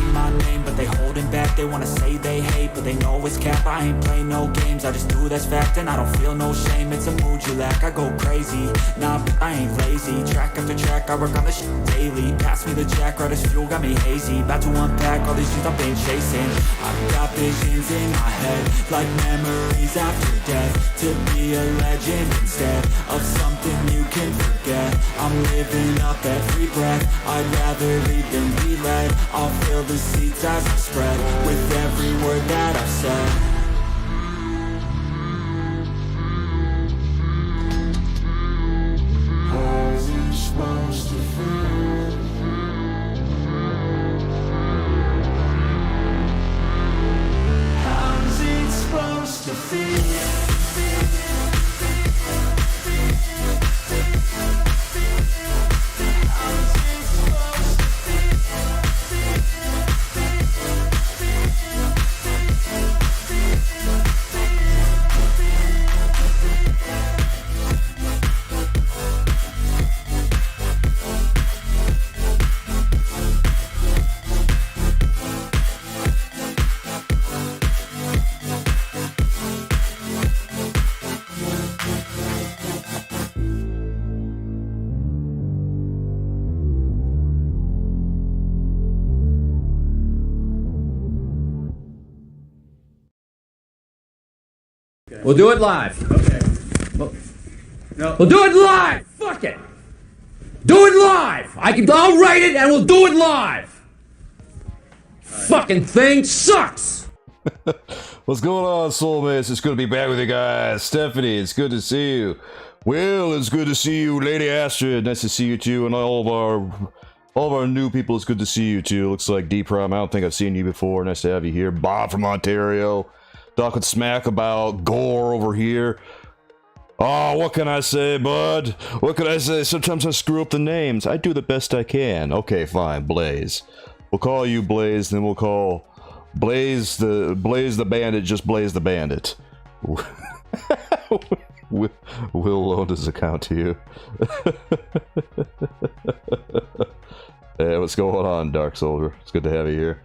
screaming my name, but they holding back. They wanna say they hate, but they know it's cap. I ain't play no games, I just do that's fact. And I don't feel no shame, it's a mood you lack. I go crazy, nah, but I ain't lazy. Track after track, I work on this shit daily. Pass me the jack, right as fuel, got me hazy. About to unpack all these dreams I've been chasing. I've got visions in my head, like memories after death. To be a legend instead of something you can forget. I'm living up every breath, I'd rather lead than be led. I'll fill the seats as I spread, with every word that I've said. How's it supposed to feel? How's it supposed to feel? We'll do it live. Okay. We'll do it live. Fuck it. Do it live. I'll write it and we'll do it live. Fucking thing sucks. What's going on, soulmates? It's good to be back with you guys. Stephanie, it's good to see you. Will, it's good to see you. Lady Astrid, nice to see you too. And all of our new people, it's good to see you too. Looks like D-Prom, I don't think I've seen you before. Nice to have you here. Bob from Ontario. Talking smack about Gorr over here. Oh, what can I say, bud? What can I say? Sometimes I screw up the names. I do the best I can. Okay, fine, Blaze. We'll call you Blaze, then we'll call Blaze the Bandit, just Blaze the Bandit. Will loan his account to you. Hey, what's going on, Dark Soldier? It's good to have you here.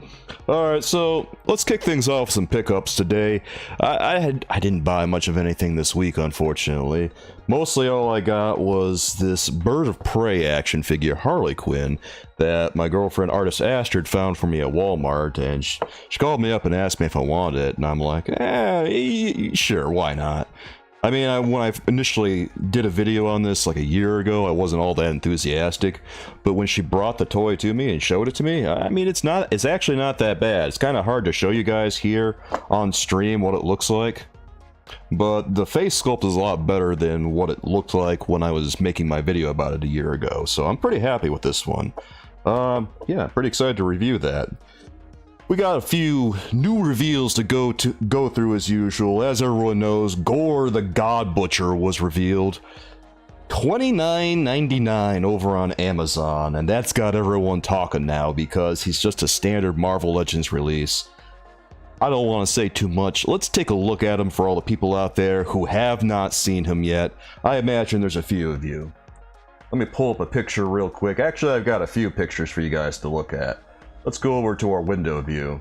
Alright, so let's kick things off with some pickups today. I didn't buy much of anything this week, unfortunately. Mostly all I got was this Bird of Prey action figure, Harley Quinn, that my girlfriend Artist Astrid found for me at Walmart, and she called me up and asked me if I wanted it, and I'm like, sure, why not? I mean, when I initially did a video on this like a year ago, I wasn't all that enthusiastic, but when she brought the toy to me and showed it to me, I mean, it's actually not that bad. It's kind of hard to show you guys here on stream what it looks like, but the face sculpt is a lot better than what it looked like when I was making my video about it a year ago, so I'm pretty happy with this one. Yeah, pretty excited to review that. We got a few new reveals to go through as usual. As everyone knows, Gorr the God Butcher was revealed. $29.99 over on Amazon, and that's got everyone talking now because he's just a standard Marvel Legends release. I don't want to say too much. Let's take a look at him for all the people out there who have not seen him yet. I imagine there's a few of you. Let me pull up a picture real quick. Actually, I've got a few pictures for you guys to look at. Let's go over to our window view.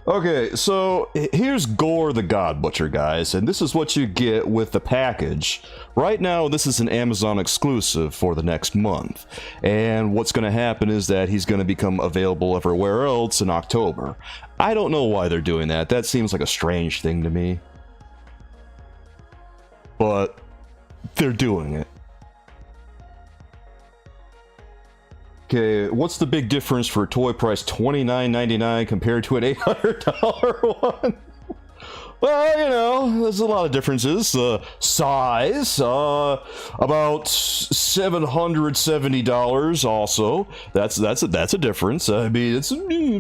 Okay, so here's Gorr the God Butcher, guys, and this is what you get with the package. Right now, this is an Amazon exclusive for the next month, and what's going to happen is that he's going to become available everywhere else in October. I don't know why they're doing that. That seems like a strange thing to me, but they're doing it. Okay, what's the big difference for a toy price $29.99 compared to an $800 one? Well, you know, there's a lot of differences. Size, about $770 also. That's a difference. I mean, it's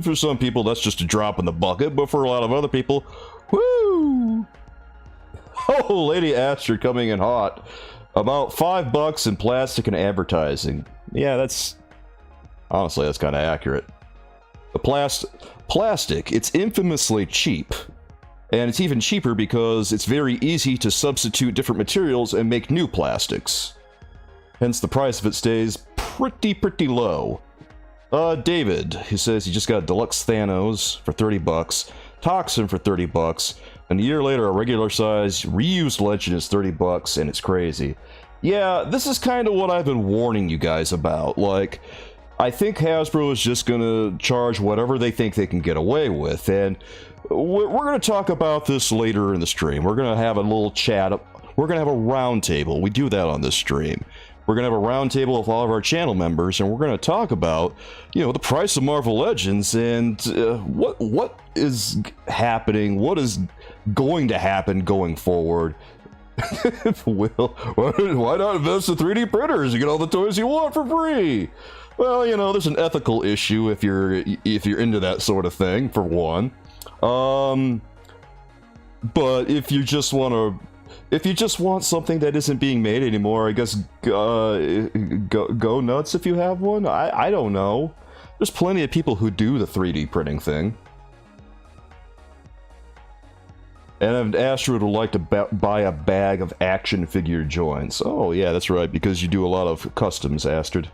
for some people that's just a drop in the bucket, but for a lot of other people, whoo! Oh, Lady Astrid coming in hot. About $5 in plastic and advertising. Yeah, that's... Honestly, that's kind of accurate. The plastic, it's infamously cheap. And it's even cheaper because it's very easy to substitute different materials and make new plastics. Hence the price of it stays pretty low. David, he says he just got a deluxe Thanos for 30 bucks, Toxin for 30 bucks, and a year later a regular size reused Legend is 30 bucks, and it's crazy. Yeah, this is kind of what I've been warning you guys about. Like, I think Hasbro is just gonna charge whatever they think they can get away with, and we're gonna talk about this later in the stream. We're gonna have a little chat. We're gonna have a round table. We do that on this stream. We're going to have a round table with all of our channel members, and we're going to talk about, you know, the price of Marvel Legends and what is happening, what is going to happen going forward. Well, why not invest in 3D printers? You get all the toys you want for free. Well, you know, there's an ethical issue if you're into that sort of thing, for one. But if you just want something that isn't being made anymore, I guess go nuts if you have one. I don't know. There's plenty of people who do the 3D printing thing. And Astrid would like to buy a bag of action figure joints. Oh yeah, that's right, because you do a lot of customs, Astrid.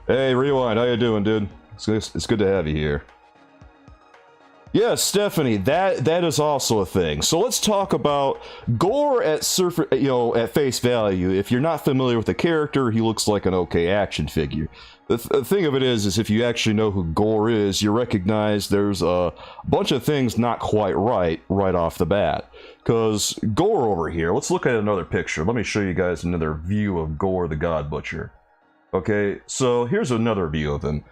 Hey, Rewind, how you doing, dude? It's good to have you here. Yes, Stephanie, that is also a thing. So let's talk about Gorr at face value. If you're not familiar with the character, he looks like an okay action figure. The thing of it is if you actually know who Gorr is, you recognize there's a bunch of things not quite right off the bat. Because Gorr over here, let's look at another picture. Let me show you guys another view of Gorr the God Butcher. Okay, so here's another view of him.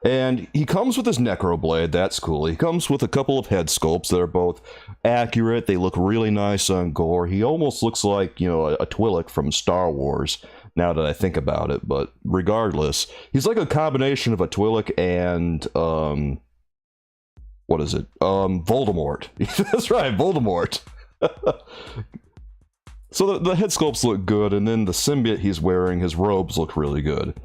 And he comes with his Necroblade, that's cool. He comes with a couple of head sculpts that are both accurate. They look really nice on Gorr. He almost looks like, you know, a Twi'lek from Star Wars, now that I think about it. But regardless, he's like a combination of a Twi'lek and, what is it? Voldemort. That's right, Voldemort. So the head sculpts look good, and then the symbiote he's wearing, his robes look really good.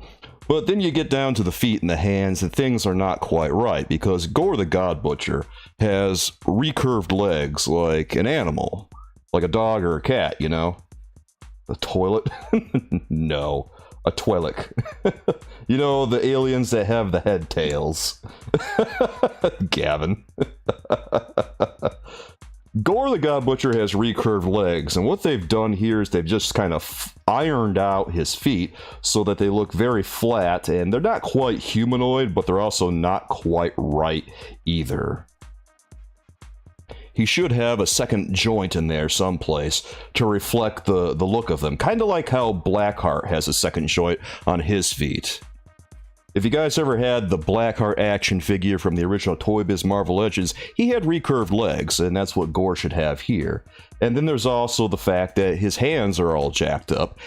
But then you get down to the feet and the hands, and things are not quite right, because Gorr the God Butcher has recurved legs like an animal. Like a dog or a cat, you know? A toilet? No. A Twi'lek. You know, the aliens that have the head tails. Gavin. Gorr the God Butcher has recurved legs, and what they've done here is they've just kind of ironed out his feet so that they look very flat, and they're not quite humanoid, but they're also not quite right either. He should have a second joint in there someplace to reflect the look of them, kind of like how Blackheart has a second joint on his feet. If you guys ever had the Blackheart action figure from the original Toy Biz Marvel Legends, he had recurved legs, and that's what Gorr should have here. And then there's also the fact that his hands are all jacked up.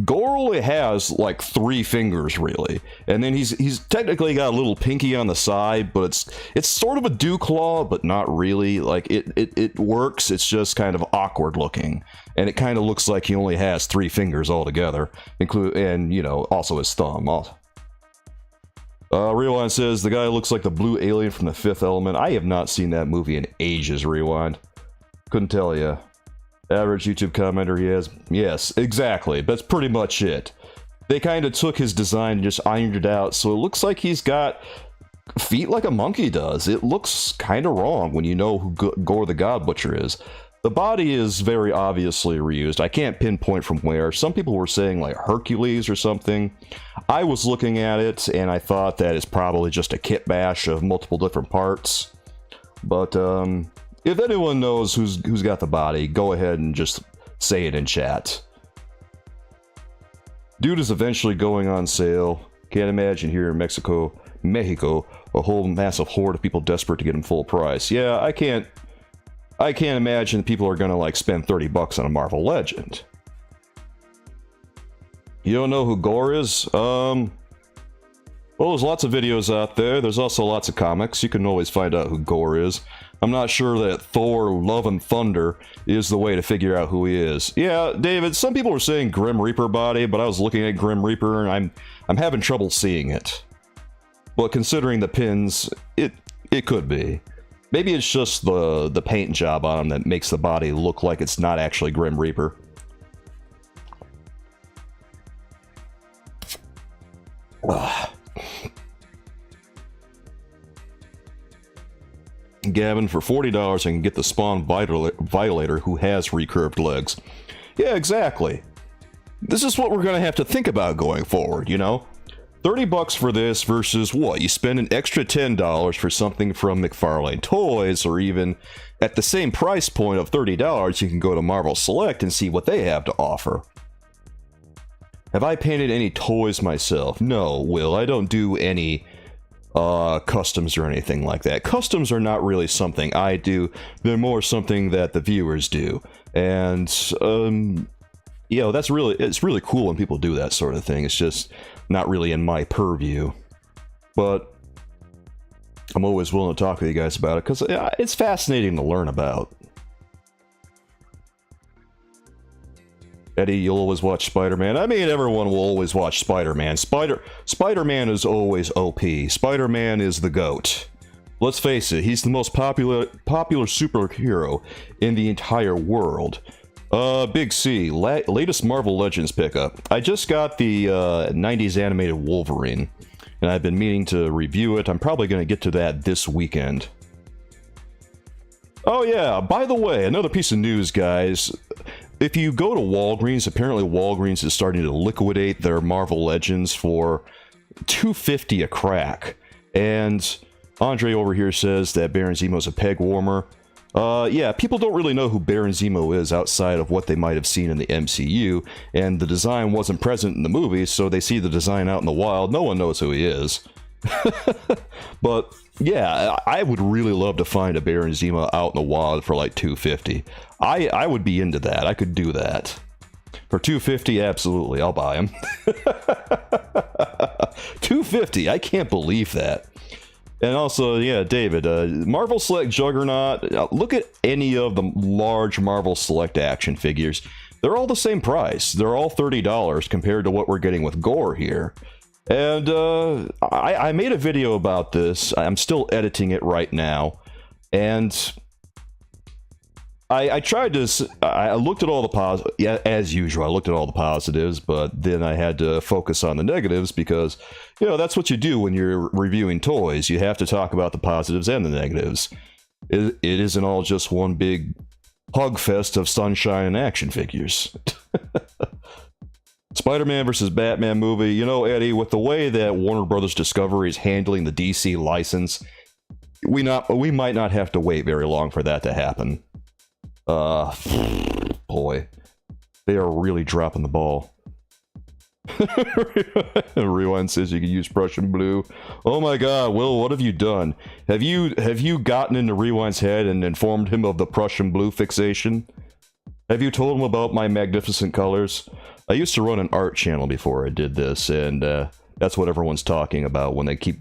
Gorr only has like 3 fingers, really. And then he's technically got a little pinky on the side, but it's sort of a dew claw, but not really. Like, it works, it's just kind of awkward looking. And it kind of looks like he only has 3 fingers altogether, and, you know, also his thumb. Rewind says, the guy looks like the blue alien from The Fifth Element. I have not seen that movie in ages, Rewind. Couldn't tell you. Average YouTube commenter he has. Yes, exactly. That's pretty much it. They kind of took his design and just ironed it out, so it looks like he's got feet like a monkey does. It looks kind of wrong when you know who Gorr the God Butcher is. The body is very obviously reused. I can't pinpoint from where. Some people were saying like Hercules or something. I was looking at it and I thought that it's probably just a kit bash of multiple different parts. But if anyone knows who's got the body, go ahead and just say it in chat. Dude is eventually going on sale. Can't imagine here in Mexico, a whole massive horde of people desperate to get him full price. Yeah, I can't imagine people are gonna like spend 30 bucks on a Marvel Legend. You don't know who Gorr is? Well, there's lots of videos out there. There's also lots of comics. You can always find out who Gorr is. I'm not sure that Thor Love and Thunder is the way to figure out who he is. Yeah, David, some people were saying Grim Reaper body, but I was looking at Grim Reaper and I'm having trouble seeing it. But considering the pins, it could be. Maybe it's just the paint job on him that makes the body look like it's not actually Grim Reaper. Gavin, for $40 I can get the Spawn Violator who has recurved legs. Yeah, exactly. This is what we're going to have to think about going forward, you know? 30 bucks for this versus what? You spend an extra $10 for something from McFarlane Toys, or even at the same price point of $30, you can go to Marvel Select and see what they have to offer. Have I painted any toys myself? No, Will, I don't do any customs or anything like that. Customs are not really something I do, they're more something that the viewers do. And, you know, it's really cool when people do that sort of thing. It's just not really in my purview. But I'm always willing to talk with you guys about it, because it's fascinating to learn about. Eddie, you'll always watch Spider-Man. I mean, everyone will always watch Spider-Man. Spider-Man is always OP. Spider-Man is the GOAT. Let's face it, he's the most popular superhero in the entire world. Big C, latest Marvel Legends pickup. I just got the 90s animated Wolverine, and I've been meaning to review it. I'm probably going to get to that this weekend. Oh yeah, by the way, another piece of news, guys. If you go to Walgreens, apparently Walgreens is starting to liquidate their Marvel Legends for $2.50 a crack. And Andre over here says that Baron Zemo's a peg warmer. Yeah, people don't really know who Baron Zemo is outside of what they might have seen in the MCU, and the design wasn't present in the movie, so they see the design out in the wild. No one knows who he is. But yeah, I would really love to find a Baron Zemo out in the wild for like $2.50. I would be into that. I could do that. For $2.50, absolutely, I'll buy him. $2.50, I can't believe that. And also, yeah, David, Marvel Select Juggernaut, look at any of the large Marvel Select action figures. They're all the same price. They're all $30 compared to what we're getting with Gorr here. And I made a video about this. I'm still editing it right now. And I tried to, I looked at all the positives, yeah, as usual, I looked at all the positives, but then I had to focus on the negatives because, you know, that's what you do when you're reviewing toys. You have to talk about the positives and the negatives. It isn't all just one big hug fest of sunshine and action figures. Spider-Man versus Batman movie. You know, Eddie, with the way that Warner Brothers Discovery is handling the DC license, we might not have to wait very long for that to happen. Boy, they are really dropping the ball. Rewind says you can use Prussian blue. Oh my god, Will, what have you done? Have you gotten into Rewind's head and informed him of the Prussian blue fixation? Have you told him about my magnificent colors? I used to run an art channel before I did this, and that's what everyone's talking about when they keep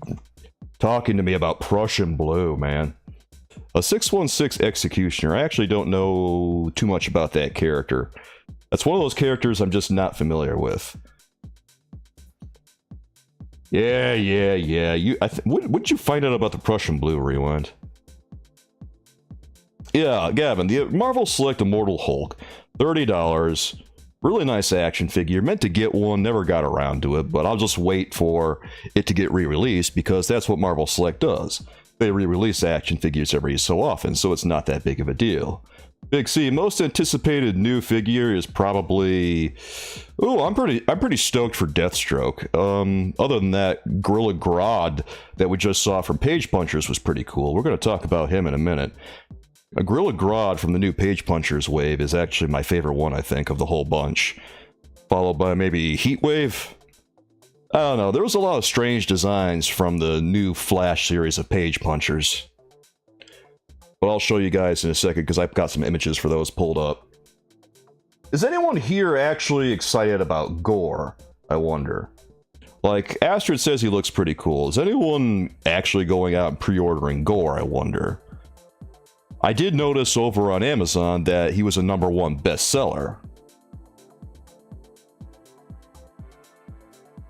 talking to me about Prussian blue, man. A 616 Executioner. I actually don't know too much about that character. That's one of those characters I'm just not familiar with. Yeah. What did you find out about the Prussian blue, Rewind? Yeah, Gavin, the Marvel Select Immortal Hulk. $30. Really nice action figure. Meant to get one, never got around to it, but I'll just wait for it to get re-released because that's what Marvel Select does. They re-release action figures every so often, so it's not that big of a deal. Big C, most anticipated new figure is probably... Ooh, I'm pretty stoked for Deathstroke. Other than that, Gorilla Grodd that we just saw from Page Punchers was pretty cool. We're going to talk about him in a minute. A Gorilla Grodd from the new Page Punchers wave is actually my favorite one, I think, of the whole bunch. Followed by maybe Heatwave? I don't know, there was a lot of strange designs from the new Flash series of Page Punchers. But I'll show you guys in a second because I've got some images for those pulled up. Is anyone here actually excited about Gorr, I wonder? Like, Astrid says he looks pretty cool. Is anyone actually going out and pre-ordering Gorr, I wonder? I did notice over on Amazon that he was a #1 bestseller.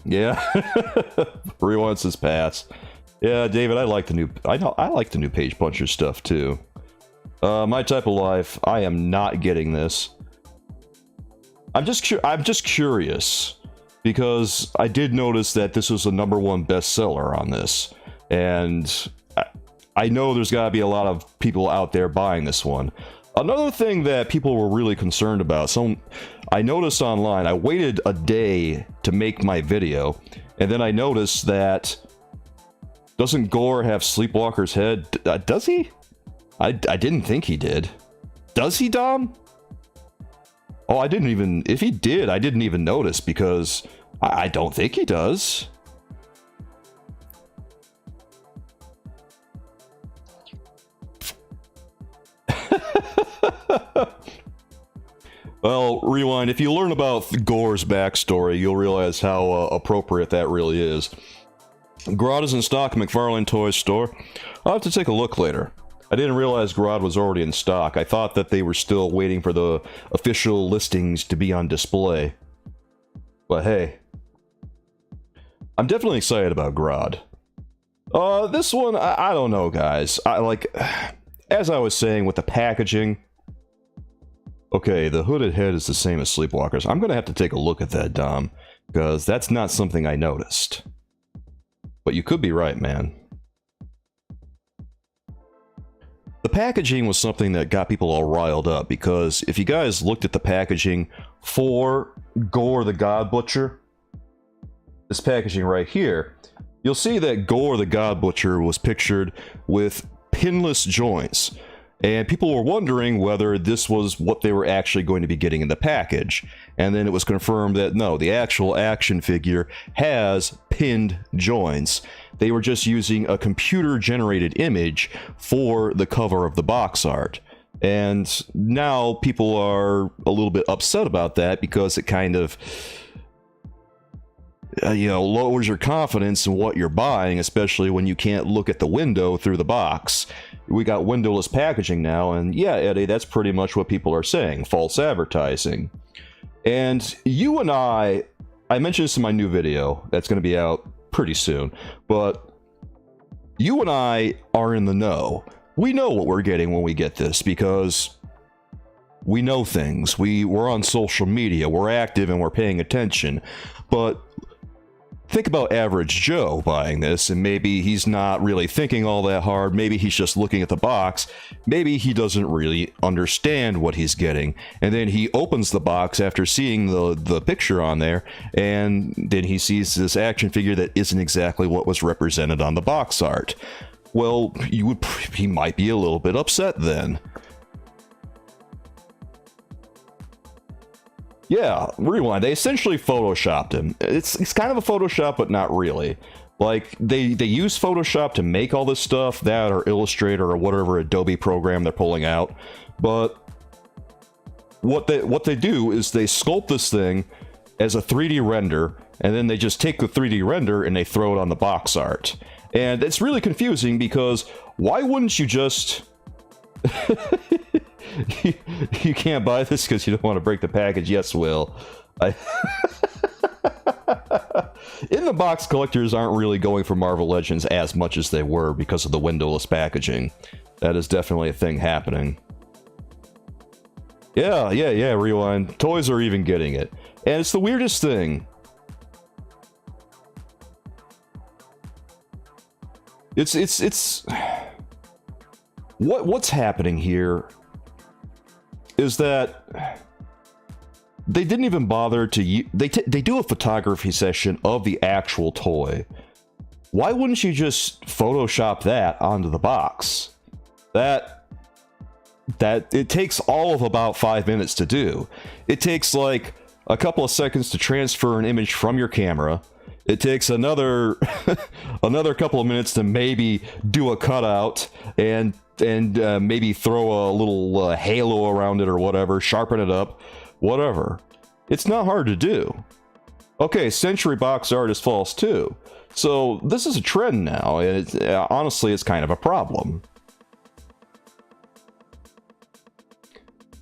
Yeah, Rewind says pass. Yeah, David, I like the new Page Puncher stuff too. My Type of Life, I am not getting this. I'm just curious because I did notice that this was a #1 bestseller on this, and I know there's got to be a lot of people out there buying this one. Another thing that people were really concerned about, so I noticed online, I waited a day to make my video, and then I noticed that, doesn't Gorr have Sleepwalker's head? Does he? I didn't think he did. Does he, Dom? Oh, I didn't even, if he did, I didn't even notice, because I don't think he does. Well, Rewind, if you learn about Gorr's backstory, you'll realize how appropriate that really is. Grodd is in stock at McFarlane Toys store. I'll have to take a look later. I didn't realize Grodd was already in stock. I thought that they were still waiting for the official listings to be on display. But hey, I'm definitely excited about Grodd. This one, I don't know, guys. As I was saying with the packaging, okay, the hooded head is the same as Sleepwalker's. I'm gonna have to take a look at that, Dom, because that's not something I noticed. But you could be right, man. The packaging was something that got people all riled up, because if you guys looked at the packaging for Gorr the God Butcher, this packaging right here, you'll see that Gorr the God Butcher was pictured with pinless joints. And people were wondering whether this was what they were actually going to be getting in the package. And then it was confirmed that no, the actual action figure has pinned joints. They were just using a computer-generated image for the cover of the box art. And now people are a little bit upset about that because it kind of, lowers your confidence in what you're buying, especially when you can't look at the window through the box. We got windowless packaging now, and yeah, Eddie, that's pretty much what people are saying, false advertising. And you and I mentioned this in my new video that's going to be out pretty soon, but you and I are in the know. We know what we're getting when we get this, because we know things. We're on social media, we're active, and we're paying attention. But think about average Joe buying this, and maybe he's not really thinking all that hard. Maybe he's just looking at the box. Maybe he doesn't really understand what he's getting. And then he opens the box after seeing the picture on there, and then he sees this action figure that isn't exactly what was represented on the box art. Well, he might be a little bit upset then. Yeah, Rewind, they essentially photoshopped him. It's kind of a Photoshop, but not really. Like, they use Photoshop to make all this stuff, that or Illustrator or whatever Adobe program they're pulling out. But what they do is they sculpt this thing as a 3D render, and then they just take the 3D render and they throw it on the box art. And it's really confusing, because why wouldn't you just... you can't buy this because you don't want to break the package. Yes, Will. In the box, collectors aren't really going for Marvel Legends as much as they were because of the windowless packaging. That is definitely a thing happening. Yeah, Rewind. Toys are even getting it. And it's the weirdest thing. It's what's happening here is that they didn't even bother to they do a photography session of the actual toy. Why wouldn't you just Photoshop that onto the box? That it takes all of about 5 minutes to do. It takes like a couple of seconds to transfer an image from your camera. It takes another another couple of minutes to maybe do a cutout and maybe throw a little halo around it or whatever, sharpen it up, whatever. It's not hard to do. Okay, Century box art is false too. So this is a trend now, and honestly, it's kind of a problem.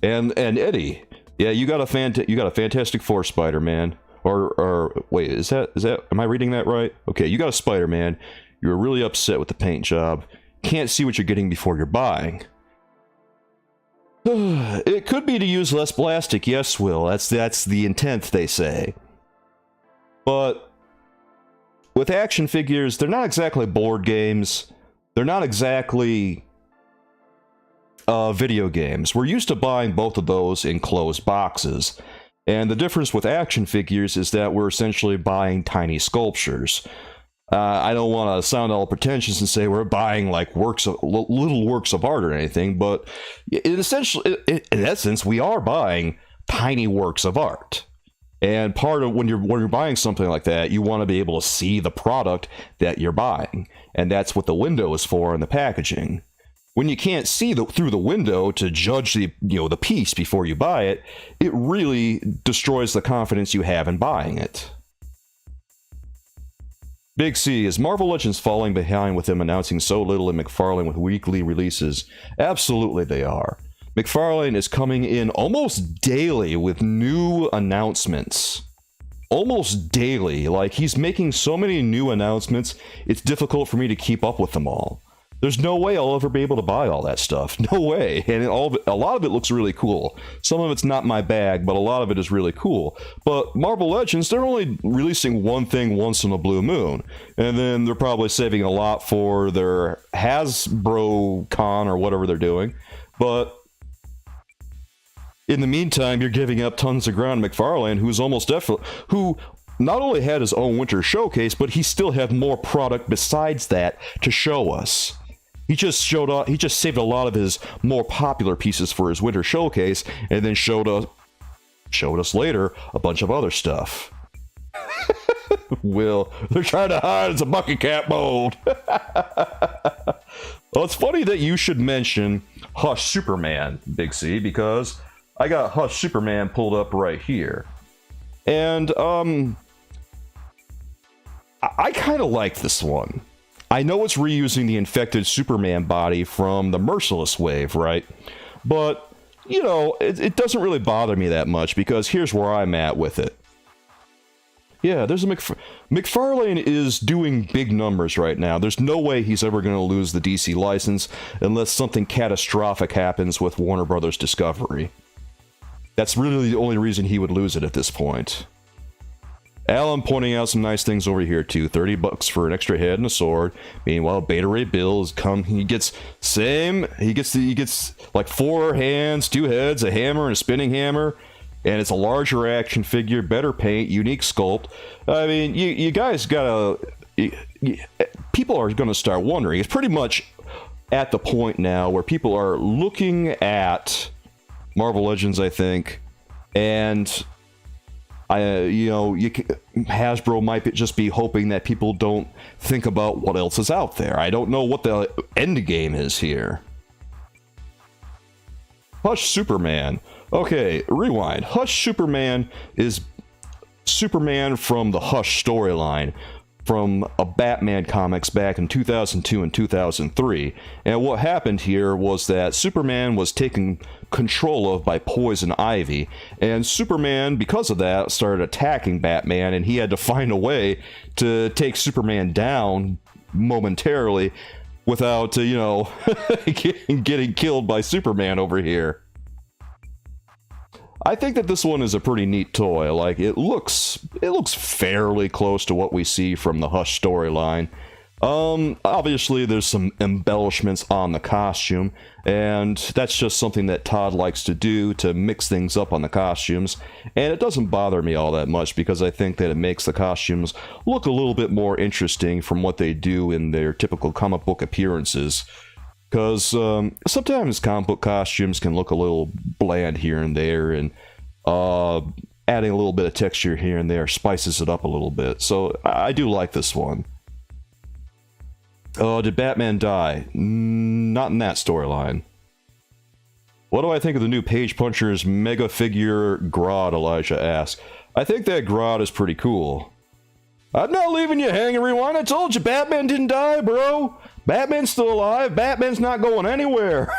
And Eddie, yeah, you got a Fantastic Four Spider-Man. Or wait, is that am I reading that right? Okay, you got a Spider-Man. You're really upset with the paint job. Can't see what you're getting before you're buying. It could be to use less plastic, yes, Will. That's the intent, they say. But with action figures, they're not exactly board games. they're not exactly video games. We're used to buying both of those in closed boxes. And the difference with action figures is that we're essentially buying tiny sculptures. I don't want to sound all pretentious and say we're buying like little works of art or anything, but in essence, we are buying tiny works of art. And part of when you're buying something like that, you want to be able to see the product that you're buying, and that's what the window is for in the packaging. When you can't see through the window to judge the piece before you buy it, it really destroys the confidence you have in buying it. Big C, is Marvel Legends falling behind with them announcing so little in McFarlane with weekly releases? Absolutely they are. McFarlane is coming in almost daily with new announcements. Almost daily. Like, he's making so many new announcements, it's difficult for me to keep up with them all. There's no way I'll ever be able to buy all that stuff. No way. And a lot of it looks really cool. Some of it's not my bag, but a lot of it is really cool. But Marvel Legends, they're only releasing one thing once in a blue moon. And then they're probably saving a lot for their Hasbro Con or whatever they're doing. But in the meantime, you're giving up tons of ground to McFarlane, who not only had his own winter showcase, but he still had more product besides that to show us. He just saved a lot of his more popular pieces for his winter showcase, and then showed us later a bunch of other stuff. Will, they're trying to hide as a bucket cap mold. Well, it's funny that you should mention Hush Superman, Big C, because I got Hush Superman pulled up right here. And, I kind of like this one. I know it's reusing the infected Superman body from the Merciless wave, right? But, you know, it doesn't really bother me that much, because here's where I'm at with it. Yeah, there's a McFarlane is doing big numbers right now. There's no way he's ever going to lose the DC license unless something catastrophic happens with Warner Brothers Discovery. That's really the only reason he would lose it at this point. Alan pointing out some nice things over here too. $30 for an extra head and a sword. Meanwhile, Beta Ray Bill is he gets like 4 hands, 2 heads, a hammer, and a spinning hammer. And it's a larger action figure, better paint, unique sculpt. I mean, you guys gotta... people are gonna start wondering. It's pretty much at the point now where people are looking at Marvel Legends, I think, and Hasbro might just be hoping that people don't think about what else is out there. I don't know what the end game is here. Hush Superman. Okay, rewind. Hush Superman is Superman from the Hush storyline from a Batman comics back in 2002 and 2003. And what happened here was that Superman was taken control of by Poison Ivy, and Superman, because of that, started attacking Batman, and he had to find a way to take Superman down momentarily without, getting killed by Superman over here. I think that this one is a pretty neat toy. Like, it looks fairly close to what we see from the Hush storyline. Obviously there's some embellishments on the costume, and that's just something that Todd likes to do to mix things up on the costumes, and it doesn't bother me all that much because I think that it makes the costumes look a little bit more interesting from what they do in their typical comic book appearances. Because sometimes comic book costumes can look a little bland here and there, and adding a little bit of texture here and there spices it up a little bit. So I do like this one. Oh, did Batman die? Not in that storyline. What do I think of the new Page Puncher's mega figure Grodd, Elijah asks. I think that Grodd is pretty cool. I'm not leaving you hanging, Rewind. I told you Batman didn't die, bro. Batman's still alive. Batman's not going anywhere.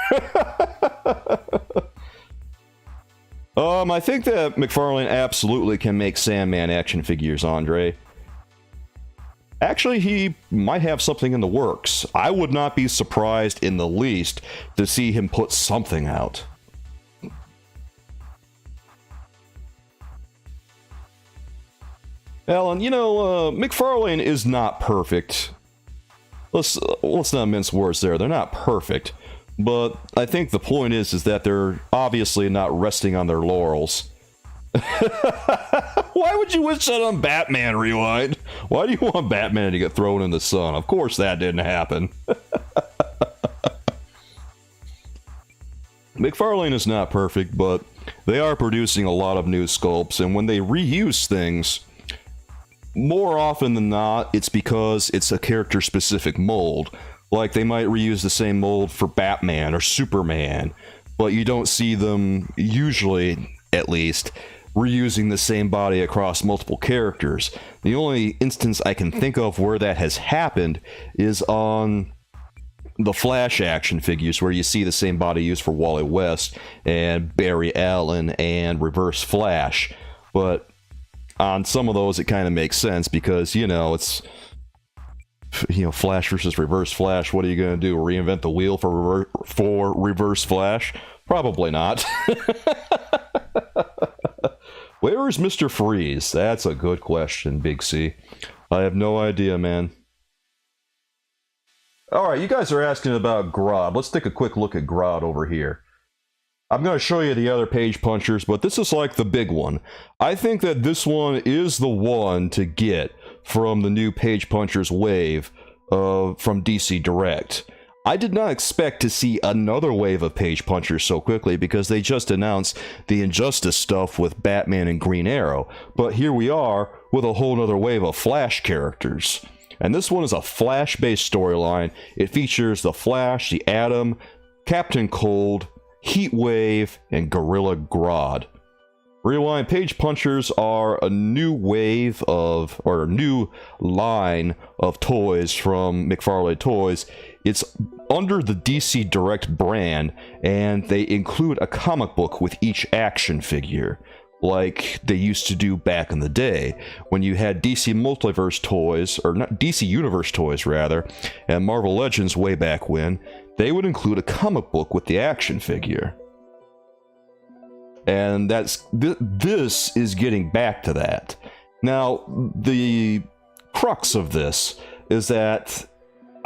I think that McFarlane absolutely can make Sandman action figures, Andre. Actually, he might have something in the works. I would not be surprised in the least to see him put something out. Alan, McFarlane is not perfect. let's not mince words there. They're not perfect, but I think the point is that they're obviously not resting on their laurels. Why would you wish that on Batman, Rewind? Why do you want Batman to get thrown in the sun? Of course that didn't happen. McFarlane is not perfect, but they are producing a lot of new sculpts, and when they reuse things, more often than not, it's because it's a character-specific mold. Like, they might reuse the same mold for Batman or Superman, but you don't see them, usually at least, reusing the same body across multiple characters. The only instance I can think of where that has happened is on the Flash action figures, where you see the same body used for Wally West and Barry Allen and Reverse Flash. But on some of those, it kind of makes sense because, you know, it's, you know, Flash versus Reverse Flash. What are you going to do? Reinvent the wheel for Reverse Flash? Probably not. Where is Mr. Freeze? That's a good question, Big C. I have no idea, man. Alright, you guys are asking about Grodd. Let's take a quick look at Grodd over here. I'm going to show you the other page punchers, but this is like the big one. I think that this one is the one to get from the new page punchers wave from DC Direct. I did not expect to see another wave of page punchers so quickly because they just announced the Injustice stuff with Batman and Green Arrow. But here we are with a whole nother wave of Flash characters. And this one is a Flash-based storyline. It features the Flash, the Atom, Captain Cold, Heatwave, and Gorilla Grodd. Rewind, page punchers are a new wave of, or a new line of toys from McFarlane Toys. It's under the DC Direct brand, and they include a comic book with each action figure, like they used to do back in the day, when you had DC Multiverse toys, or not DC Universe toys rather, and Marvel Legends way back when, they would include a comic book with the action figure. And this is getting back to that. Now, the crux of this is that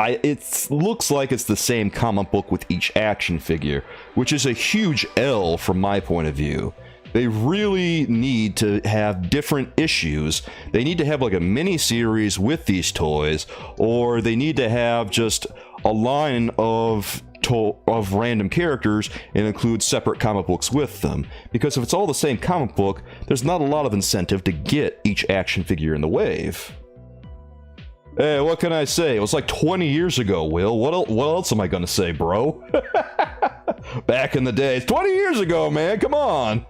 it looks like it's the same comic book with each action figure, which is a huge L from my point of view. They really need to have different issues. They need to have like a mini-series with these toys, or they need to have just a line of random characters and include separate comic books with them. Because if it's all the same comic book, there's not a lot of incentive to get each action figure in the wave. Hey, what can I say? It was like 20 years ago, Will. What else am I gonna say, bro? Back in the day. It's 20 years ago, man. Come on.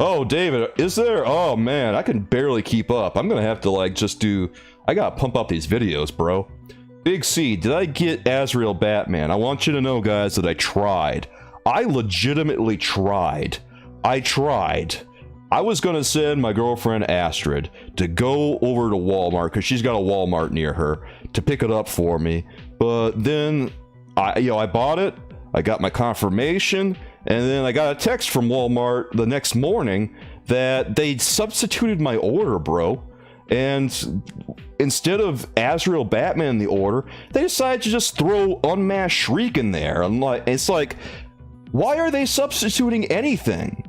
Oh, David, is there? Oh, man, I can barely keep up. I'm gonna have to, like, just do... I gotta pump up these videos, bro. Big C, did I get Azrael Batman? I want you to know, guys, that I tried. I legitimately tried. I tried. I was gonna send my girlfriend Astrid to go over to Walmart, because she's got a Walmart near her, to pick it up for me. But then, I bought it, I got my confirmation, and then I got a text from Walmart the next morning that they substituted my order, bro. And instead of Azrael Batman in the order, they decided to just throw Unmasked Shriek in there. It's like, why are they substituting anything?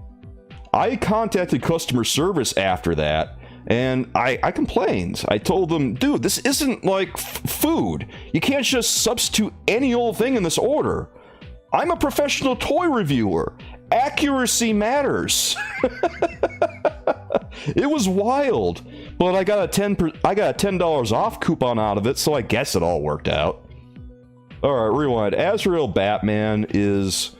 I contacted customer service after that, and I complained. I told them, dude, this isn't like food. You can't just substitute any old thing in this order. I'm a professional toy reviewer. Accuracy matters. It was wild, but I got a $10 off coupon out of it, so I guess it all worked out. All right, rewind. Azrael Batman is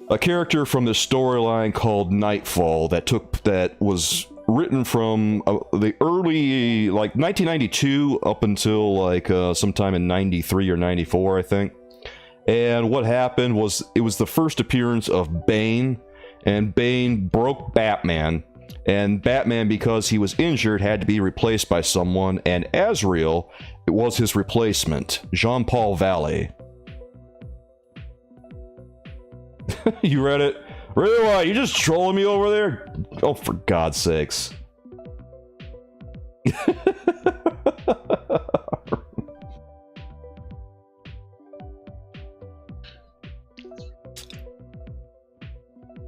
a character from the storyline called Nightfall that was written from the early, like, 1992 up until like sometime in 93 or 94, I think. And what happened was, it was the first appearance of Bane, and Bane broke Batman, and Batman, because he was injured, had to be replaced by someone, and Azrael, it was his replacement, Jean-Paul Valley. You read it? Really? Why? You just trolling me over there? Oh, for God's sakes.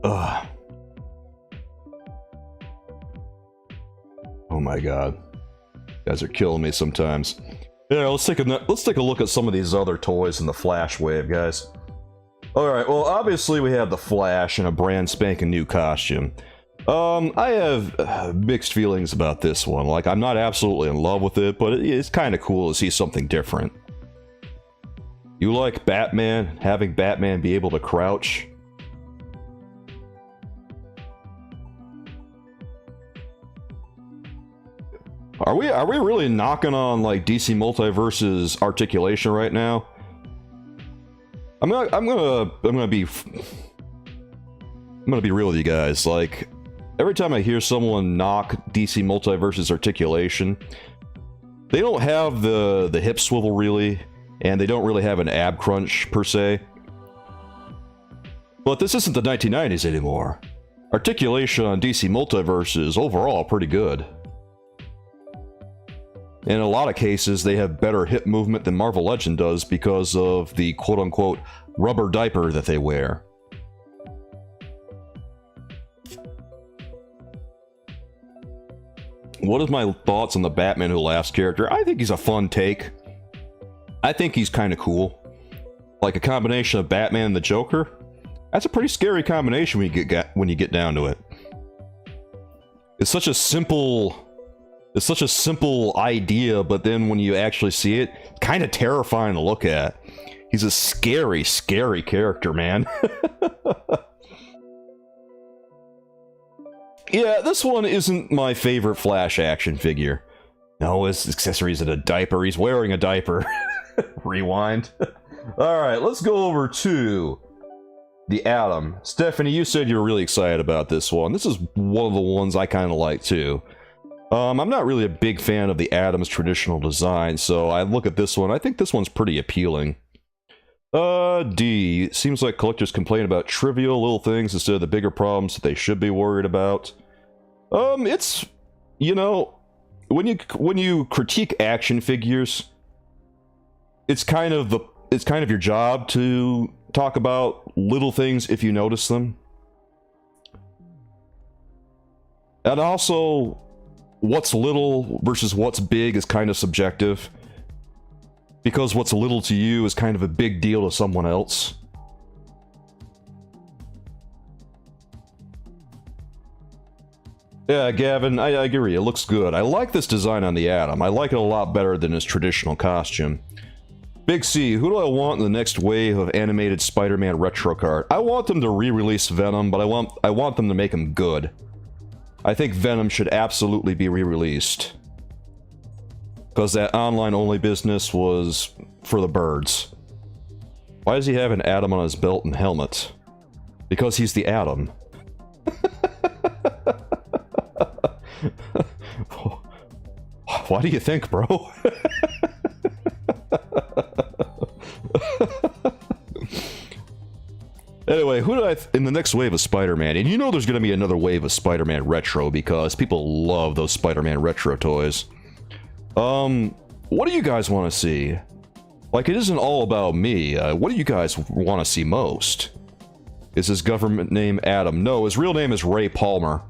Ugh. Oh my god. You guys are killing me sometimes. Yeah, let's take a look at some of these other toys in the Flash wave, guys. Alright, well, obviously we have the Flash in a brand spanking new costume. I have mixed feelings about this one. Like, I'm not absolutely in love with it, but it's kind of cool to see something different. You like Batman, having Batman be able to crouch? Are we really knocking on, like, DC Multiverse's articulation right now? I'm gonna be real with you guys. Like, every time I hear someone knock DC Multiverse's articulation, they don't have the hip swivel really, and they don't really have an ab crunch per se. But this isn't the 1990s anymore. Articulation on DC Multiverse is overall pretty good. In a lot of cases, they have better hip movement than Marvel Legend does because of the quote-unquote rubber diaper that they wear. What is my thoughts on the Batman Who Laughs character? I think he's a fun take. I think he's kind of cool. Like a combination of Batman and the Joker. That's a pretty scary combination when you get down to it. It's such a simple idea, but then when you actually see it, kind of terrifying to look at. He's a scary, scary character, man. Yeah, this one isn't my favorite Flash action figure. No, his accessories are a diaper. He's wearing a diaper. Rewind. Alright, let's go over to the Atom. Stephanie, you said you were really excited about this one. This is one of the ones I kind of like, too. I'm not really a big fan of the Atom's traditional design, so I look at this one. I think this one's pretty appealing. D. Seems like collectors complain about trivial little things instead of the bigger problems that they should be worried about. It's, you know, when you critique action figures, it's kind of your job to talk about little things if you notice them. And also, what's little versus what's big is kind of subjective. Because what's little to you is kind of a big deal to someone else. Yeah, Gavin, I agree. It looks good. I like this design on the Atom. I like it a lot better than his traditional costume. Big C, who do I want in the next wave of animated Spider-Man retro card? I want them to re-release Venom, but I want them to make him good. I think Venom should absolutely be re-released. Because that online-only business was for the birds. Why does he have an Atom on his belt and helmet? Because he's the Atom. Why do you think, bro? Anyway, who do I... in the next wave of Spider-Man, and you know there's going to be another wave of Spider-Man Retro because people love those Spider-Man Retro toys. What do you guys want to see? Like, it isn't all about me. What do you guys want to see most? Is his government name Adam? No, his real name is Ray Palmer.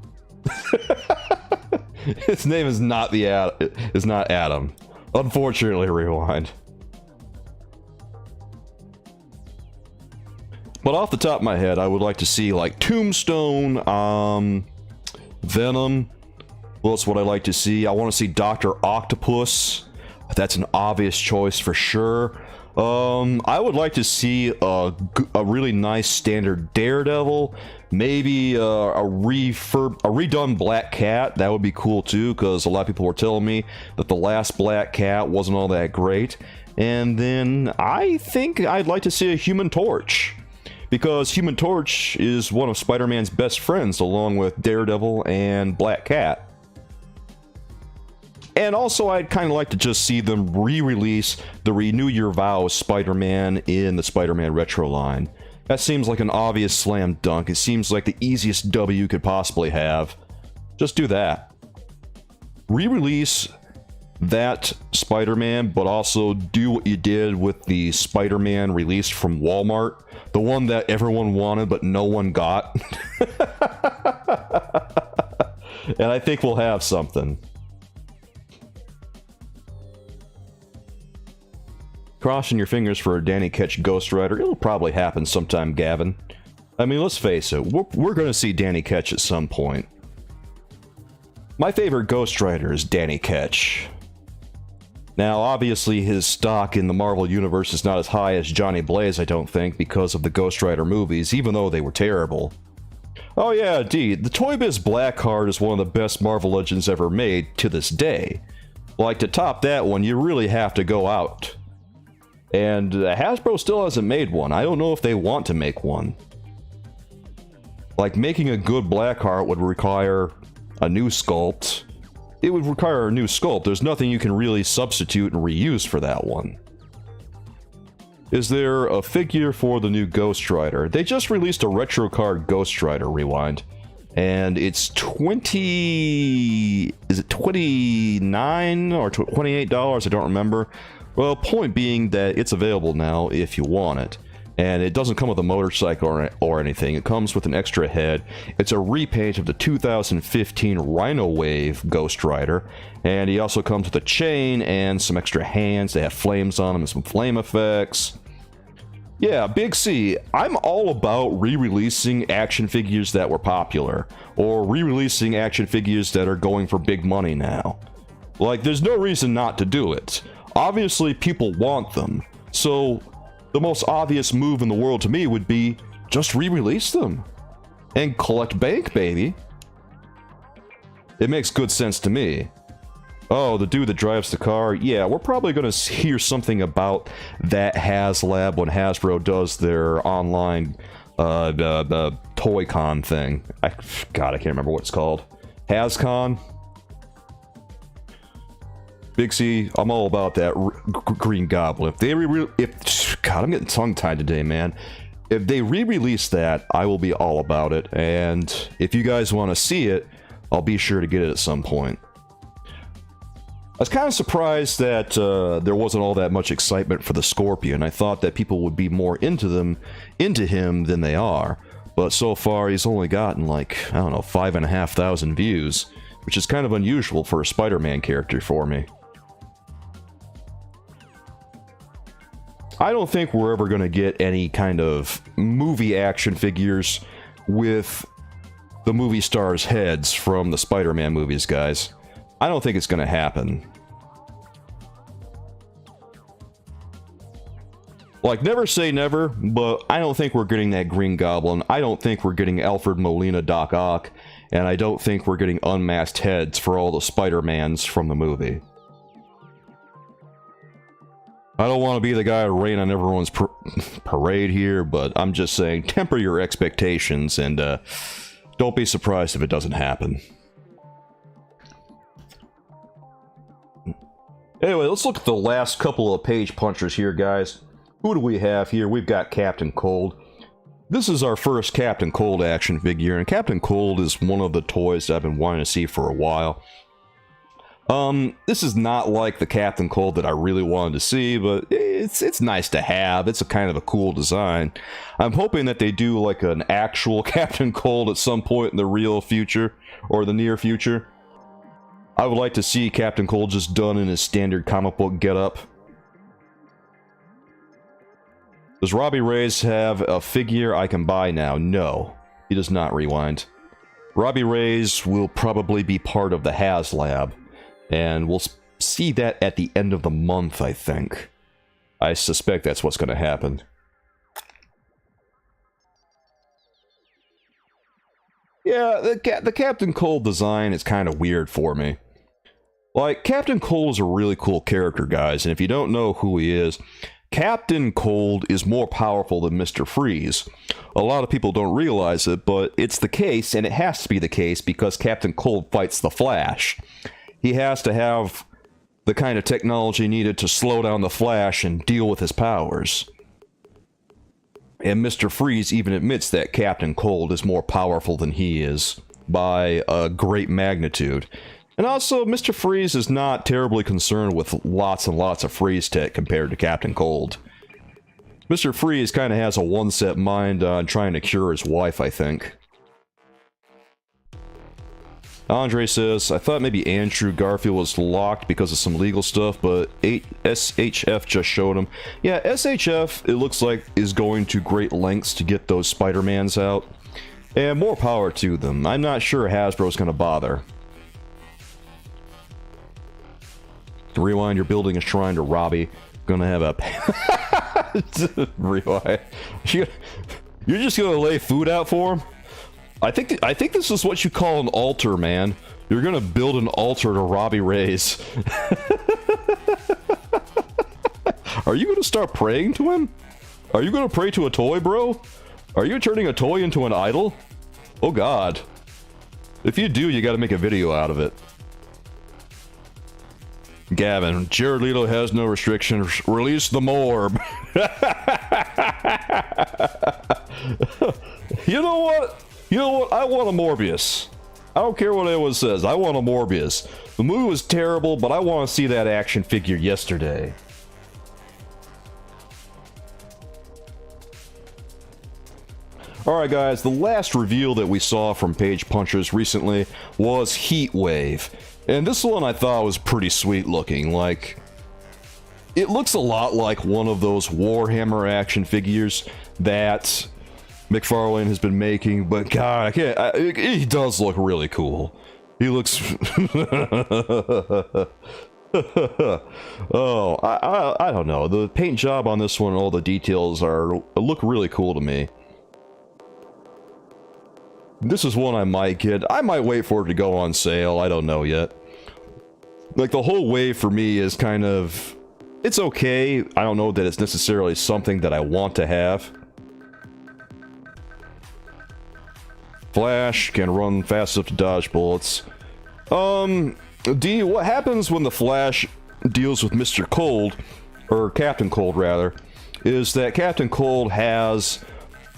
His name is not Adam. Unfortunately, rewind. But off the top of my head, I would like to see, like, Tombstone, Venom. Well, that's what I like to see. I want to see Dr. Octopus. That's an obvious choice for sure. I would like to see a really nice standard Daredevil. Maybe a redone Black Cat. That would be cool too, because a lot of people were telling me that the last Black Cat wasn't all that great. And then I think I'd like to see a Human Torch. Because Human Torch is one of Spider-Man's best friends, along with Daredevil and Black Cat. And also, I'd kind of like to just see them re-release the Renew Your Vows Spider-Man in the Spider-Man Retro line. That seems like an obvious slam dunk. It seems like the easiest W you could possibly have. Just do that. Re-release that Spider-Man, but also do what you did with the Spider-Man released from Walmart. The one that everyone wanted, but no one got. And I think we'll have something. Crossing your fingers for a Danny Ketch Ghost Rider. It'll probably happen sometime, Gavin. I mean, let's face it, we're going to see Danny Ketch at some point. My favorite Ghost Rider is Danny Ketch. Now, obviously, his stock in the Marvel Universe is not as high as Johnny Blaze, I don't think, because of the Ghost Rider movies, even though they were terrible. Oh yeah, indeed, the Toy Biz Blackheart is one of the best Marvel Legends ever made to this day. Like, to top that one, you really have to go out. And Hasbro still hasn't made one. I don't know if they want to make one. Like, making a good Blackheart would require a new sculpt. It would require a new sculpt. There's nothing you can really substitute and reuse for that one. Is there a figure for the new Ghost Rider? They just released a retro card Ghost Rider Rewind. And it's $29 or $28? I don't remember. Well, point being that it's available now if you want it. And it doesn't come with a motorcycle or anything. It comes with an extra head. It's a repaint of the 2015 Rhino Wave Ghost Rider. And he also comes with a chain and some extra hands. They have flames on them and some flame effects. Yeah, Big C, I'm all about re-releasing action figures that were popular. Or re-releasing action figures that are going for big money now. Like, there's no reason not to do it. Obviously, people want them. So the most obvious move in the world to me would be just re-release them and collect bank, baby. It makes good sense to me. Oh, the dude that drives the car. Yeah, we're probably going to hear something about that HasLab when Hasbro does their online Toy-Con thing. God, I can't remember what it's called. HasCon? Big C, I'm all about that Green Goblin. God, I'm getting tongue-tied today, man. If they re-release that, I will be all about it. And if you guys want to see it, I'll be sure to get it at some point. I was kind of surprised that there wasn't all that much excitement for the Scorpion. I thought that people would be more into him than they are. But so far, he's only gotten like, I don't know, 5,500 views, which is kind of unusual for a Spider-Man character for me. I don't think we're ever going to get any kind of movie action figures with the movie stars' heads from the Spider-Man movies, guys. I don't think it's going to happen. Like, never say never, but I don't think we're getting that Green Goblin. I don't think we're getting Alfred Molina Doc Ock, and I don't think we're getting unmasked heads for all the Spider-Mans from the movie. I don't want to be the guy to rain on everyone's parade here, but I'm just saying, temper your expectations, and don't be surprised if it doesn't happen. Anyway, let's look at the last couple of page punchers here, guys. Who do we have here? We've got Captain Cold. This is our first Captain Cold action figure, and Captain Cold is one of the toys that I've been wanting to see for a while. This is not like the Captain Cold that I really wanted to see, but it's nice to have. It's a kind of a cool design. I'm hoping that they do like an actual Captain Cold at some point in the real future, or the near future. I would like to see Captain Cold just done in his standard comic book getup. Does Robbie Reyes have a figure I can buy now? No, he does not, Rewind. Robbie Reyes will probably be part of the HasLab. And we'll see that at the end of the month, I think. I suspect that's what's going to happen. Yeah, the Captain Cold design is kind of weird for me. Like, Captain Cold is a really cool character, guys, and if you don't know who he is, Captain Cold is more powerful than Mr. Freeze. A lot of people don't realize it, but it's the case, and it has to be the case because Captain Cold fights the Flash. He has to have the kind of technology needed to slow down the Flash and deal with his powers. And Mr. Freeze even admits that Captain Cold is more powerful than he is, by a great magnitude. And also, Mr. Freeze is not terribly concerned with lots and lots of freeze tech compared to Captain Cold. Mr. Freeze kind of has a one-set mind on trying to cure his wife, I think. Andre says, I thought maybe Andrew Garfield was locked because of some legal stuff, but SHF just showed him. Yeah, SHF, it looks like, is going to great lengths to get those Spider-Mans out. And more power to them. I'm not sure Hasbro's going to bother. Rewind, you're building a shrine to Robbie. Gonna have a... Rewind. You're just gonna lay food out for him? I think this is what you call an altar, man. You're gonna build an altar to Robbie Reyes. Are you gonna start praying to him? Are you gonna pray to a toy, bro? Are you turning a toy into an idol? Oh god. If you do, you gotta make a video out of it. Gavin, Jared Leto has no restrictions. Release the morb. You know what? You know what? I want a Morbius. I don't care what anyone says. I want a Morbius. The movie was terrible, but I want to see that action figure yesterday. Alright guys, the last reveal that we saw from Page Punchers recently was Heatwave. And this one I thought was pretty sweet looking. Like, it looks a lot like one of those Warhammer action figures that McFarlane has been making, but god, I can't. He does look really cool. He looks. Oh, I don't know. The paint job on this one, all the details look really cool to me. This is one I might get. I might wait for it to go on sale. I don't know yet. Like, the whole wave for me is kind of... It's okay. I don't know that it's necessarily something that I want to have. Flash can run fast enough to dodge bullets. D, what happens when the Flash deals with Mr. Cold, or Captain Cold rather, is that Captain Cold has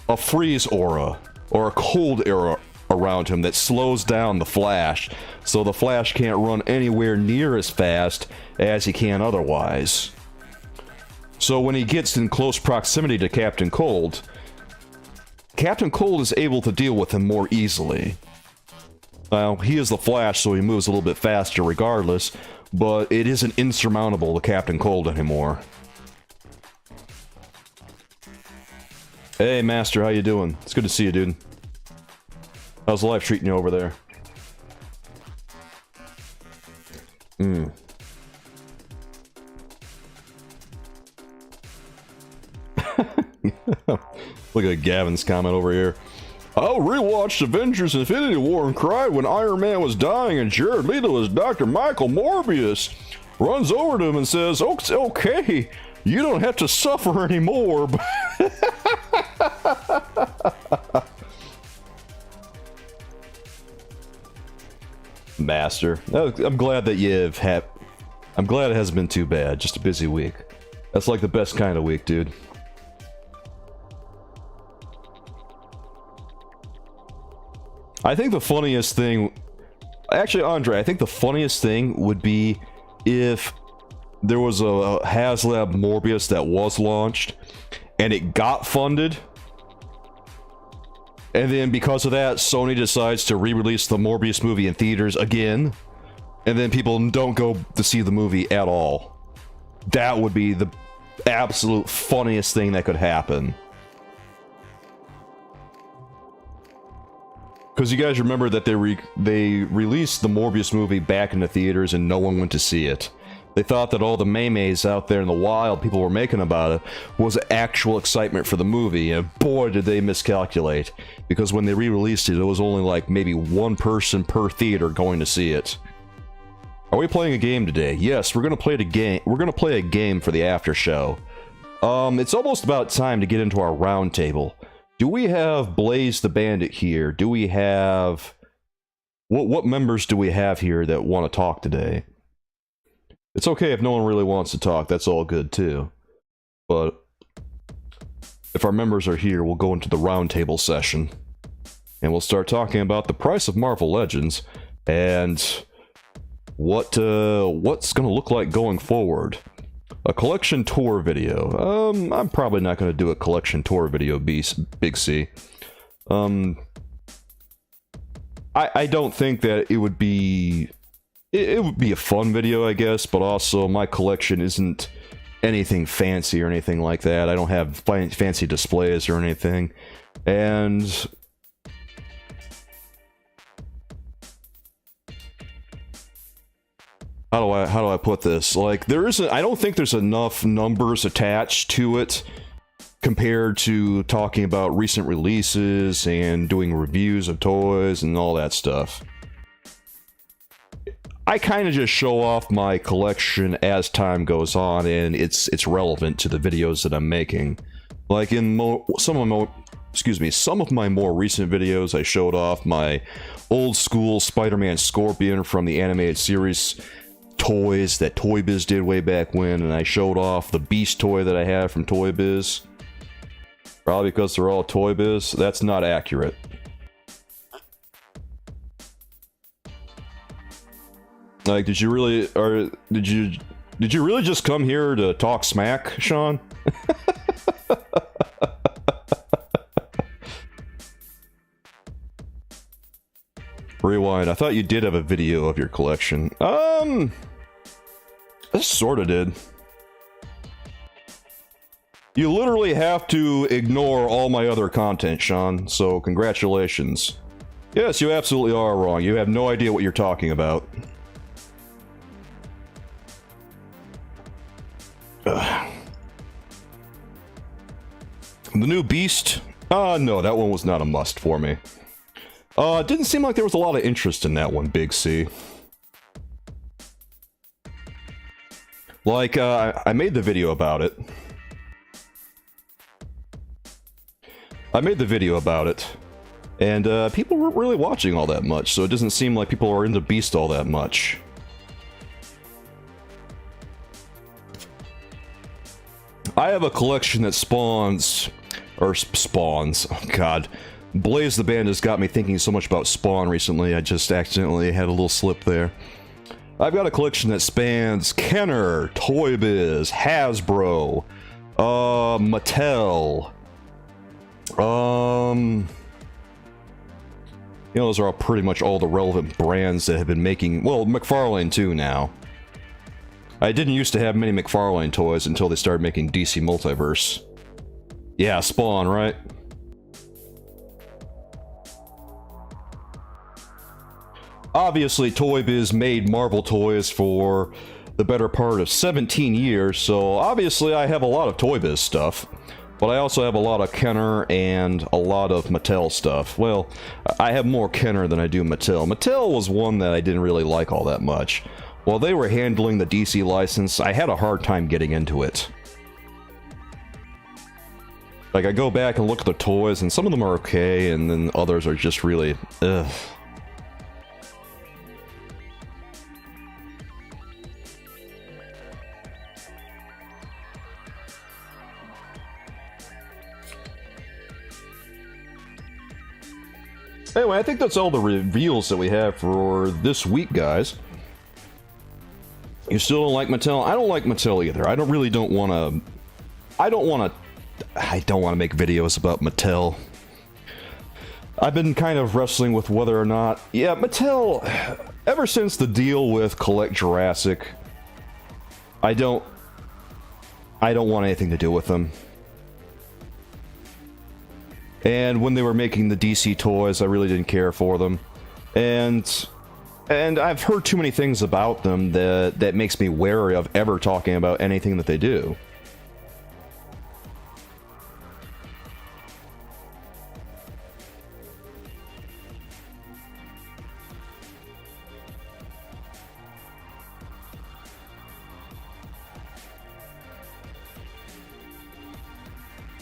a freeze aura, or a cold aura around him that slows down the Flash, so the Flash can't run anywhere near as fast as he can otherwise. So when he gets in close proximity to Captain Cold is able to deal with him more easily. Well, he is the Flash, so he moves a little bit faster regardless, but it isn't insurmountable to Captain Cold anymore. Hey, Master, how you doing? It's good to see you, dude. How's life treating you over there? Look at Gavin's comment over here. I rewatched Avengers Infinity War and cried when Iron Man was dying and Jared Leto as Dr. Michael Morbius runs over to him and says, "Oh, it's okay, you don't have to suffer anymore." Master, I'm glad that you've had... I'm glad it hasn't been too bad, just a busy week. That's like the best kind of week, dude. I think the funniest thing... Actually, Andre, I think the funniest thing would be if there was a HasLab Morbius that was launched, and it got funded, and then because of that, Sony decides to re-release the Morbius movie in theaters again, and then people don't go to see the movie at all. That would be the absolute funniest thing that could happen. Because you guys remember that they released the Morbius movie back into theaters and no one went to see it. They thought that all the memes out there in the wild people were making about it was actual excitement for the movie, and boy did they miscalculate. Because when they re-released it, it was only like maybe one person per theater going to see it. Are we playing a game today? Yes, we're gonna play a game. We're gonna play a game for the after show. It's almost about time to get into our round table. Do we have Blaze the Bandit here? Do we have... What members do we have here that want to talk today? It's okay if no one really wants to talk, that's all good too. But if our members are here, we'll go into the roundtable session. And we'll start talking about the price of Marvel Legends, and what's gonna look like going forward. A collection tour video. I'm probably not gonna do a collection tour video, Big C. I don't think that it would be... It would be a fun video, I guess, but also my collection isn't anything fancy or anything like that. I don't have fancy displays or anything. And... How do I put this? Like, I don't think there's enough numbers attached to it compared to talking about recent releases and doing reviews of toys and all that stuff. I kind of just show off my collection as time goes on, and it's relevant to the videos that I'm making. Like in some of my more recent videos, I showed off my old school Spider-Man Scorpion from the animated series toys that Toy Biz did way back when, and I showed off the Beast toy that I had from Toy Biz. Probably because they're all Toy Biz. That's not accurate. Like, did you really just come here to talk smack, Sean? Rewind. I thought you did have a video of your collection. I sorta did. You literally have to ignore all my other content, Sean, so congratulations. Yes, you absolutely are wrong. You have no idea what you're talking about. The new Beast? No, that one was not a must for me. It didn't seem like there was a lot of interest in that one, Big C. Like, I made the video about it. And, people weren't really watching all that much, so it doesn't seem like people are into Beast all that much. I have a collection that spawns... oh god. Blaze the Band has got me thinking so much about Spawn recently, I just accidentally had a little slip there. I've got a collection that spans Kenner, Toy Biz, Hasbro, Mattel, you know, those are all pretty much all the relevant brands that have been making, well, McFarlane too now. I didn't used to have many McFarlane toys until they started making DC Multiverse. Yeah, Spawn, right? Obviously, Toy Biz made Marvel toys for the better part of 17 years, so obviously I have a lot of Toy Biz stuff. But I also have a lot of Kenner and a lot of Mattel stuff. Well, I have more Kenner than I do Mattel. Mattel was one that I didn't really like all that much. While they were handling the DC license, I had a hard time getting into it. Like, I go back and look at the toys, and some of them are okay, and then others are just really, ugh. Anyway, I think that's all the reveals that we have for this week, guys. You still don't like Mattel? I don't like Mattel either. I don't want to make videos about Mattel. I've been kind of wrestling with whether or not... Yeah, Mattel, ever since the deal with Collect Jurassic, I don't want anything to do with them. And when they were making the DC toys, I really didn't care for them. And I've heard too many things about them that makes me wary of ever talking about anything that they do.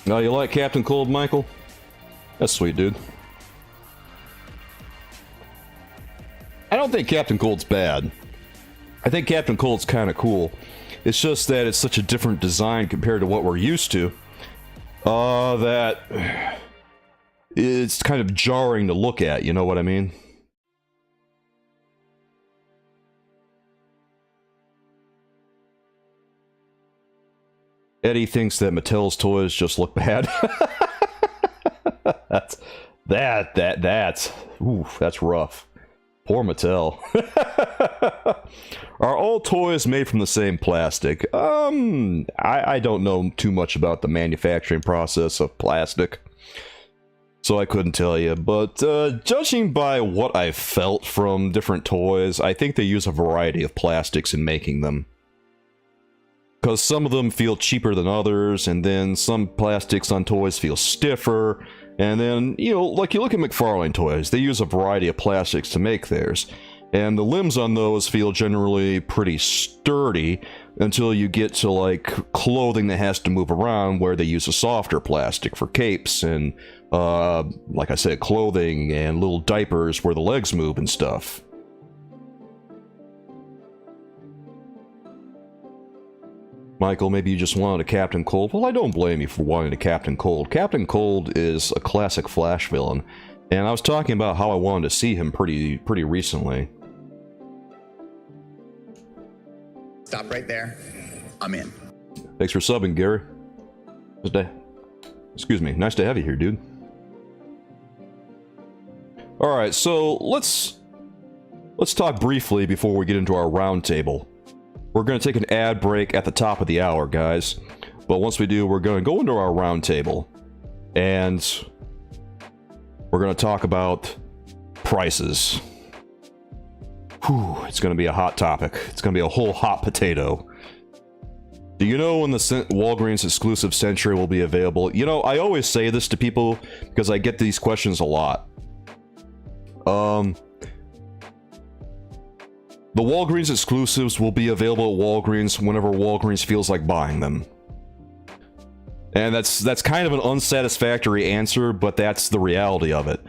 Now, you like Captain Cold, Michael? That's sweet, dude. I don't think Captain Cold's bad. I think Captain Cold's kind of cool. It's just that it's such a different design compared to what we're used to. That it's kind of jarring to look at, you know what I mean? Eddie thinks that Mattel's toys just look bad. That's rough. Poor Mattel. Are all toys made from the same plastic? I don't know too much about the manufacturing process of plastic, so I couldn't tell you. But judging by what I've felt from different toys, I think they use a variety of plastics in making them. Because some of them feel cheaper than others, and then some plastics on toys feel stiffer. And then, you know, like you look at McFarlane toys, they use a variety of plastics to make theirs. And the limbs on those feel generally pretty sturdy until you get to, like, clothing that has to move around, where they use a softer plastic for capes and, like I said, clothing and little diapers where the legs move and stuff. Michael, maybe you just wanted a Captain Cold. Well, I don't blame you for wanting a Captain Cold. Captain Cold is a classic Flash villain, and I was talking about how I wanted to see him pretty recently. Stop right there. I'm in. Thanks for subbing, Gary. Excuse me. Nice to have you here, dude. Alright, so let's talk briefly before we get into our roundtable. We're going to take an ad break at the top of the hour, guys. But once we do, we're going to go into our roundtable. And we're going to talk about prices. Whew, it's going to be a hot topic. It's going to be a whole hot potato. Do you know when the Walgreens exclusive Sentry will be available? You know, I always say this to people because I get these questions a lot. The Walgreens exclusives will be available at Walgreens whenever Walgreens feels like buying them. And that's kind of an unsatisfactory answer, but that's the reality of it.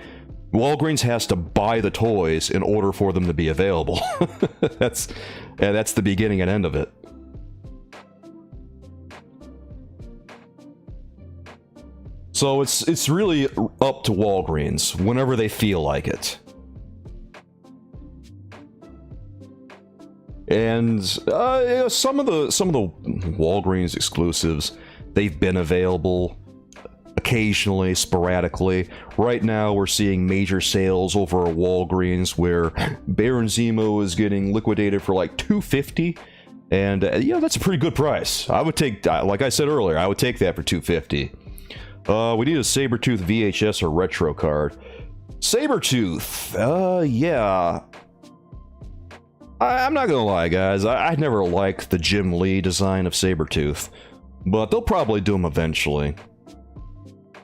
Walgreens has to buy the toys in order for them to be available. That's the beginning and end of it. So it's really up to Walgreens whenever they feel like it. And some of the Walgreens exclusives, they've been available occasionally, sporadically. Right now, we're seeing major sales over at Walgreens where Baron Zemo is getting liquidated for like $250, and you know, that's a pretty good price. I would take, like I said earlier, I would take that for $250. We need a Sabretooth VHS or retro card. Sabretooth, yeah. I'm not gonna lie, guys, I never liked the Jim Lee design of Sabretooth, but they'll probably do him eventually.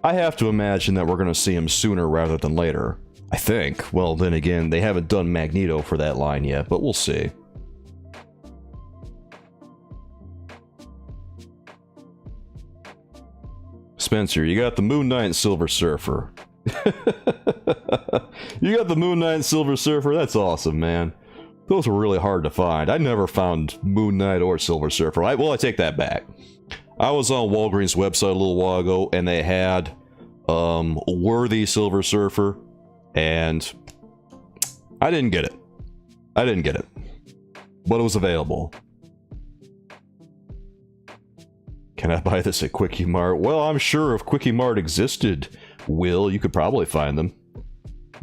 I have to imagine that we're gonna see him sooner rather than later. I think. Well, then again, they haven't done Magneto for that line yet, but we'll see. Spencer, you got the Moon Knight and Silver Surfer. You got the Moon Knight and Silver Surfer? That's awesome, man. Those were really hard to find. I never found Moon Knight or Silver Surfer. Well, I take that back. I was on Walgreens' website a little while ago, and they had a worthy Silver Surfer, and I didn't get it. I didn't get it. But it was available. Can I buy this at Quickie Mart? Well, I'm sure if Quickie Mart existed, Will, you could probably find them.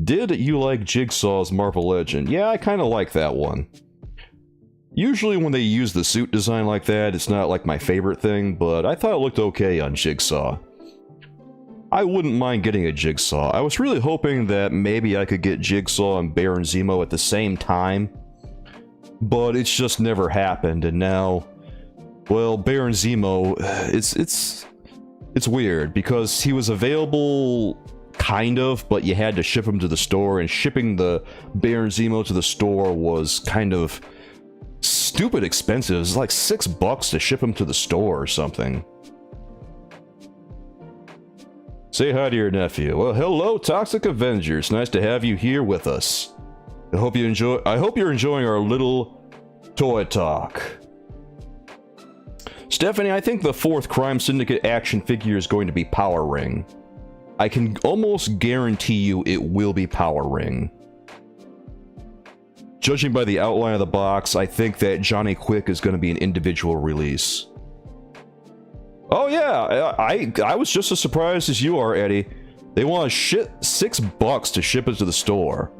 Did you like Jigsaw's Marvel Legend? Yeah, I kind of like that one. Usually when they use the suit design like that, it's not like my favorite thing, but I thought it looked okay on Jigsaw. I wouldn't mind getting a Jigsaw. I was really hoping that maybe I could get Jigsaw and Baron Zemo at the same time, but it's just never happened, and now, well, Baron Zemo, it's weird, because he was available kind of, but you had to ship him to the store, and shipping the Baron Zemo to the store was kind of stupid expensive. It was like $6 to ship him to the store or something. Say hi to your nephew. Well, hello, Toxic Avengers. Nice to have you here with us. I hope you're enjoying our little toy talk. Stephanie, I think the 4th Crime Syndicate action figure is going to be Power Ring. I can almost guarantee you it will be Power Ring. Judging by the outline of the box, I think that Johnny Quick is going to be an individual release. Oh yeah, I was just as surprised as you are, Eddie. They want to ship $6 to ship it to the store.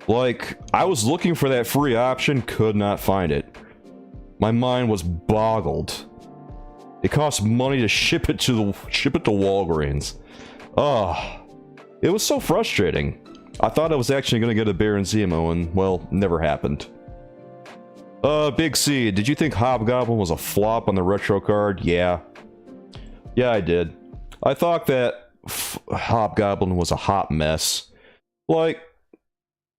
Like, I was looking for that free option, could not find it. My mind was boggled. It costs money to ship it to Walgreens. Oh, it was so frustrating. I thought I was actually going to get a Baron Zemo, and, well, never happened. Big C, did you think Hobgoblin was a flop on the retro card? Yeah. Yeah, I did. I thought that Hobgoblin was a hot mess. Like,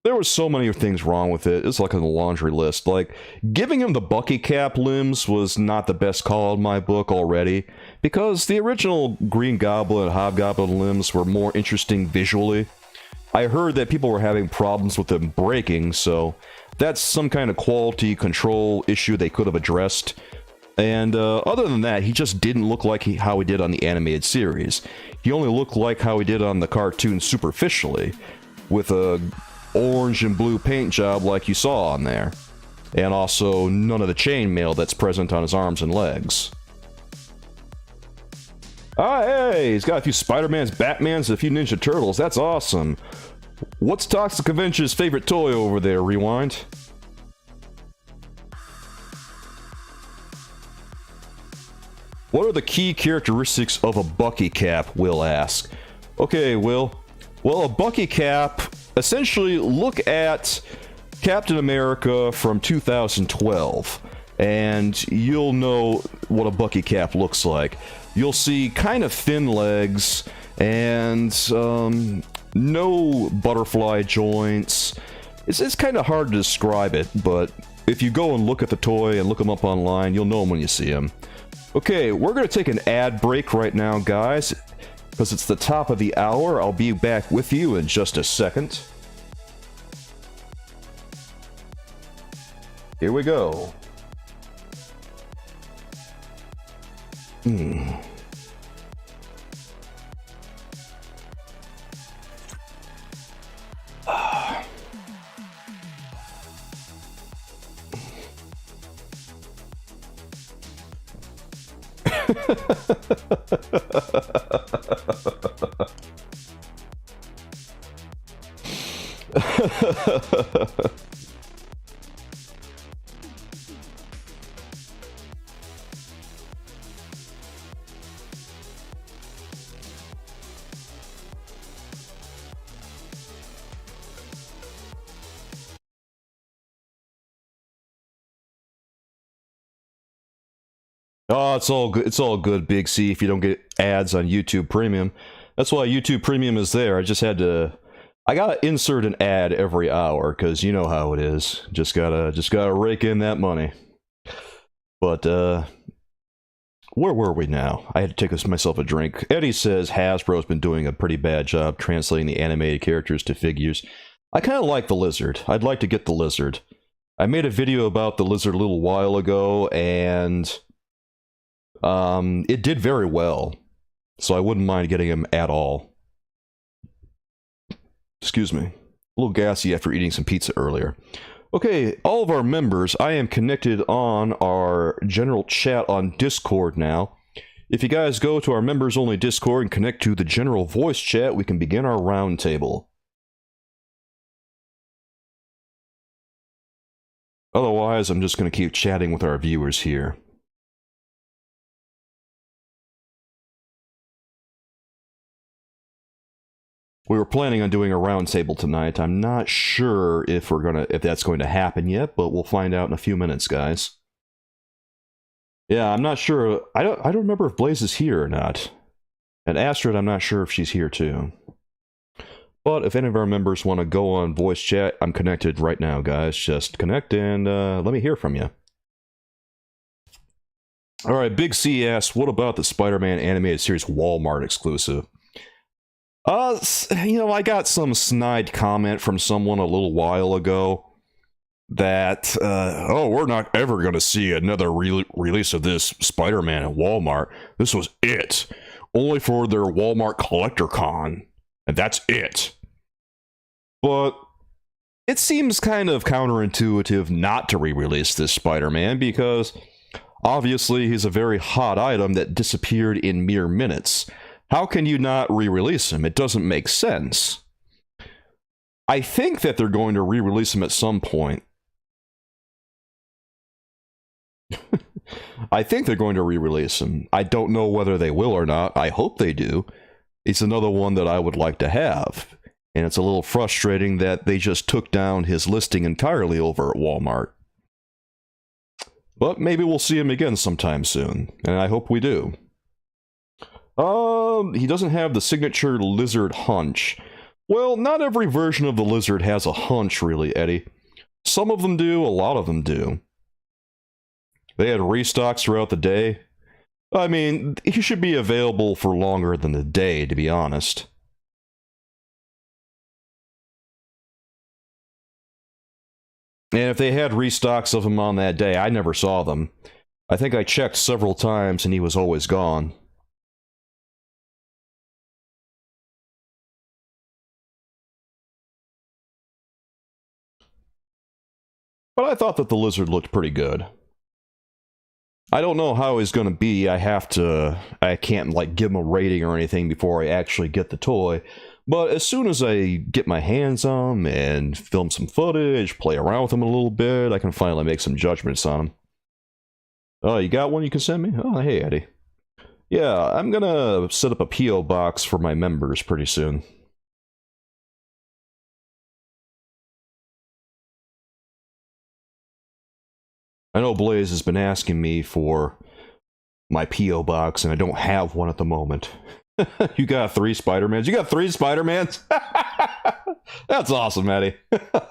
there were so many things wrong with it. It's like on the laundry list. Like, giving him the Bucky Cap limbs was not the best call in my book already, because the original Green Goblin and Hobgoblin limbs were more interesting visually. I heard that people were having problems with them breaking, so that's some kind of quality control issue they could have addressed. And other than that, he just didn't look like how he did on the animated series. He only looked like how he did on the cartoon superficially, with a orange and blue paint job like you saw on there. And also none of the chainmail that's present on his arms and legs. Ah, hey, he's got a few Spider-Mans, Batmans, and a few Ninja Turtles. That's awesome. What's Toxic Avenger's favorite toy over there, Rewind? What are the key characteristics of a Bucky Cap, Will asks. Okay, Will. Well, a Bucky Cap, essentially look at Captain America from 2012, and you'll know what a Bucky Cap looks like. You'll see kind of thin legs, and no butterfly joints. It's kind of hard to describe it, but if you go and look at the toy and look them up online, you'll know them when you see them. Okay, we're going to take an ad break right now, guys, because it's the top of the hour. I'll be back with you in just a second. Here we go. Oh, it's all good. It's all good, Big C, if you don't get ads on YouTube Premium. That's why YouTube Premium is there. I gotta insert an ad every hour, because you know how it is. Just gotta rake in that money. But, where were we now? I had to take myself a drink. Eddie says Hasbro's been doing a pretty bad job translating the animated characters to figures. I kind of like the lizard. I'd like to get the lizard. I made a video about the lizard a little while ago, and it did very well, so I wouldn't mind getting him at all. Excuse me. A little gassy after eating some pizza earlier. Okay, all of our members, I am connected on our general chat on Discord now. If you guys go to our members-only Discord and connect to the general voice chat, we can begin our roundtable. Otherwise, I'm just going to keep chatting with our viewers here. We were planning on doing a roundtable tonight. I'm not sure if that's going to happen yet, but we'll find out in a few minutes, guys. Yeah, I'm not sure. I don't remember if Blaze is here or not. And Astrid, I'm not sure if she's here too. But if any of our members want to go on voice chat, I'm connected right now, guys. Just connect and let me hear from you. Alright, Big C asks, what about the Spider-Man animated series Walmart exclusive? You know, I got some snide comment from someone a little while ago that, oh, we're not ever going to see another release of this Spider-Man at Walmart. This was it. Only for their Walmart Collector Con. And that's it. But it seems kind of counterintuitive not to re-release this Spider-Man, because Obviously, he's a very hot item that disappeared in mere minutes. How can you not re-release him? It doesn't make sense. I think that they're going to re-release him at some point. I think they're going to re-release him. I don't know whether they will or not. I hope they do. It's another one that I would like to have. And it's a little frustrating that they just took down his listing entirely over at Walmart. But maybe we'll see him again sometime soon, and I hope we do. He doesn't have the signature lizard hunch. Well, not every version of the lizard has a hunch, really, Eddie. Some of them do, a lot of them do. They had restocks throughout the day. I mean, he should be available for longer than the day, to be honest. And if they had restocks of him on that day, I never saw them. I think I checked several times and he was always gone. But I thought that the lizard looked pretty good. I don't know how he's going to be. I can't like give him a rating or anything before I actually get the toy. But as soon as I get my hands on him and film some footage, play around with him a little bit, I can finally make some judgments on him. Oh, you got one you can send me? Oh, hey, Eddie. Yeah, I'm gonna set up a P.O. box for my members pretty soon. I know Blaze has been asking me for my P.O. box, and I don't have one at the moment. You got 3 Spider-Mans? You got 3 Spider-Mans? That's awesome, Eddie.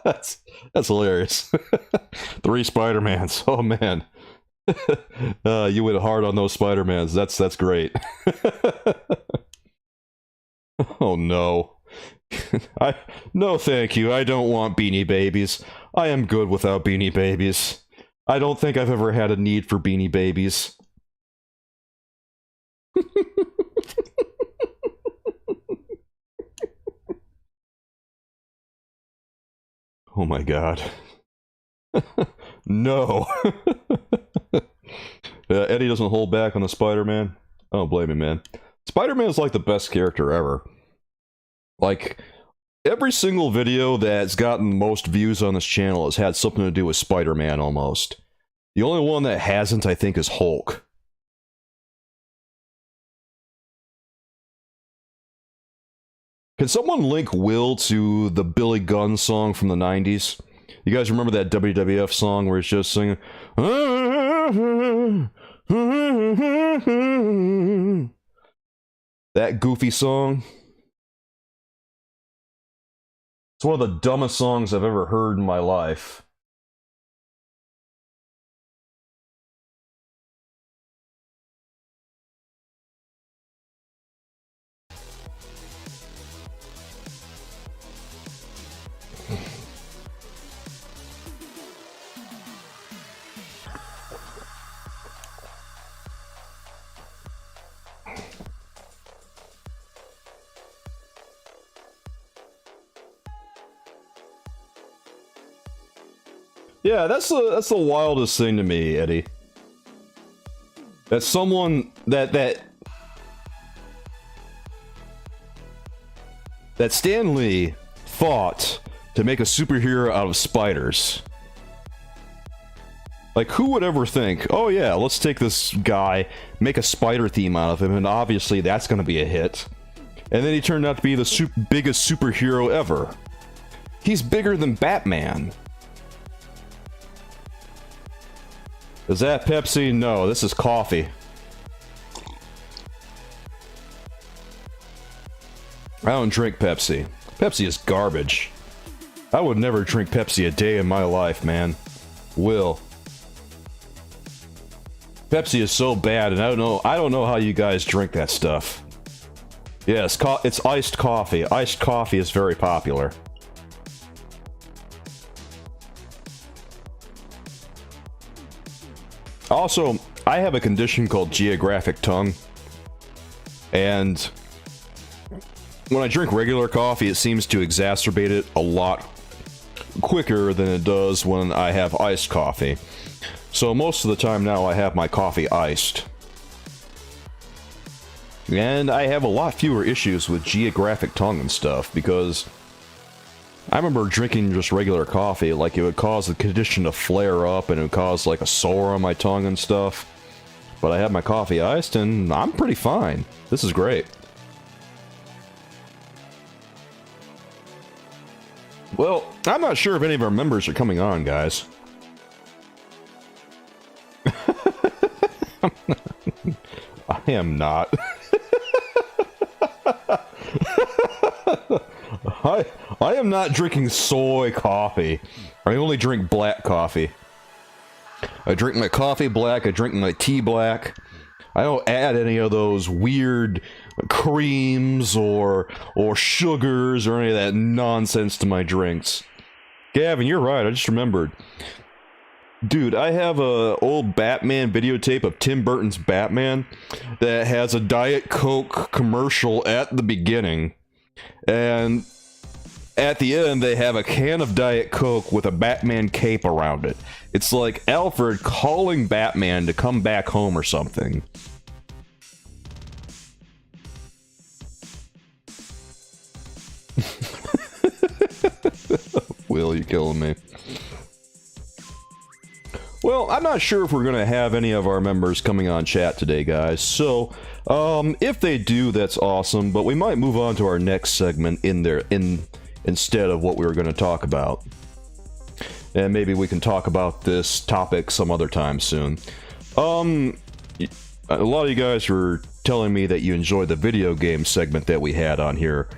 That's hilarious. 3 Spider-Mans. Oh, man. You went hard on those Spider-Mans. That's great. Oh, no. No, thank you. I don't want Beanie Babies. I am good without Beanie Babies. I don't think I've ever had a need for Beanie Babies. Oh my god. No. Eddie doesn't hold back on the Spider-Man. I don't blame him, man. Spider-Man is like the best character ever. Like, every single video that's gotten the most views on this channel has had something to do with Spider-Man almost. The only one that hasn't, I think, is Hulk. Can someone link Will to the Billy Gunn song from the 90s? You guys remember that WWF song where he's just singing... That goofy song? It's one of the dumbest songs I've ever heard in my life. Yeah, that's the wildest thing to me, Eddie. That someone that Stan Lee thought to make a superhero out of spiders. Like, who would ever think, oh yeah, let's take this guy, make a spider theme out of him, and obviously that's gonna be a hit. And then he turned out to be the biggest superhero ever. He's bigger than Batman. Is that Pepsi? No, this is coffee. I don't drink Pepsi. Pepsi is garbage. I would never drink Pepsi a day in my life, man. Will. Pepsi is so bad, and I don't know how you guys drink that stuff. Yes, it's iced coffee. Iced coffee is very popular. Also, I have a condition called geographic tongue, and when I drink regular coffee, it seems to exacerbate it a lot quicker than it does when I have iced coffee. So most of the time now I have my coffee iced. And I have a lot fewer issues with geographic tongue and stuff, because I remember drinking just regular coffee, like it would cause the condition to flare up and it would cause like a sore on my tongue and stuff. But I have my coffee iced and I'm pretty fine. This is great. Well, I'm not sure if any of our members are coming on, guys. I am not. I am not drinking soy coffee. I only drink black coffee. I drink my coffee black, I drink my tea black. I don't add any of those weird creams or sugars or any of that nonsense to my drinks. Gavin, you're right, I just remembered. Dude, I have a old Batman videotape of Tim Burton's Batman that has a Diet Coke commercial at the beginning. And at the end, they have a can of Diet Coke with a Batman cape around it. It's like Alfred calling Batman to come back home or something. Will, you killing me. Well, I'm not sure if we're going to have any of our members coming on chat today, guys. So, if they do, that's awesome. But we might move on to our next segment instead of what we were going to talk about. And maybe we can talk about this topic some other time soon. A lot of you guys were telling me that you enjoyed the video game segment that we had on here.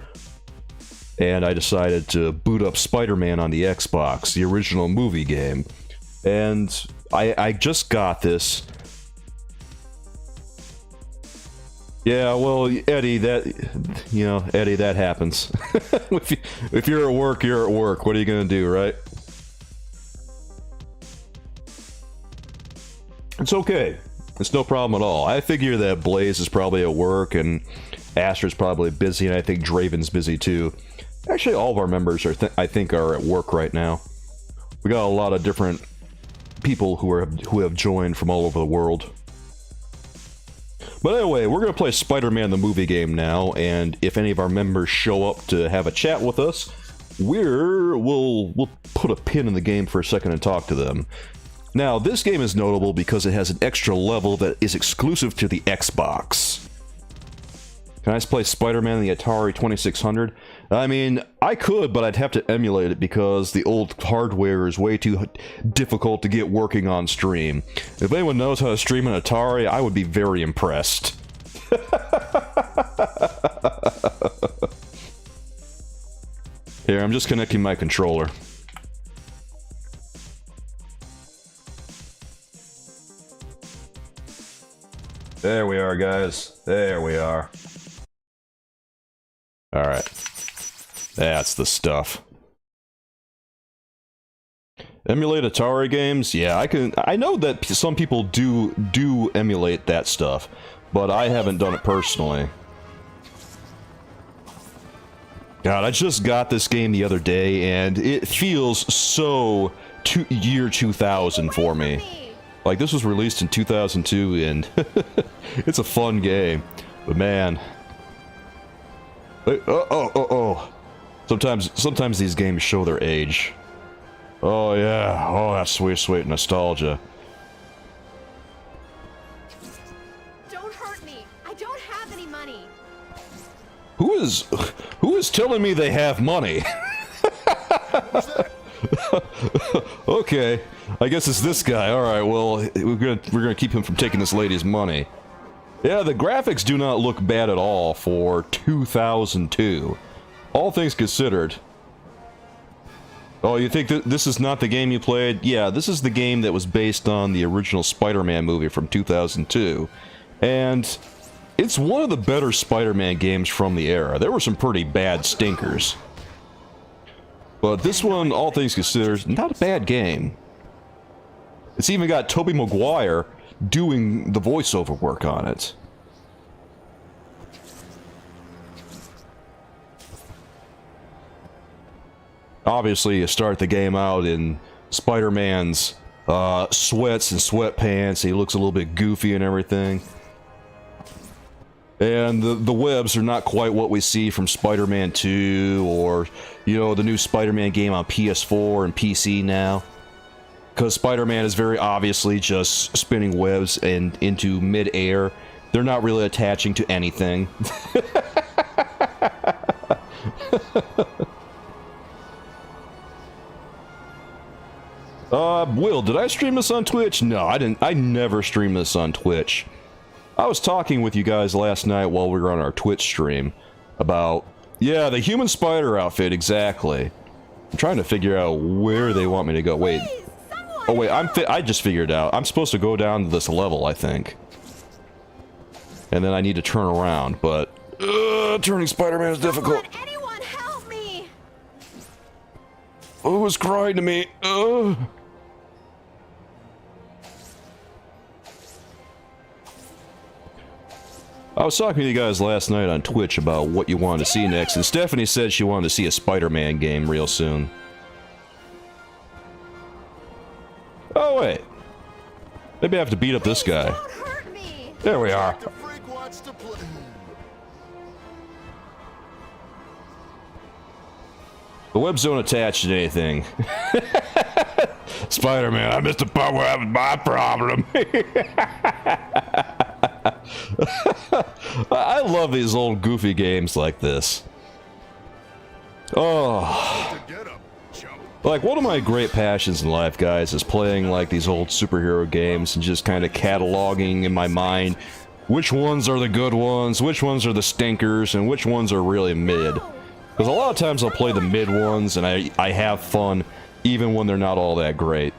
And I decided to boot up Spider-Man on the Xbox, the original movie game. And I just got this. Yeah, well, Eddie, Eddie, that happens. If you're at work, you're at work. What are you gonna do, right? It's okay. It's no problem at all. I figure that Blaze is probably at work, and Aster's probably busy, and I think Draven's busy too. Actually, all of our members are, I think, are at work right now. We got a lot of different people who have joined from all over the world. But anyway, we're going to play Spider-Man the movie game now, and if any of our members show up to have a chat with us, we'll put a pin in the game for a second and talk to them. Now, this game is notable because it has an extra level that is exclusive to the Xbox. Can I play Spider-Man on the Atari 2600? I mean, I could, but I'd have to emulate it because the old hardware is way too difficult to get working on stream. If anyone knows how to stream an Atari, I would be very impressed. Here, I'm just connecting my controller. There we are, guys. There we are. Alright. That's the stuff. Emulate Atari games? Yeah, I know that some people do emulate that stuff, but I haven't done it personally. God, I just got this game the other day, and it feels so year 2000 for me. Like, this was released in 2002, and it's a fun game. But man... Sometimes these games show their age. Oh yeah, oh that's sweet nostalgia. Don't hurt me. I don't have any money. Who is telling me they have money? Okay, I guess it's this guy. All right, well we're gonna keep him from taking this lady's money. Yeah, the graphics do not look bad at all for 2002. All things considered. Oh, you think this is not the game you played? Yeah, this is the game that was based on the original Spider-Man movie from 2002. And it's one of the better Spider-Man games from the era. There were some pretty bad stinkers. But this one, all things considered, not a bad game. It's even got Tobey Maguire doing the voiceover work on it. Obviously, you start the game out in Spider-Man's sweats and sweatpants. He looks a little bit goofy and everything. And the webs are not quite what we see from Spider-Man 2 or, you know, the new Spider-Man game on PS4 and PC now. Because Spider-Man is very obviously just spinning webs and into mid-air. They're not really attaching to anything. Will, did I stream this on Twitch? No, I didn't. I never stream this on Twitch. I was talking with you guys last night while we were on our Twitch stream about, yeah, the human spider outfit, exactly. I'm trying to figure out where they want me to go. Wait. Oh, wait, I just figured it out. I'm supposed to go down to this level, I think. And then I need to turn around, but... turning Spider-Man is difficult. Anyone help me! Oh, it's crying to me. I was talking to you guys last night on Twitch about what you wanted to see next, and Stephanie said she wanted to see a Spider-Man game real soon. Oh, wait. Maybe I have to beat up this guy. Don't hurt me! There we are. The webs don't attach to anything. Spider-Man, I missed the part where that was my problem. I love these old goofy games like this. Oh. Like, one of my great passions in life, guys, is playing, like, these old superhero games and just kind of cataloging in my mind which ones are the good ones, which ones are the stinkers, and which ones are really mid. Because a lot of times I'll play the mid ones, and I have fun, even when they're not all that great.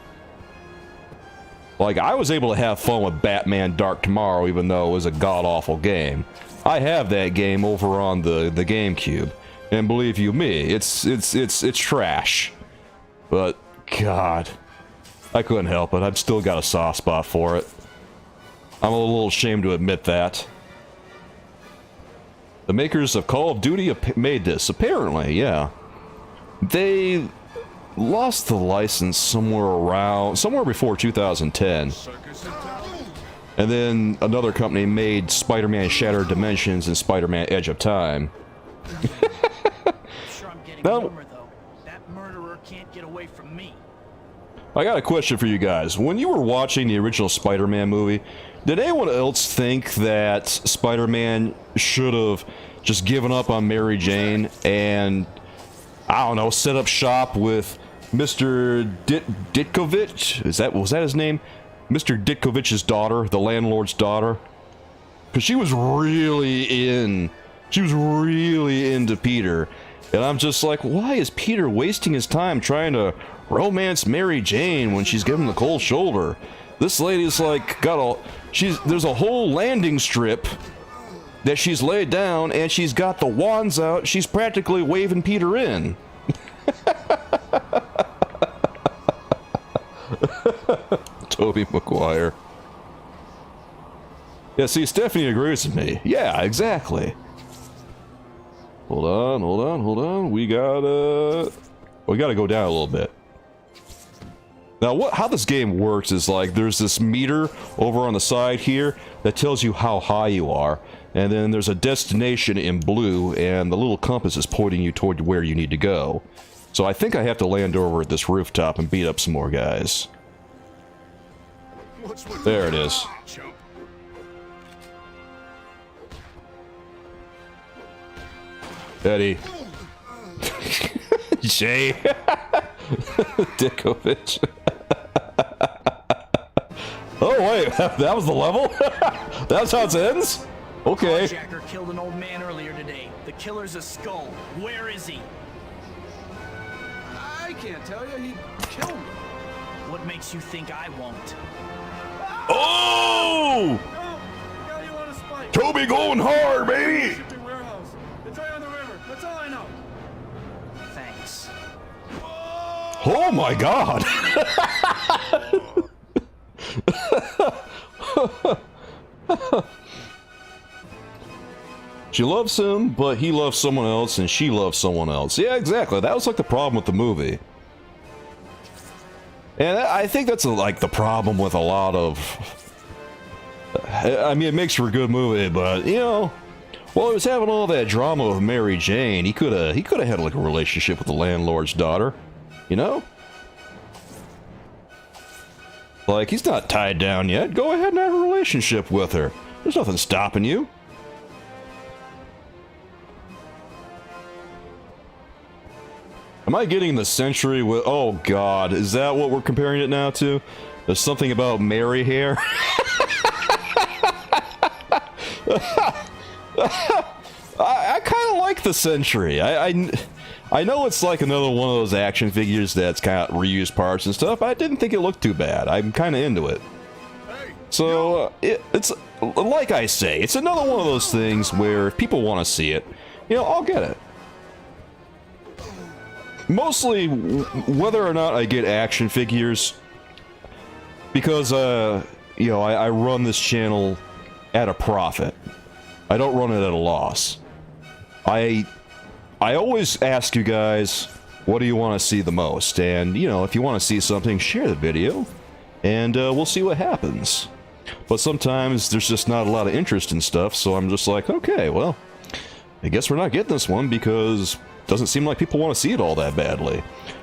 Like, I was able to have fun with Batman Dark Tomorrow, even though it was a god-awful game. I have that game over on the GameCube, and believe you me, it's trash. But, God, I couldn't help it. I've still got a soft spot for it. I'm a little ashamed to admit that. The makers of Call of Duty made this, apparently, yeah. They lost the license somewhere before 2010. And then another company made Spider-Man Shattered Dimensions and Spider-Man Edge of Time. Sure I'm getting Now, warmer, though. That murderer can't get away from me. I got a question for you guys. When you were watching the original Spider-Man movie, did anyone else think that Spider-Man should have just given up on Mary Jane and, I don't know, set up shop with Mr. Ditkovich? Was that his name? Mr. Ditkovich's daughter, the landlord's daughter? Because she was really into Peter. And I'm just like, why is Peter wasting his time trying to romance Mary Jane when she's giving the cold shoulder? This lady's like there's a whole landing strip that she's laid down, and she's got the wands out. She's practically waving Peter in. Tobey Maguire. Yeah, see, Stephanie agrees with me. Yeah, exactly. Hold on. We gotta go down a little bit. Now, how this game works is, like, there's this meter over on the side here that tells you how high you are, and then there's a destination in blue, and the little compass is pointing you toward where you need to go. So I think I have to land over at this rooftop and beat up some more guys. There it is. Eddie. Jay. Dickovich. Oh wait, that was the level? That's how it ends? Okay. Jacker killed an old man earlier today. The killer's a skull. Where is he? I can't tell you. He killed me. What makes you think I won't? Oh! No, got you on a spike. Toby going hard, baby! Shipping warehouse. It's right on the river. That's all I know. Thanks. Oh my god! She loves him, but he loves someone else, and she loves someone else. Yeah, exactly. That was like the problem with the movie. And I think that's like the problem with a lot of. I mean, it makes for a good movie, but you know, while he was having all that drama with Mary Jane, he could have had like a relationship with the landlord's daughter, you know? Like, he's not tied down yet. Go ahead and have a relationship with her. There's nothing stopping you. Am I getting the century with... Oh, God. Is that what we're comparing it now to? There's something about Mary hair? I kind of like the century. I know it's like another one of those action figures that's kind of reused parts and stuff, but I didn't think it looked too bad. I'm kind of into it. So, it's like I say, it's another one of those things where if people want to see it, you know, I'll get it. Mostly, whether or not I get action figures, because, you know, I run this channel at a profit. I don't run it at a loss. I always ask you guys, what do you want to see the most? And, you know, if you want to see something, share the video, and we'll see what happens. But sometimes there's just not a lot of interest in stuff, so I'm just like, okay, well, I guess we're not getting this one because it doesn't seem like people want to see it all that badly.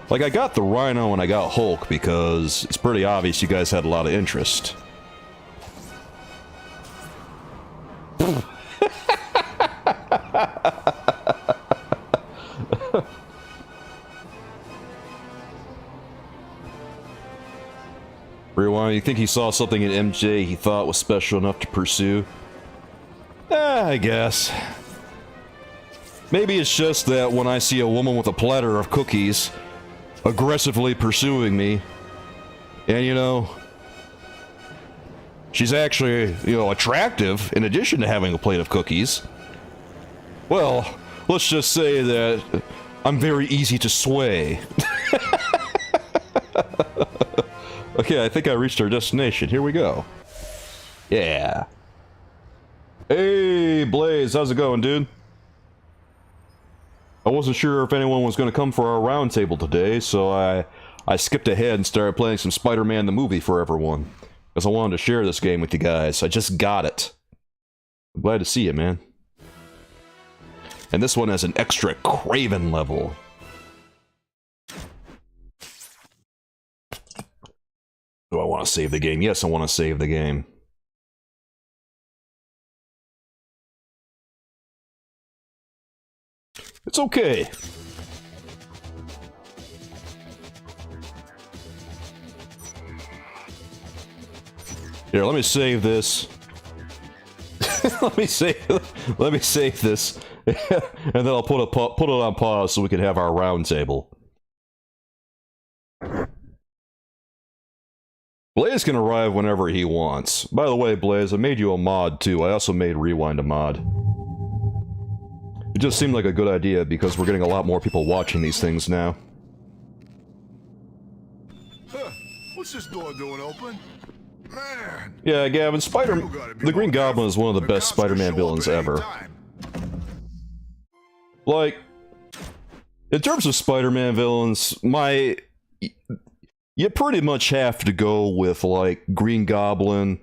Like, I got the Rhino and I got Hulk because it's pretty obvious you guys had a lot of interest. Rewind, you think he saw something in MJ he thought was special enough to pursue? I guess. Maybe it's just that when I see a woman with a platter of cookies aggressively pursuing me, and you know, she's actually, you know, attractive in addition to having a plate of cookies, well, let's just say that I'm very easy to sway. Okay, I think I reached our destination. Here we go. Yeah. Hey, Blaze, how's it going, dude? I wasn't sure if anyone was going to come for our roundtable today, so I skipped ahead and started playing some Spider-Man the movie for everyone. Because I wanted to share this game with you guys. I just got it. I'm glad to see you, man. And this one has an extra Craven level. Do I want to save the game? Yes, I want to save the game. It's okay. Here, let me save this. let me save this, and then I'll put it on pause so we can have our round table. Blaze can arrive whenever he wants. By the way, Blaze, I made you a mod too. I also made Rewind a mod. It just seemed like a good idea because we're getting a lot more people watching these things now. Huh. What's this door doing open? Man. Yeah, Gavin, the Green Goblin is one of the best Spider-Man villains ever. Like, in terms of Spider-Man villains, you pretty much have to go with, like, Green Goblin,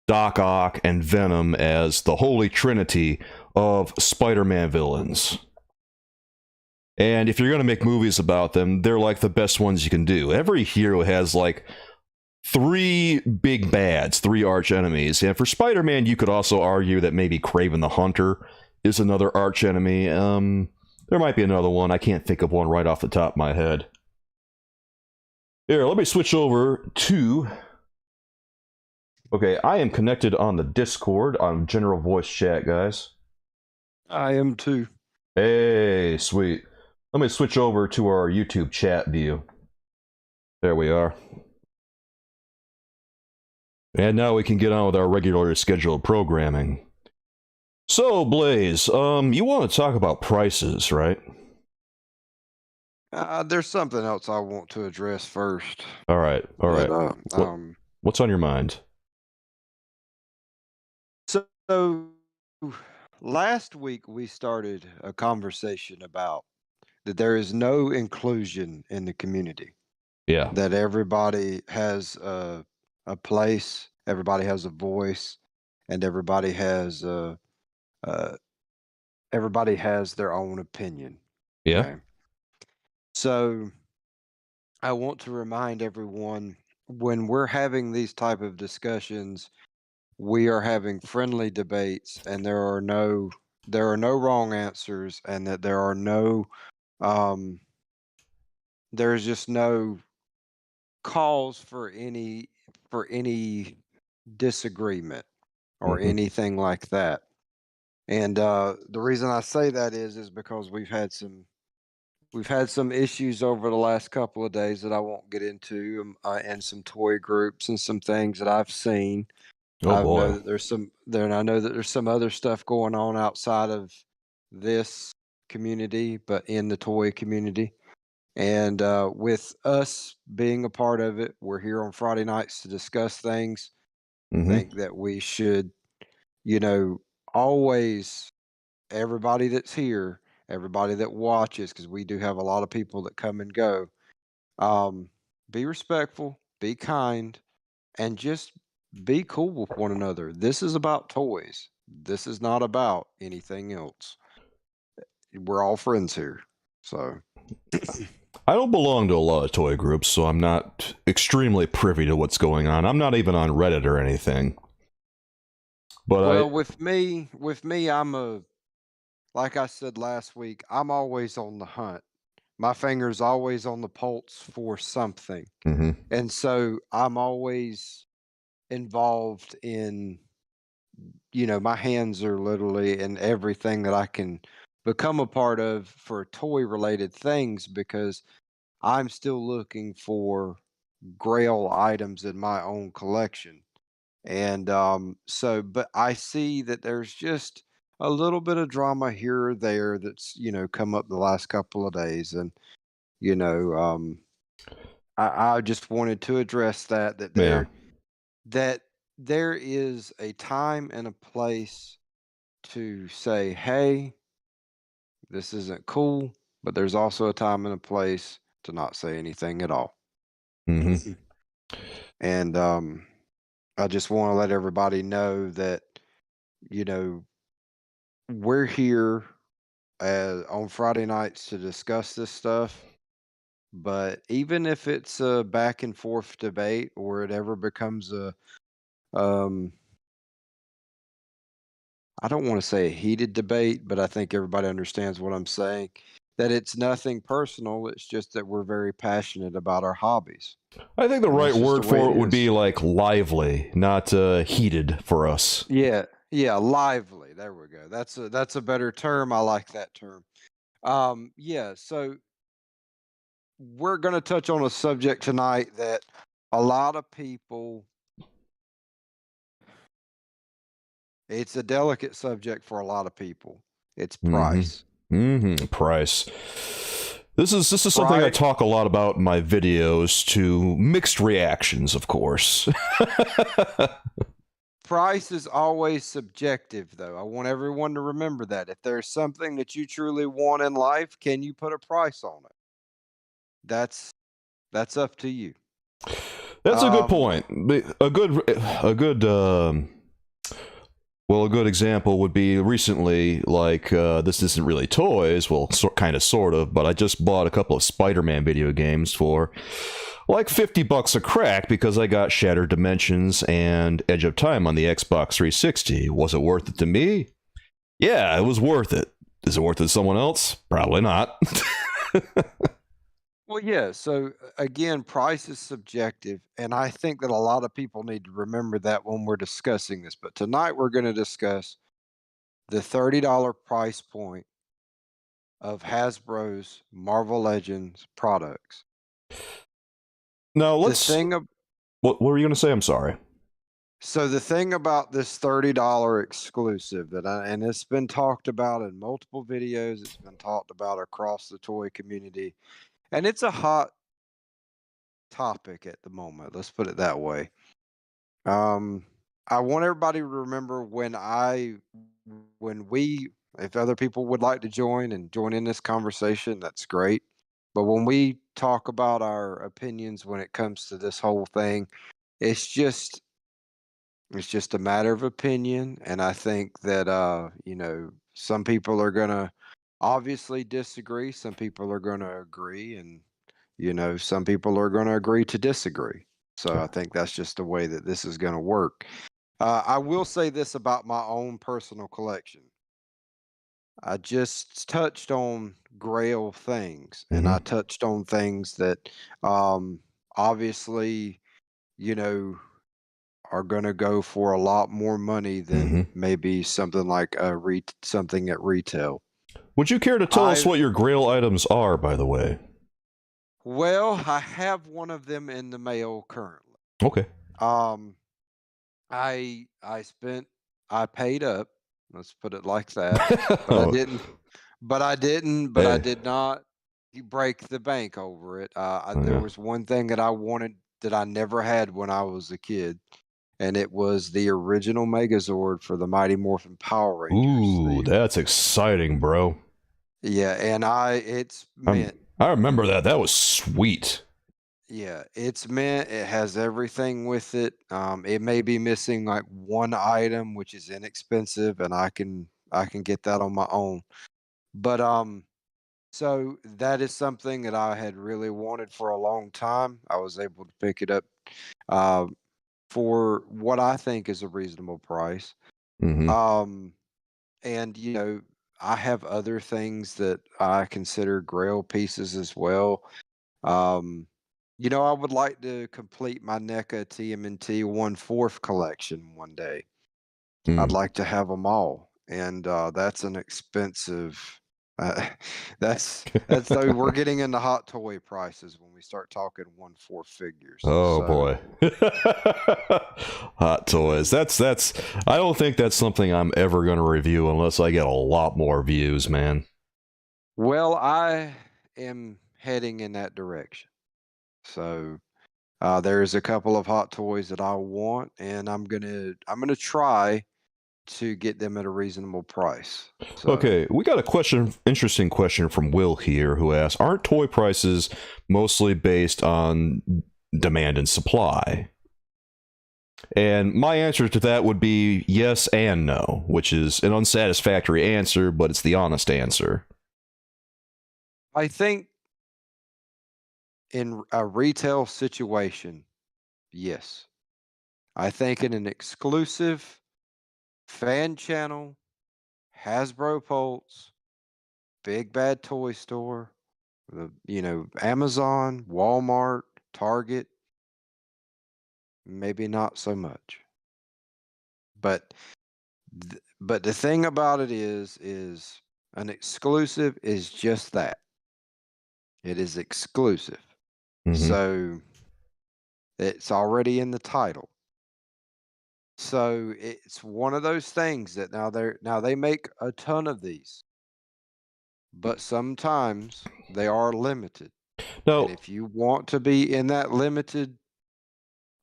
Doc Ock, and Venom as the holy trinity of Spider-Man villains. And if you're going to make movies about them, they're, like, the best ones you can do. Every hero has, like, 3 big bads, 3 arch enemies. And for Spider-Man, you could also argue that maybe Kraven the Hunter is another arch enemy. There might be another one. I can't think of one right off the top of my head. Here, let me switch over to... Okay, I am connected on the Discord, on general voice chat, guys. I am too. Hey, sweet. Let me switch over to our YouTube chat view. There we are. And now we can get on with our regularly scheduled programming. So, Blaze, you want to talk about prices, right? There's something else I want to address first. All right. But, what's on your mind? So, last week we started a conversation about that there is no inclusion in the community. Yeah. that everybody has a place, everybody has a voice, and everybody has their own opinion. Yeah. Okay. So I want to remind everyone, when we're having these type of discussions, we are having friendly debates, and there are no wrong answers, and that there's just no cause for any disagreement or Mhm. anything like that. And the reason I say that is because we've had some issues over the last couple of days that I won't get into, and some toy groups and some things that I've seen. Oh I know boy. that I know that there's some other stuff going on outside of this community, but in the toy community. And with us being a part of it, we're here on Friday nights to discuss things. Mhm. Think that we should, you know, always, everybody that's here, everybody that watches, because we do have a lot of people that come and go, um, be respectful, be kind, and just be cool with one another. This is about toys. This is not about anything else. We're all friends here. So, I don't belong to a lot of toy groups, so I'm not extremely privy to what's going on. I'm not even on Reddit or anything. But well, with me, like I said last week, I'm always on the hunt. My finger's always on the pulse for something. Mhm. And so I'm always involved in, my hands are literally in everything that I can become a part of for toy related things, because I'm still looking for grail items in my own collection. And but I see that there's just a little bit of drama here or there that's, come up the last couple of days. And, you know, um, I just wanted to address Yeah. that there is a time and a place to say, hey, this isn't cool, but there's also a time and a place to not say anything at all. Mhm. And I just want to let everybody know that, you know, we're here on Friday nights to discuss this stuff. But even if it's a back and forth debate, or it ever becomes um, I don't want to say a heated debate, but I think everybody understands what I'm saying. That it's nothing personal. It's just that we're very passionate about our hobbies, I think the and right that's just the word way for it it would be is. like lively, not heated for us. Yeah, yeah, lively. There we go. That's a better term. I like that term. Yeah. So we're going to touch on a subject tonight that a lot of people. It's a delicate subject for a lot of people. It's Mhm. price. Mhm. Price. This is something I Price. talk a lot about in my videos, to mixed reactions, of course. Price is always subjective, though. I want everyone to remember that. If there's something that you truly want in life, can you put a price on it? That's up to you. That's a good Um, point. A good example would be recently, like, this isn't really toys, well, kind of, sort of, but I just bought a couple of Spider-Man video games for like $50 a crack because I got Shattered Dimensions and Edge of Time on the Xbox 360. Was it worth it to me? Yeah, it was worth it. Is it worth it to someone else? Probably not. well, yeah. So again, price is subjective, and I think that a lot of people need to remember that when we're discussing this. But tonight we're going to discuss the $30 price point of Hasbro's Marvel Legends products. Now, The let's... thing What were you going to say? I'm sorry. So the thing about this $30 exclusive and it's been talked about in multiple videos, it's been talked about across the toy community, and it's a hot topic at the moment. Let's put it that way. Um, I want everybody to remember when we, if other people would like to join in this conversation, that's great. But when we talk about our opinions when it comes to this whole thing, it's just a matter of opinion, and I think that some people are gonna obviously disagree, some people are gonna agree, and some people are gonna agree to disagree. So I think that's just the way that this is gonna work. I will say this about my own personal collection. I just touched on Grail things, and I touched on things that obviously, you know, are going to go for a lot more money than maybe something like something at retail. Would you care to tell us what your Grail items are, by the way? Well, I have one of them in the mail currently. Okay. I paid up. Let's put it like that. But I did not break the bank over it. There was one thing that I wanted that I never had when I was a kid, and it was the original Megazord for the Mighty Morphin Power Rangers. Ooh, that's exciting, bro. Yeah, and it's meant. I remember that. That was sweet. Yeah, it's meant. It has everything with it. It may be missing like one item, which is inexpensive, and I can get that on my own. But so that is something that I had really wanted for a long time. I was able to pick it up for what I think is a reasonable price. And I have other things that I consider Grail pieces as well. I would like to complete my NECA TMNT 1/4 collection one day. I'd like to have them all, and that's an expensive. That's so we're getting into hot toy prices when we start talking 1/4 figures. Oh boy, hot toys. That's. I don't think that's something I'm ever going to review unless I get a lot more views, man. Well, I am heading in that direction. So there's a couple of hot toys that I want, and I'm gonna try to get them at a reasonable price. So, okay, we got a interesting question from Will here, who asks, aren't toy prices mostly based on demand and supply? And my answer to that would be yes and no, which is an unsatisfactory answer, but it's the honest answer. I think in a retail situation, yes. I think in an exclusive fan channel, Hasbro Pulse, Big Bad Toy Store, Amazon, Walmart, Target, maybe not so much. But the thing about it is an exclusive is just that. It is exclusive. So it's already in the title. So it's one of those things that now they make a ton of these, but sometimes they are limited. No. And if you want to be in that limited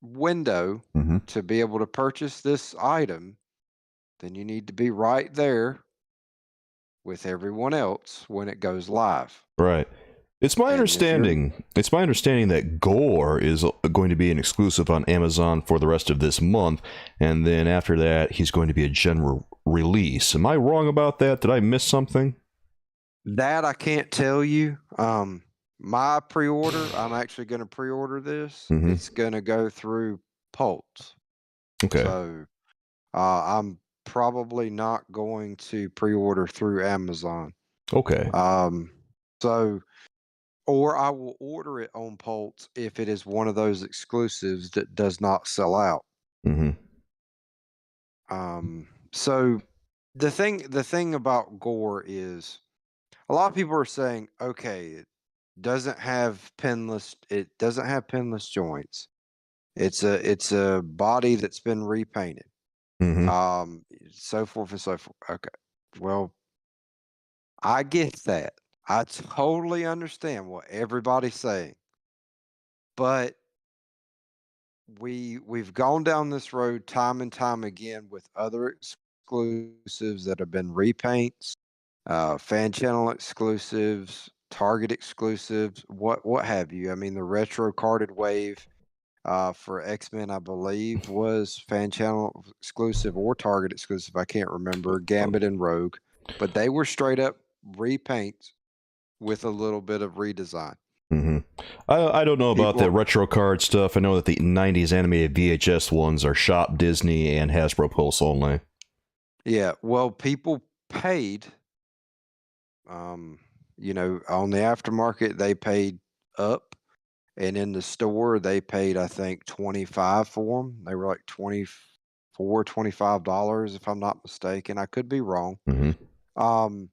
window to be able to purchase this item, then you need to be right there with everyone else when it goes live. Right. It's my understanding that Gorr is going to be an exclusive on Amazon for the rest of this month, and then after that, he's going to be a general release. Am I wrong about that? Did I miss something? That I can't tell you. My pre-order, I'm actually going to pre-order this. It's going to go through Pulse. Okay. So I'm probably not going to pre-order through Amazon. Okay. Or I will order it on Pulse if it is one of those exclusives that does not sell out. So the thing about Gorr is a lot of people are saying, okay, it doesn't have pinless joints. It's a body that's been repainted. So forth and so forth. Okay. Well, I get that. I totally understand what everybody's saying. But we've gone down this road time and time again with other exclusives that have been repaints, fan channel exclusives, Target exclusives, what have you. I mean, the retro carded wave for X-Men, I believe, was fan channel exclusive or Target exclusive. I can't remember. Gambit and Rogue, but they were straight up repaints with a little bit of redesign. Mm-hmm. I don't know about the retro card stuff. I know that the 90s animated VHS ones are Shop, Disney, and Hasbro Pulse only. Yeah, well, people paid, you know, on the aftermarket, they paid up. And in the store, they paid, I think, $25 for them. They were like $24, $25, if I'm not mistaken. I could be wrong. Mm-hmm.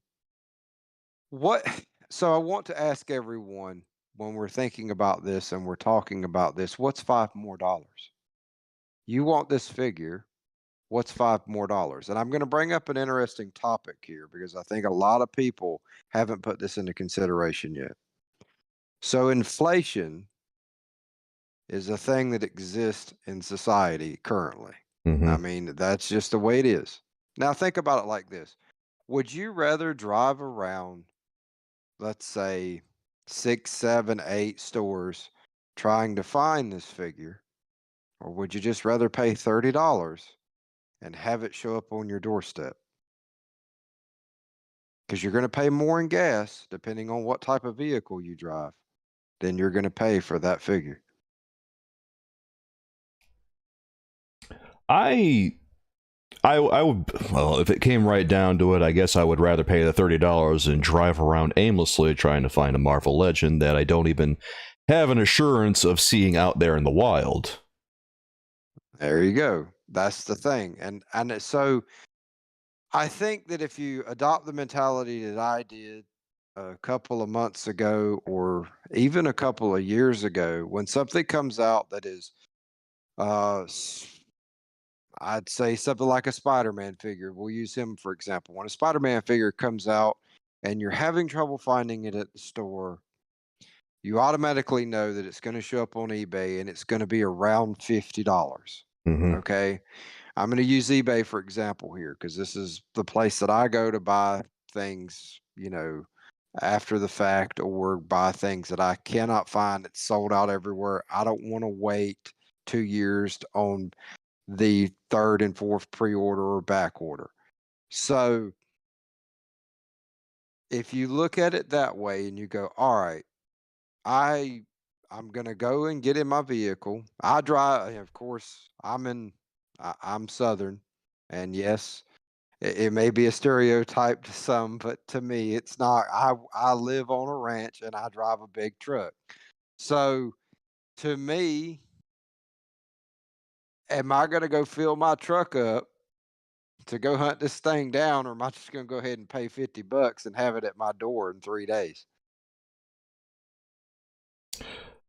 So I want to ask everyone, when we're thinking about this and we're talking about this, what's $5 more? You want this figure, what's $5 more? And I'm going to bring up an interesting topic here because I think a lot of people haven't put this into consideration yet. So inflation is a thing that exists in society currently. Mm-hmm. I mean, that's just the way it is. Now think about it like this. Would you rather drive around, let's say, 6, 7, 8 stores trying to find this figure? Or would you just rather pay $30 and have it show up on your doorstep? Because you're going to pay more in gas, depending on what type of vehicle you drive, than you're going to pay for that figure. I would, well, if it came right down to it, I guess I would rather pay the $30 and drive around aimlessly trying to find a Marvel Legend that I don't even have an assurance of seeing out there in the wild. There you go. That's the thing. And so I think that if you adopt the mentality that I did a couple of months ago or even a couple of years ago, when something comes out that is I'd say something like a Spider-Man figure. We'll use him for example. When a Spider-Man figure comes out and you're having trouble finding it at the store, you automatically know that it's going to show up on eBay and it's going to be around $50. Mm-hmm. Okay. I'm going to use eBay for example here because this is the place that I go to buy things, you know, after the fact or buy things that I cannot find. It's sold out everywhere. I don't want to wait 2 years on the 3rd and 4th pre-order or back order. So if you look at it that way and you go, all right, I'm going to go and get in my vehicle. I drive, of course, I'm Southern, and yes, it may be a stereotype to some, but to me, it's not. I live on a ranch and I drive a big truck. So to me, am I going to go fill my truck up to go hunt this thing down, or am I just going to go ahead and pay $50 and have it at my door in 3 days?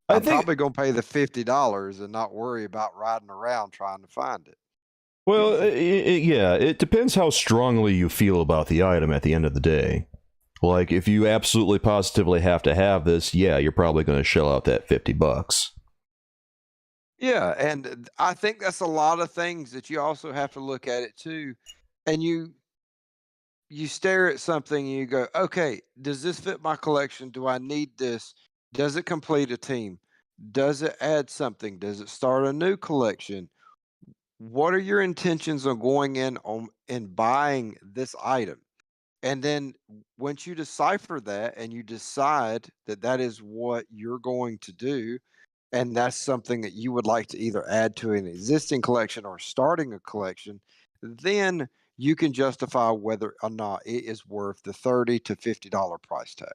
I'm probably going to pay the $50 and not worry about riding around trying to find it. Well, yeah, it depends how strongly you feel about the item at the end of the day. Like, if you absolutely positively have to have this, yeah, you're probably going to shell out that $50. Yeah, and I think that's a lot of things that you also have to look at it too. And you stare at something and you go, okay, does this fit my collection? Do I need this? Does it complete a team? Does it add something? Does it start a new collection? What are your intentions on going in on and buying this item? And then once you decipher that and you decide that that is what you're going to do, and that's something that you would like to either add to an existing collection or starting a collection, then you can justify whether or not it is worth the $30 to $50 price tag.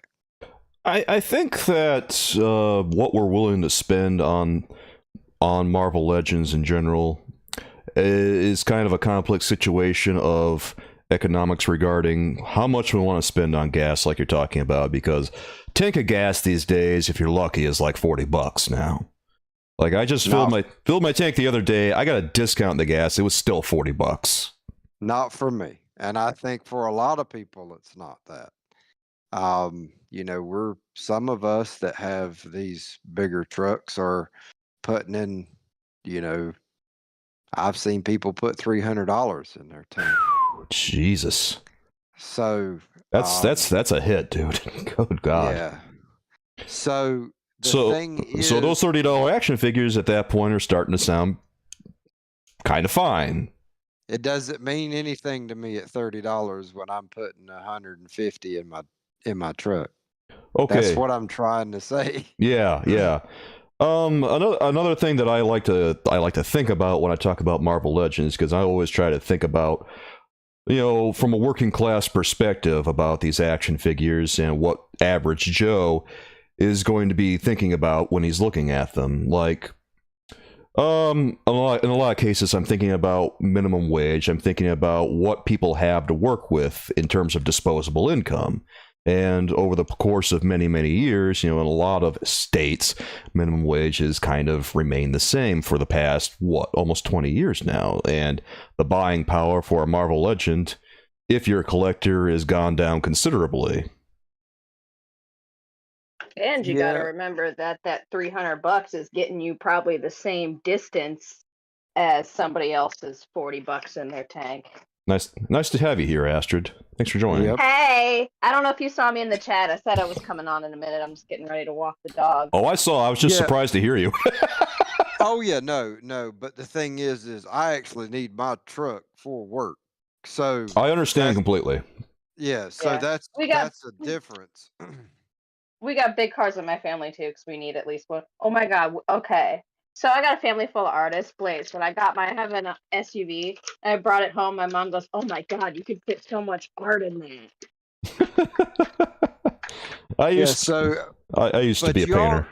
I think that what we're willing to spend on Marvel Legends in general is kind of a complex situation of economics regarding how much we want to spend on gas, like you're talking about, because tank of gas these days, if you're lucky, is like $40 now. Like, I just filled my tank the other day. I got a discount in the gas. It was still $40. Not for me, and I think for a lot of people, it's not that. You know, we're some of us that have these bigger trucks are putting in, you know, I've seen people put $300 in their tank. Jesus. So that's a hit, dude. Good God. yeah. So the So thing is, so those $30 action figures at that point are starting to sound kind of fine. it doesn't mean anything to me at $30 when I'm putting 150 in my truck. Okay. That's what I'm trying to say. Yeah, yeah. Another thing that I like to think about when I talk about Marvel Legends, because I always try to think about, from a working class perspective about these action figures and what average Joe is going to be thinking about when he's looking at them. Like, in a lot of cases, I'm thinking about minimum wage. I'm thinking about what people have to work with in terms of disposable income. And over the course of many, many years, in a lot of states, minimum wage has kind of remained the same for the past, almost 20 years now. And the buying power for a Marvel Legend, if you're a collector, has gone down considerably. And you got to remember that $300 is getting you probably the same distance as somebody else's $40 in their tank. Nice to have you here, Astrid. Thanks for joining. Yep. Hey, I don't know if you saw me in the chat. I said I was coming on in a minute. I'm just getting ready to walk the dog. Oh, I saw. I was just surprised to hear you. Oh yeah, no. But the thing is I actually need my truck for work. So I understand completely. Yeah. So that's a difference. We got big cars in my family too, because we need at least one. Oh my God. Okay. So I got a family full of artists. Blaze, when I have an SUV and I brought it home, my mom goes, "Oh my God, you could fit so much art in that." I used to be a painter.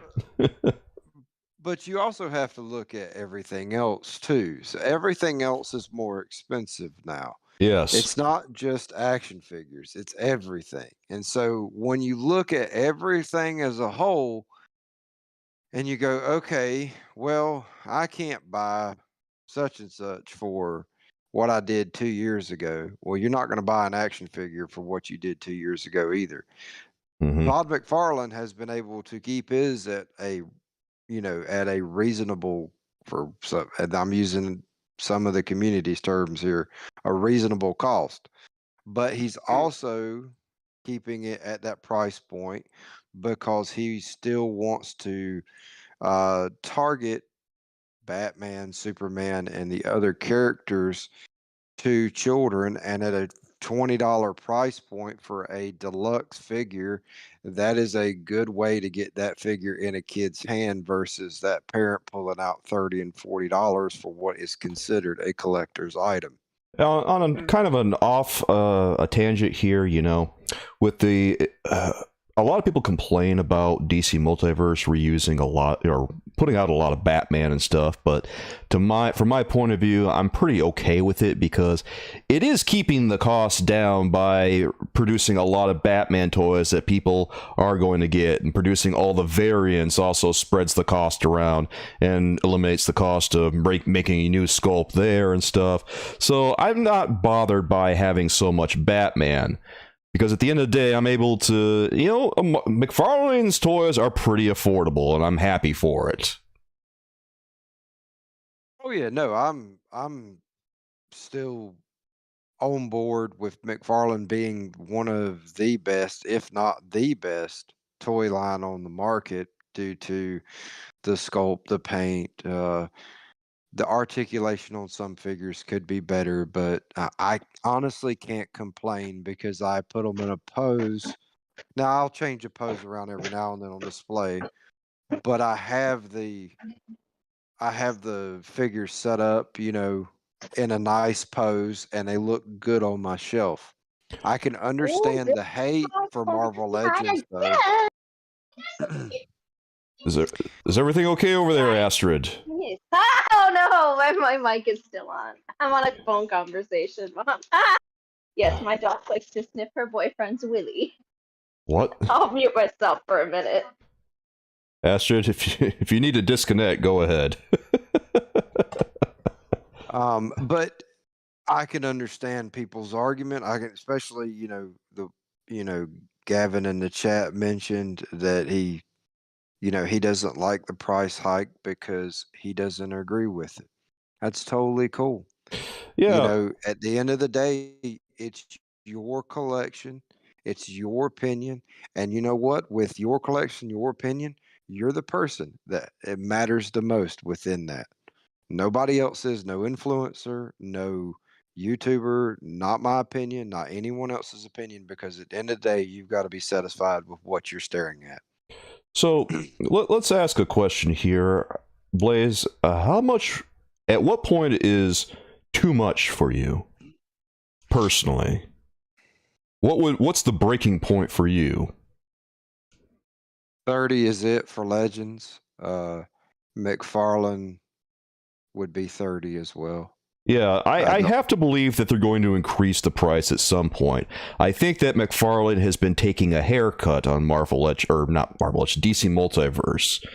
But you also have to look at everything else too. So everything else is more expensive now. Yes. It's not just action figures, it's everything. And so when you look at everything as a whole and you go, okay, well, I can't buy such and such for what I did 2 years ago. Well, you're not going to buy an action figure for what you did 2 years ago either. Todd McFarlane has been able to keep his at a reasonable, and I'm using some of the community's terms here, a reasonable cost. But he's also keeping it at that price point because he still wants to target Batman, Superman, and the other characters to children, and at a $20 price point for a deluxe figure, that is a good way to get that figure in a kid's hand versus that parent pulling out $30 and $40 for what is considered a collector's item. On a kind of an off a tangent here, with the a lot of people complain about DC Multiverse reusing a lot or putting out a lot of Batman and stuff, but from my point of view, I'm pretty okay with it because it is keeping the cost down by producing a lot of Batman toys that people are going to get, and producing all the variants also spreads the cost around and eliminates the cost of making a new sculpt there and stuff. So I'm not bothered by having so much Batman. Because at the end of the day, I'm able to, McFarlane's toys are pretty affordable, and I'm happy for it. Oh yeah, no, I'm still on board with McFarlane being one of the best, if not the best, toy line on the market due to the sculpt, the paint, the articulation on some figures could be better, but I honestly can't complain because I put them in a pose. Now I'll change a pose around every now and then on display, but I have the figures set up, in a nice pose, and they look good on my shelf. I can understand the hate for Marvel Legends though. Is everything okay over there, Astrid? Oh no, my mic is still on. I'm on a phone conversation, Mom. Yes, my dog likes to sniff her boyfriend's willy. What? I'll mute myself for a minute. Astrid, if you need to disconnect, go ahead. But I can understand people's argument. I can, especially, Gavin in the chat mentioned that he doesn't like the price hike because he doesn't agree with it. That's totally cool. Yeah. At the end of the day, it's your collection, it's your opinion, and you know what? With your collection, your opinion, you're the person that it matters the most within that. Nobody else is, no influencer, no YouTuber, not my opinion, not anyone else's opinion, because at the end of the day, you've got to be satisfied with what you're staring at. So let's ask a question here, Blaze. At what point is too much for you personally? What's the breaking point for you? 30 is it for Legends. McFarlane would be 30 as well. Yeah, I have to believe that they're going to increase the price at some point. I think that McFarlane has been taking a haircut on DC Multiverse,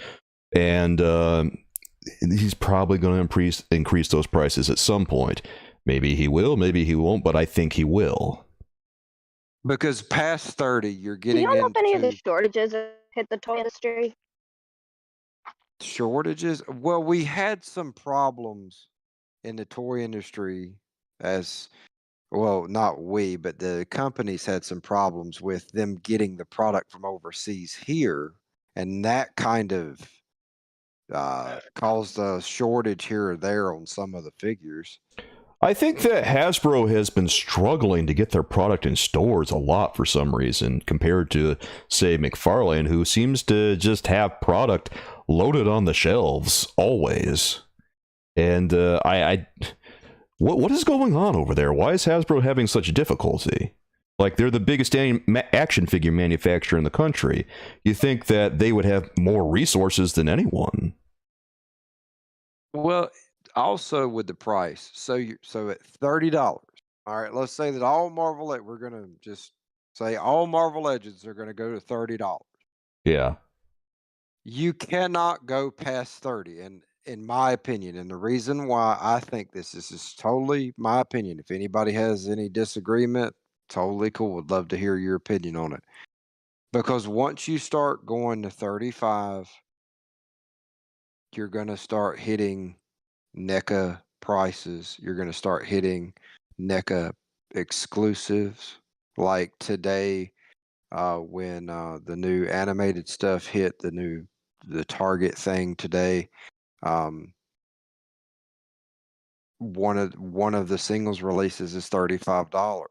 and he's probably going to increase those prices at some point. Maybe he will, maybe he won't, but I think he will. Because past 30, you're getting You don't know if any of the into shortages have hit the toy industry? shortages. Well, we had some problems in the toy industry as well, not we, but the companies had some problems with them getting the product from overseas here, and that kind of caused a shortage here or there on some of the figures. I think that Hasbro has been struggling to get their product in stores a lot for some reason, compared to, say, McFarlane, who seems to just have product loaded on the shelves always. And what is going on over there? Why is Hasbro having such difficulty? Like, they're the biggest action figure manufacturer in the country. You think that they would have more resources than anyone. Well, also with the price. So at $30. All right, let's say that all Marvel, we're gonna just say all Marvel Legends are gonna go to $30. Yeah. You cannot go past 30, and in my opinion, and the reason why I think this is totally my opinion. If anybody has any disagreement, totally cool. Would love to hear your opinion on it. Because once you start going to 35, you're gonna start hitting NECA prices. You're going to start hitting NECA exclusives. Like today, when the new animated stuff hit, the Target thing today, one of the singles releases is $35.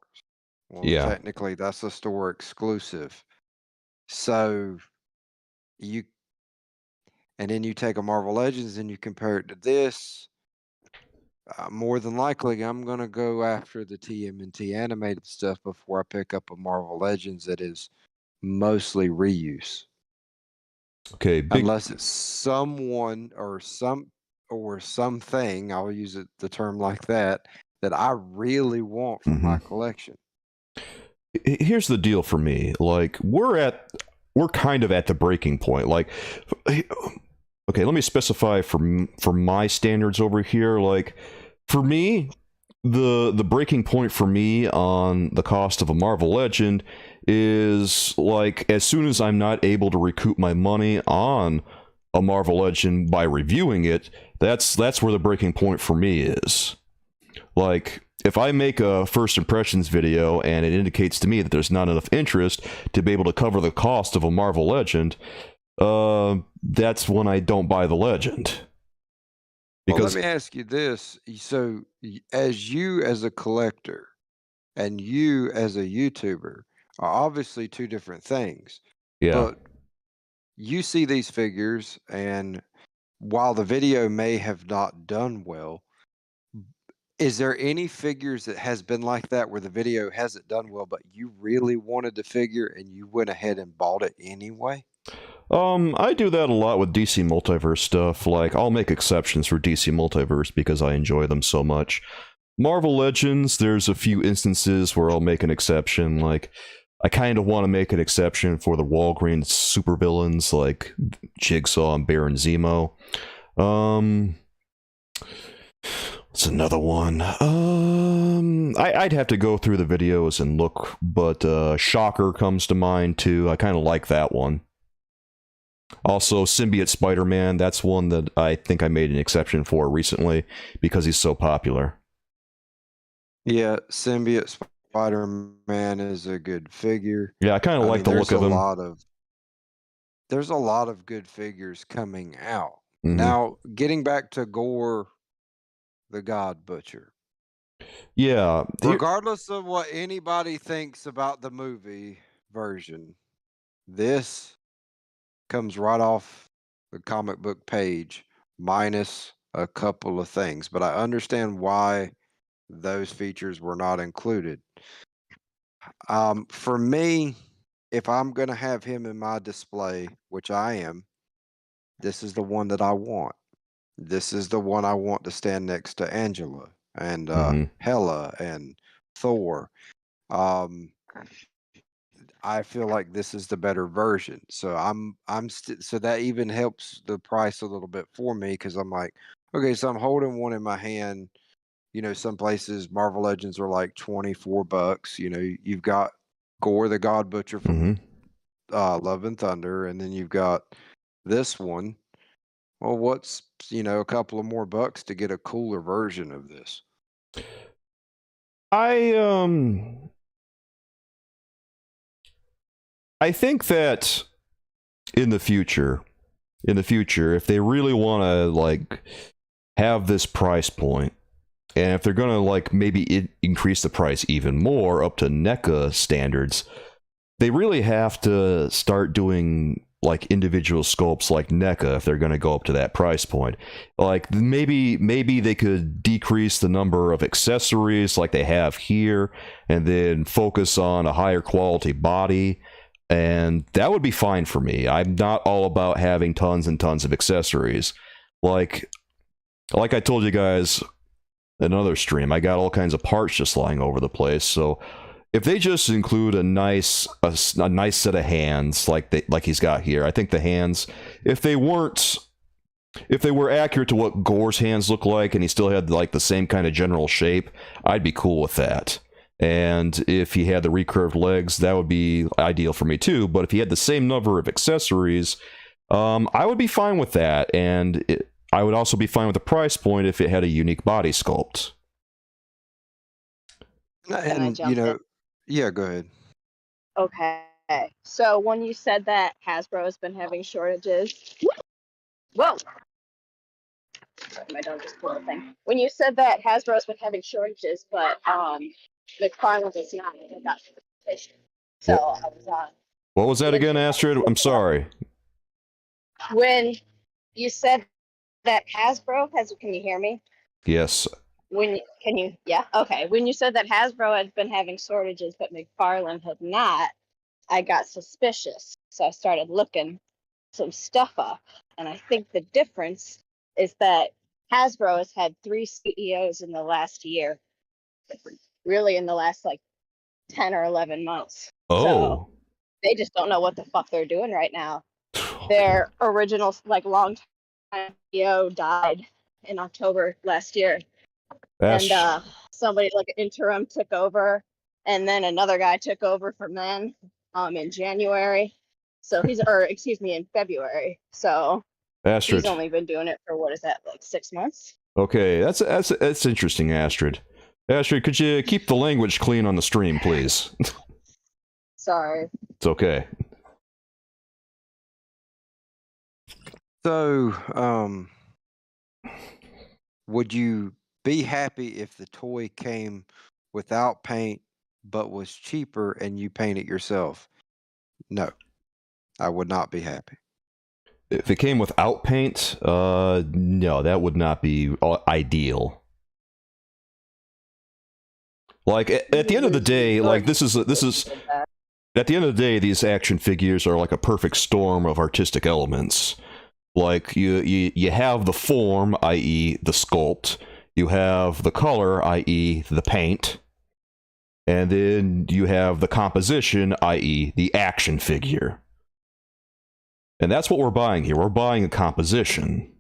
Well, Yeah. technically that's a store exclusive. So and then you take a Marvel Legends and you compare it to this. More than likely, I'm going to go after the TMNT animated stuff before I pick up a Marvel Legends that is mostly reuse. Okay. Unless it's someone or something, I'll use the term like that I really want for my collection. Here's the deal for me. Like, we're kind of at the breaking point. Like, okay, let me specify for my standards over here. Like, for me, the breaking point for me on the cost of a Marvel Legend is, like, as soon as I'm not able to recoup my money on a Marvel Legend by reviewing it, that's where the breaking point for me is. Like, if I make a first impressions video and it indicates to me that there's not enough interest to be able to cover the cost of a Marvel Legend, that's when I don't buy the Legend. Because, well, let me ask you this. So, as you as a collector and you as a YouTuber are obviously two different things. yeah. But you see these figures, and while the video may have not done well, is there any figures that has been like that where the video hasn't done well, but you really wanted the figure and you went ahead and bought it anyway? I do that a lot with DC Multiverse stuff. Like, I'll make exceptions for DC Multiverse because I enjoy them so much. Marvel Legends, there's a few instances where I'll make an exception. Like, I kind of want to make an exception for the Walgreens supervillains, like Jigsaw and Baron Zemo. What's another one? I'd have to go through the videos and look, but Shocker comes to mind too. I kind of like that one. Also, Symbiote Spider-Man, that's one that I think I made an exception for recently because he's so popular. Yeah, Symbiote Spider-Man is a good figure. Yeah, I kind of like the look of him. There's a lot of good figures coming out. Mhm. Now, getting back to Gorr, the God Butcher. Yeah. Regardless of what anybody thinks about the movie version, this comes right off the comic book page, minus a couple of things. But I understand why those features were not included. For me, if I'm going to have him in my display, which I am, this is the one that I want. This is the one I want to stand next to Angela and Hela and Thor. I feel like this is the better version. So so that even helps the price a little bit for me, because I'm like, okay, so I'm holding one in my hand. You know, some places Marvel Legends are like $24. You know, you've got Gorr the God Butcher from Love and Thunder, and then you've got this one. Well, what's, a couple of more bucks to get a cooler version of this? I think that in the future, if they really want to like have this price point, and if they're gonna like maybe increase the price even more up to NECA standards, they really have to start doing like individual sculpts like NECA if they're going to go up to that price point. Like maybe they could decrease the number of accessories like they have here, and then focus on a higher quality body, and that would be fine for me. I'm not all about having tons and tons of accessories. Like I told you guys in another stream, I got all kinds of parts just lying over the place. So if they just include a nice set of hands like he's got here, I think the hands, if they were accurate to what Gorr's hands look like, and he still had like the same kind of general shape, I'd be cool with that. And if he had the recurved legs, that would be ideal for me too. But if he had the same number of accessories, I would be fine with that. And I would also be fine with the price point if it had a unique body sculpt. And, yeah, go ahead. Okay. So when you said that Hasbro has been having shortages, whoa! Sorry, my dog just pulled a thing. When you said that Hasbro has been having shortages, but McFarlane is not, I got competition. So I was on. What was that again, Astrid? I'm sorry. When you said that Hasbro has, can you hear me? Yes. Yeah, okay. When you said that Hasbro had been having shortages, but McFarlane had not, I got suspicious. So I started looking some stuff up. And I think the difference is that Hasbro has had 3 CEOs in the last year. Really in the last like 10 or 11 months. Oh. So they just don't know what the fuck they're doing right now. Their original, like, long-time CEO died in October last year. And somebody like interim took over, and then another guy took over for men in January. So in February. So Astrid, he's only been doing it for, what is that, like 6 months? Okay, that's interesting, Astrid. Astrid, could you keep the language clean on the stream, please? Sorry. It's okay. So, would you be happy if the toy came without paint but was cheaper and you paint it yourself? No, I would not be happy. If it came without paint, no, that would not be ideal. Like at the end of the day, like this is at the end of the day, these action figures are like a perfect storm of artistic elements. Like you have the form, i.e. the sculpt, you have the color, i.e. the paint, and then you have the composition, i.e. the action figure. And that's what we're buying here. We're buying a composition.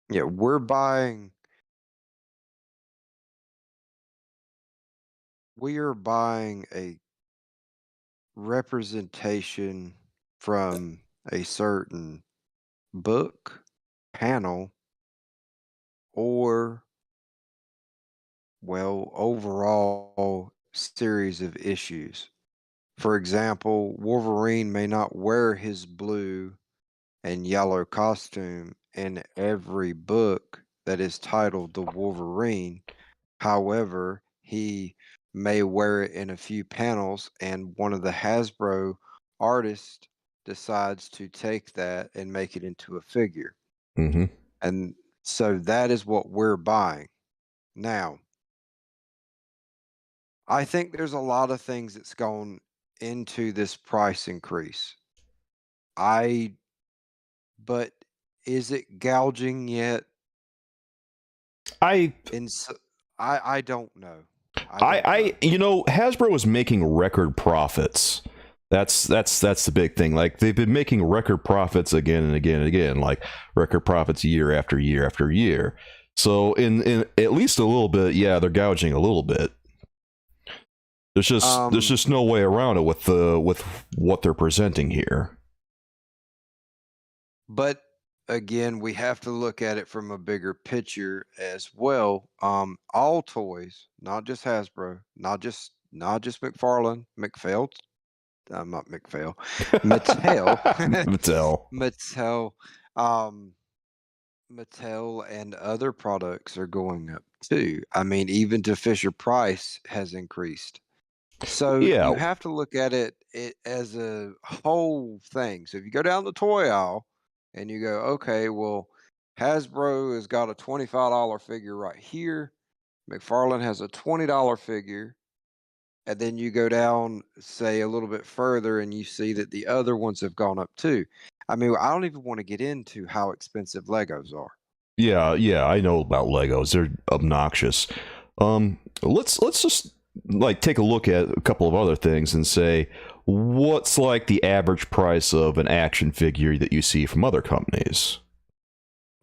Yeah, we're buying... We are buying a representation from a certain book, panel, or Well, overall series of issues. For example, Wolverine may not wear his blue and yellow costume in every book that is titled The Wolverine. However, he may wear it in a few panels, and one of the Hasbro artists decides to take that and make it into a figure. Mm-hmm. And so that is what we're buying. Now, I think there's a lot of things that's gone into this price increase. But is it gouging yet? I I don't know. I don't know. you know, Hasbro is making record profits. That's the big thing. Like, they've been making record profits again and again and again, like record profits year after year after year. So in at least a little bit, yeah, they're gouging a little bit. There's just no way around it with what they're presenting here. But again, we have to look at it from a bigger picture as well. All toys, not just Hasbro, not just McFarlane, McPhail, not McPhail, Mattel, Mattel. Mattel and other products are going up too. I mean, even to Fisher Price has increased. So Yeah. you have to look at it as a whole thing. So if you go down the toy aisle and you go, okay, well, Hasbro has got a $25 figure right here. McFarlane has a $20 figure. And then you go down, say, a little bit further and you see that the other ones have gone up too. I mean, I don't even want to get into how expensive Legos are. Yeah, I know about Legos. They're obnoxious. Let's just like take a look at a couple of other things and say, what's like the average price of an action figure that you see from other companies?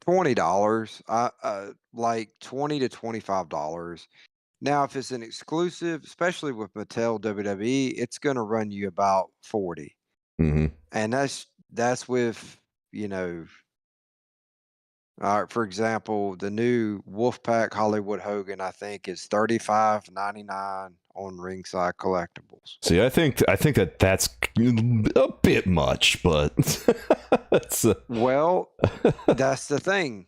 $20, like $20 to $25. Now, if it's an exclusive, especially with Mattel WWE, it's going to run you about 40, Mm-hmm. and that's with, you know, for example, the new Wolfpack Hollywood Hogan, I think, is $35.99 on Ringside Collectibles. See, I think that's a bit much, but that's Well, that's the thing.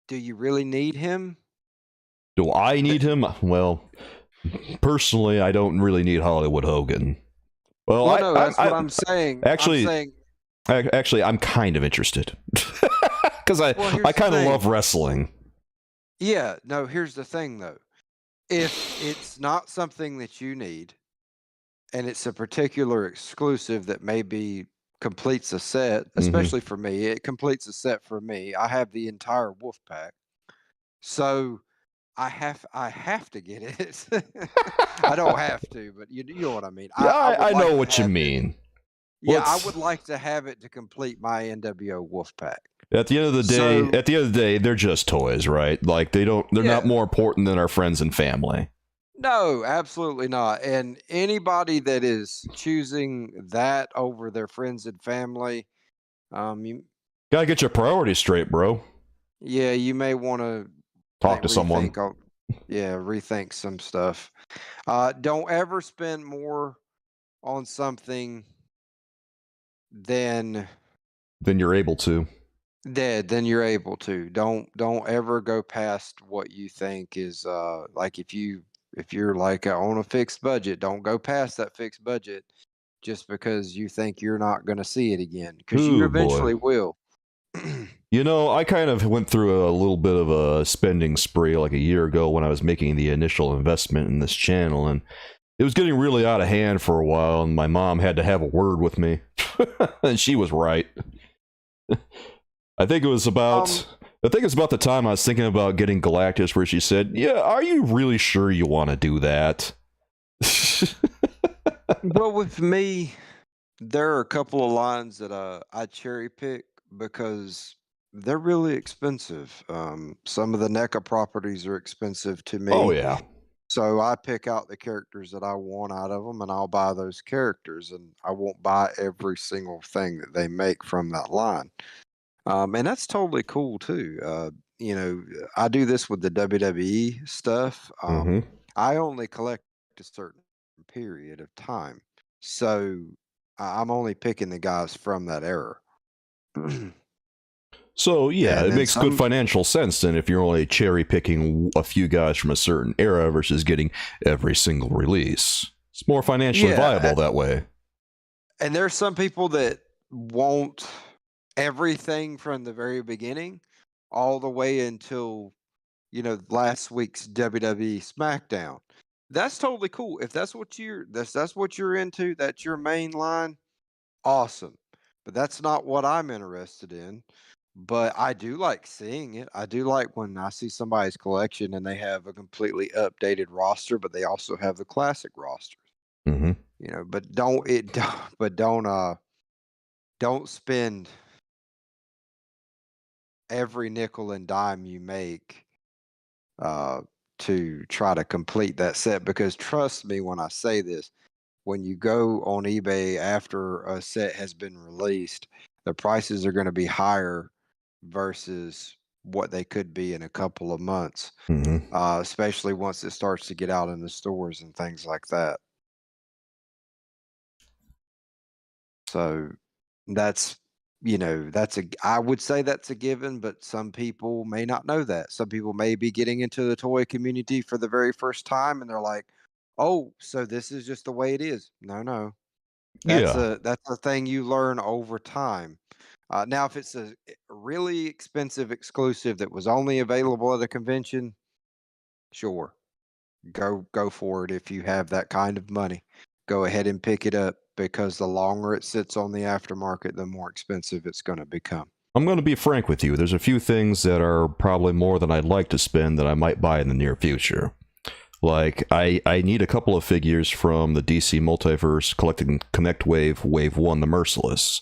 Do you really need him? Do I need him? Well, personally, I don't really need Hollywood Hogan. Well, no, that's what I'm saying. Actually, I'm kind of interested because I kind of love wrestling. Yeah, no, here's the thing though. If it's not something that you need and it's a particular exclusive that maybe completes a set, especially for me, it completes a set for me. I have the entire wolf pack. So I have to get it. I don't have to, but you know what I mean. Yeah, I know what you mean. Yeah, I would like to have it to complete my NWO wolf pack. At the end of the day, they're just toys, right? Like they're not more important than our friends and family. No, absolutely not. And anybody that is choosing that over their friends and family, you gotta get your priorities straight, bro. Yeah, you may want to talk to someone. Rethink some stuff. Don't ever spend more on something than you're able to. Then you're able to. Don't ever go past what you think is like if you're like on a fixed budget, don't go past that fixed budget just because you think you're not going to see it again, because you eventually will. You know, I kind of went through a little bit of a spending spree like a year ago when I was making the initial investment in this channel, and it was getting really out of hand for a while, and my mom had to have a word with me, and she was right. I think it was about the time I was thinking about getting Galactus where she said, "Yeah, are you really sure you want to do that?" Well, with me, there are a couple of lines that I cherry pick because they're really expensive. Some of the NECA properties are expensive to me. Oh, yeah. So I pick out the characters that I want out of them, and I'll buy those characters, and I won't buy every single thing that they make from that line. And that's totally cool too. I do this with the WWE stuff. Mm-hmm. I only collect a certain period of time, so I'm only picking the guys from that era. So yeah, And it then makes good financial sense then if you're only cherry picking a few guys from a certain era versus getting every single release. It's more financially viable that way. And there's some people that want everything from the very beginning all the way until last week's WWE SmackDown. That's totally cool. If that's what you're into, that's your main line, awesome. But that's not what I'm interested in. But I do like seeing it. I do like when I see somebody's collection and they have a completely updated roster, but they also have the classic rosters. Mm-hmm. But don't spend every nickel and dime you make to try to complete that set, because trust me when I say this, when you go on eBay after a set has been released, the prices are going to be higher versus what they could be in a couple of months, Mm-hmm. especially once it starts to get out in the stores and things like that. So that's I would say that's a given, but some people may not know that. Some people may be getting into the toy community for the very first time and they're like, "Oh, so this is just the way it is." No. That's Yeah. a thing you learn over time. Now, if it's a really expensive exclusive that was only available at a convention, sure, go for it. If you have that kind of money, go ahead and pick it up, because the longer it sits on the aftermarket, the more expensive it's going to become. I'm going to be frank with you. There's a few things that are probably more than I'd like to spend that I might buy in the near future. Like, I need a couple of figures from the DC Multiverse Collecting Connect Wave 1, The Merciless.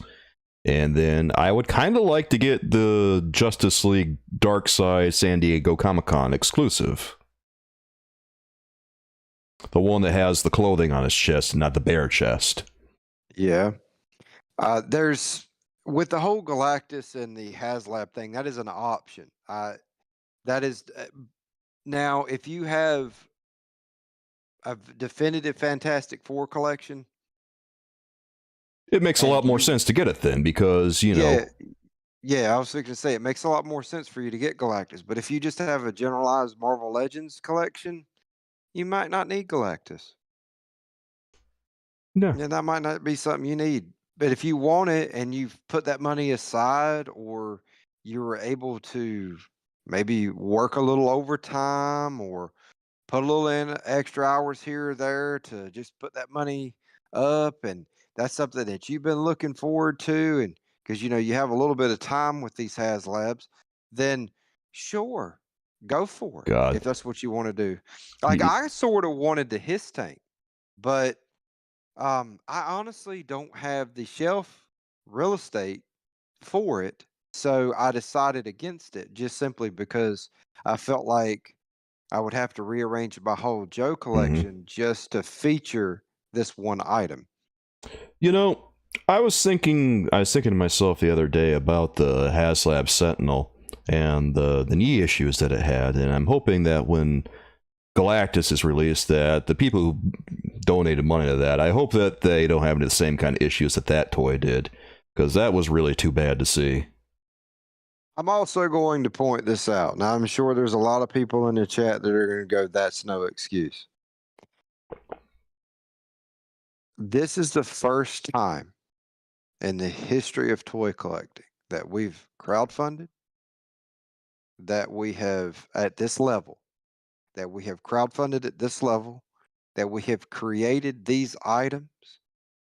And then I would kind of like to get the Justice League Darkseid San Diego Comic-Con exclusive. The one that has the clothing on his chest, not the bare chest. Yeah. There's, with the whole Galactus and the HasLab thing, that is an option. That is, now, if you have a definitive Fantastic Four collection, it makes a lot more sense to get it then, because, Yeah, I was going to say, it makes a lot more sense for you to get Galactus. But if you just have a generalized Marvel Legends collection, you might not need Galactus. No. And that might not be something you need. But if you want it and you've put that money aside, or you were able to maybe work a little overtime or put a little in extra hours here or there to just put that money up, and that's something that you've been looking forward to, and because you have a little bit of time with these HasLabs, then sure, go for it. God. If that's what you want to do. Like, I sort of wanted the Hiss tank, but I honestly don't have the shelf real estate for it, so I decided against it, just simply because I felt like I would have to rearrange my whole Joe collection just to feature this one item. I was thinking to myself the other day about the HasLab Sentinel and the knee issues that it had, and I'm hoping that when Galactus is released, that the people who donated money to that, I hope that they don't have the same kind of issues that toy did, because that was really too bad to see. I'm also going to point this out. Now, I'm sure there's a lot of people in the chat that are going to go, "That's no excuse." This is the first time in the history of toy collecting that we've crowdfunded, that we have at this level, that we have crowdfunded at this level, that we have created these items.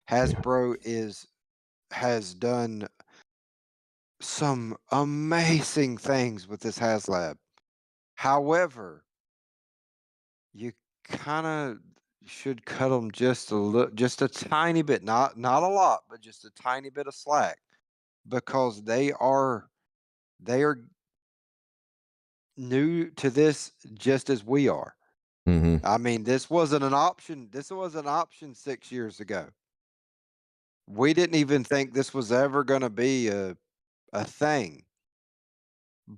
Hasbro has done some amazing things with this HasLab. However, you kind of should cut them just a tiny bit, not a lot, but just a tiny bit of slack, because they are new to this just as we are. I mean, this wasn't an option. This was an option 6 years ago. We didn't even think this was ever going to be a thing.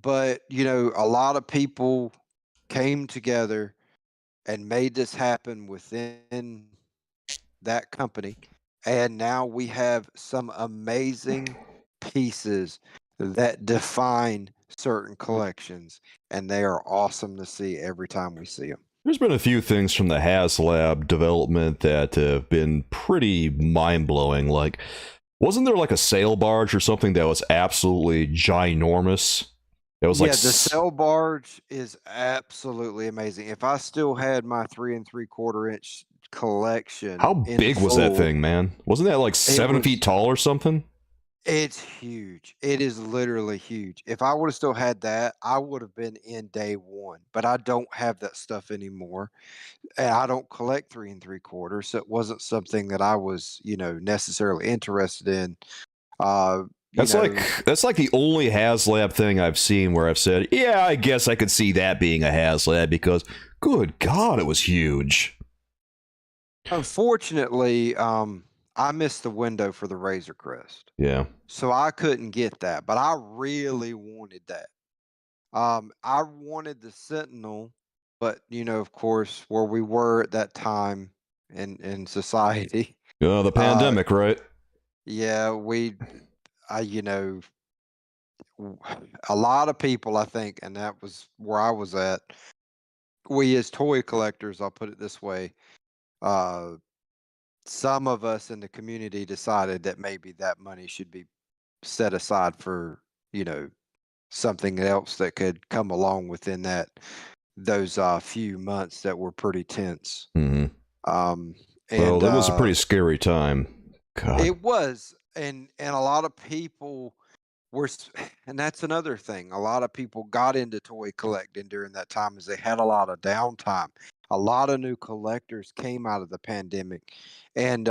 but you know, a lot of people came together and made this happen within that company, and now we have some amazing pieces that define certain collections, and they are awesome to see every time we see them. There's been a few things from the HasLab development that have been pretty mind-blowing. Like, wasn't there like a sail barge or something that was absolutely ginormous? It was Yeah, like the sail barge is absolutely amazing. If I still had my 3 3/4 inch collection, how big was that thing, man? Wasn't that like 7 feet tall or something? It's huge. It is literally huge. If I would have still had that, I would have been in day one. But I don't have that stuff anymore, and I don't collect 3 3/4, so it wasn't something that I was, you know, necessarily interested in. That's like the only HasLab thing I've seen where I've said, yeah, I guess I could see that being a HasLab because, good God, it was huge. Unfortunately, I missed the window for the Razor Crest. Yeah. So I couldn't get that, but I really wanted that. I wanted the Sentinel, but you know, of course, where we were at that time in society. The pandemic, right? Yeah, you know, a lot of people, I think, and that was where I was at. We as toy collectors, I'll put it this way, some of us in the community decided that maybe that money should be set aside for, you know, something else that could come along within those few months that were pretty tense. Mm-hmm. And well, that was a pretty scary time. God. It was, and a lot of people were, and that's another thing. A lot of people got into toy collecting during that time, as they had a lot of downtime. A lot of new collectors came out of the pandemic, and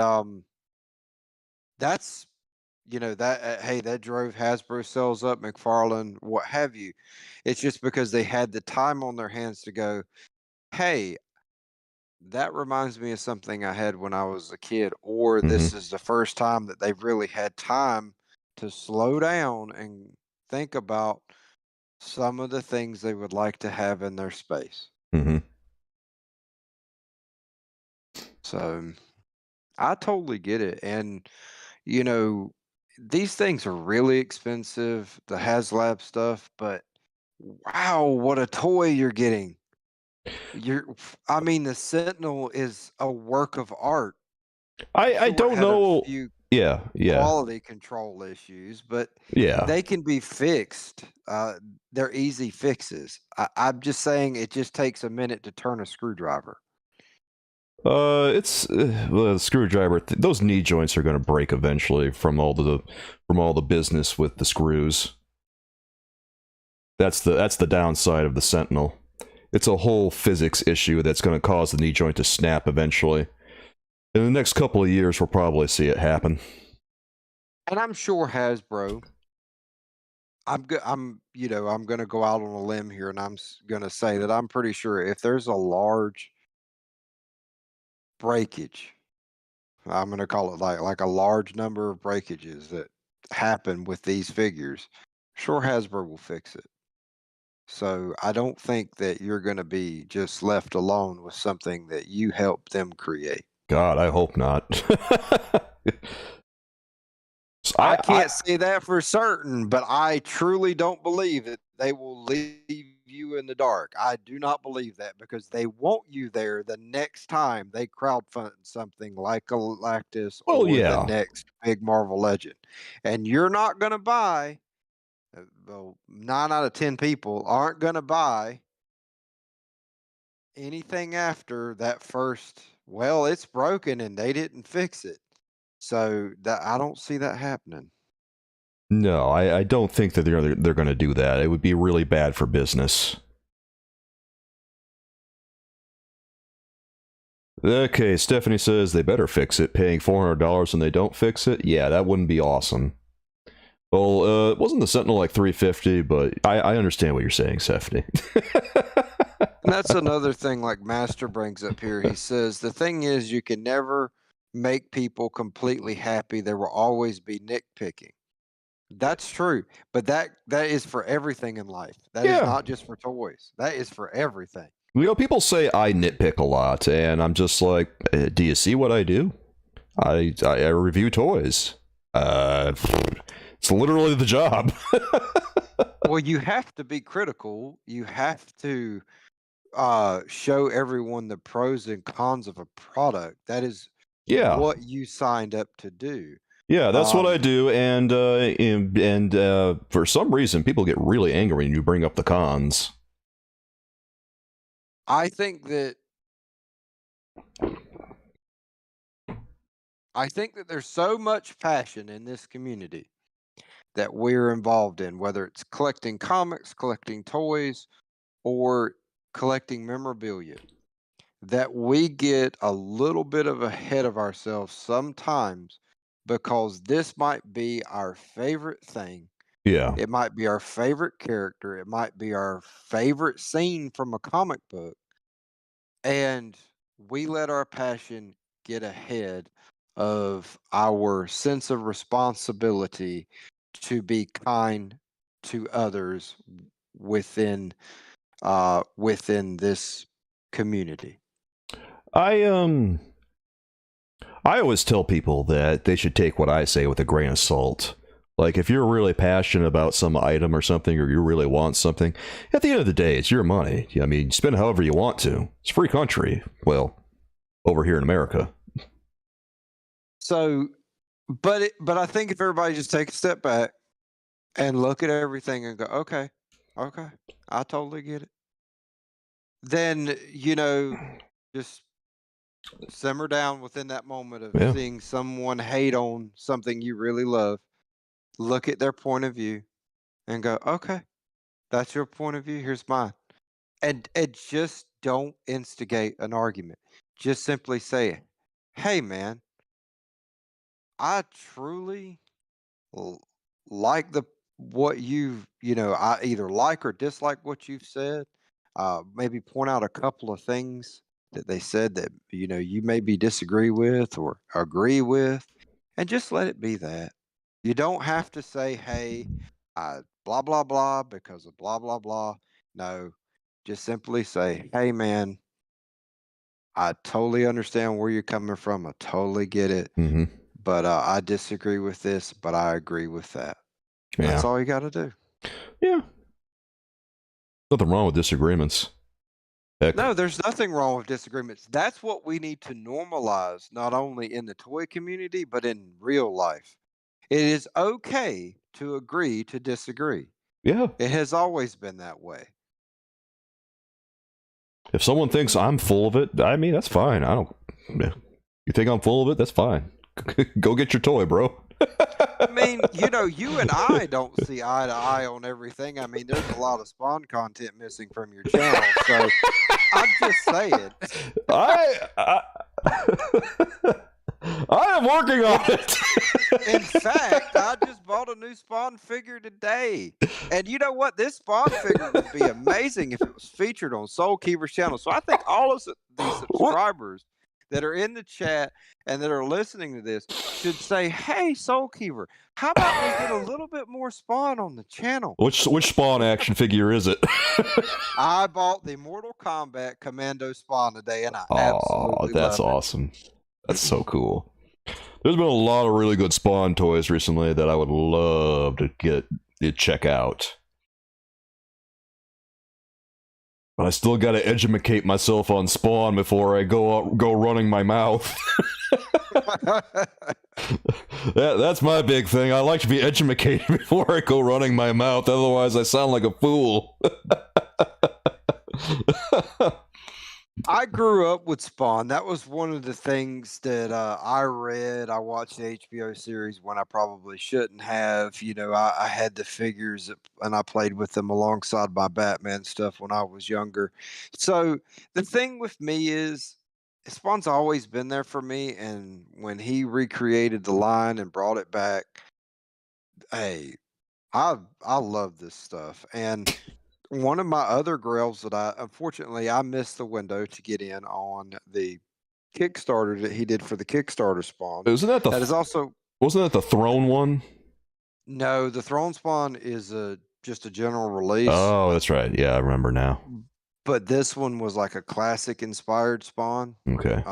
that's, you know, that hey, that drove Hasbro sales up, McFarlane, what have you. It's just because they had the time on their hands to go, hey, that reminds me of something I had when I was a kid, or this is the first time that they've really had time to slow down and think about some of the things they would like to have in their space. Mm-hmm. So I totally get it. And, you know, these things are really expensive, the HasLab stuff, but wow, what a toy you're getting. I mean, the Sentinel is a work of art. I don't know. Yeah. Quality control issues, but yeah, they can be fixed. They're easy fixes. I'm just saying it just takes a minute to turn a screwdriver. It's well, the screwdriver. Those knee joints are going to break eventually from all the business with the screws. That's the downside of the Sentinel. It's a whole physics issue that's going to cause the knee joint to snap eventually. In the next couple of years, we'll probably see it happen. And I'm sure Hasbro. I'm going to go out on a limb here, and I'm going to say that I'm pretty sure if there's a large breakage, I'm going to call it like a large number of breakages that happen with these figures, sure Hasbro will fix it. So I don't think that you're going to be just left alone with something that you helped them create. God, I hope not. I can't say that for certain, but I truly don't believe that they will leave you in the dark. I do not believe that, because they want you there the next time they crowdfund something like Galactus or the next big Marvel Legend. And you're not going to buy, well, 9 out of 10 people aren't going to buy anything after that first, well, it's broken and they didn't fix it. So that I don't see that happening. No, I don't think that they're going to do that. It would be really bad for business. Okay, Stephanie says they better fix it. Paying $400 and they don't fix it? Yeah, that wouldn't be awesome. Well, wasn't the Sentinel like $350? But I understand what you're saying, Stephanie. And that's another thing like Master brings up here. He says, the thing is, you can never make people completely happy. There will always be nitpicking. That's true, but that is for everything in life. That is not just for toys. That is for everything. You know, people say I nitpick a lot, and I'm just like, do you see what I do? I review toys. It's literally the job. Well, you have to be critical. You have to show everyone the pros and cons of a product. That is what you signed up to do. Yeah, that's what I do, and for some reason, people get really angry when you bring up the cons. I think that there's so much passion in this community that we're involved in, whether it's collecting comics, collecting toys, or collecting memorabilia, that we get a little bit of ahead of ourselves sometimes because this might be our favorite thing. Yeah. It might be our favorite character. It might be our favorite scene from a comic book. And we let our passion get ahead of our sense of responsibility to be kind to others within this community. I always tell people that they should take what I say with a grain of salt. Like, if you're really passionate about some item or something, or you really want something, at the end of the day, it's your money. I mean, spend however you want to. It's a free country. Well, over here in America. So, but I think if everybody just take a step back and look at everything and go, okay, I totally get it. Then, just simmer down within that moment of seeing someone hate on something you really love. Look at their point of view and go, okay, that's your point of view. Here's mine. And just don't instigate an argument. Just simply say, hey, man, I truly like what I either like or dislike what you've said. Maybe point out a couple of things that they said that you maybe disagree with or agree with, and just let it be that. You don't have to say, hey, blah blah blah because of blah blah blah. No, just simply say, hey, man, I totally understand where you're coming from. I totally get it. Mm-hmm. But I disagree with this, but I agree with that. That's all you got to do. Yeah. Nothing wrong with disagreements. Heck. No, there's nothing wrong with disagreements. That's what we need to normalize, not only in the toy community, but in real life. It is okay to agree to disagree. Yeah. It has always been that way. If someone thinks I'm full of it, I mean, that's fine. I don't... You think I'm full of it? That's fine. Go get your toy, bro. I mean, you and I don't see eye to eye on everything. I mean, there's a lot of Spawn content missing from your channel, so I'm just saying. I am working on it. In fact, I just bought a new Spawn figure today. And you know what? This Spawn figure would be amazing if it was featured on Soulkeeper's channel. So I think all of these subscribers that are in the chat and that are listening to this should say, hey, Soulkeeper, how about we get a little bit more Spawn on the channel? Which Spawn action figure is it? I bought the Mortal Kombat Commando Spawn today, and I absolutely that's love awesome. That's so cool. There's been a lot of really good Spawn toys recently that I would love to check out. But I still got to educate myself on Spawn before I go running my mouth. That's my big thing. I like to be educated before I go running my mouth. Otherwise, I sound like a fool. I grew up with Spawn. That was one of the things that I read. I watched the HBO series when I probably shouldn't have. I had the figures and I played with them alongside my Batman stuff when I was younger. So the thing with me is Spawn's always been there for me. And when he recreated the line and brought it back, hey, I love this stuff. And one of my other grails that unfortunately I missed the window to get in on the Kickstarter that he did for the Kickstarter Spawn. Wasn't that the throne one? No, the Throne Spawn is just a general release. Oh, that's right. Yeah, I remember now. But this one was like a classic inspired spawn. Okay.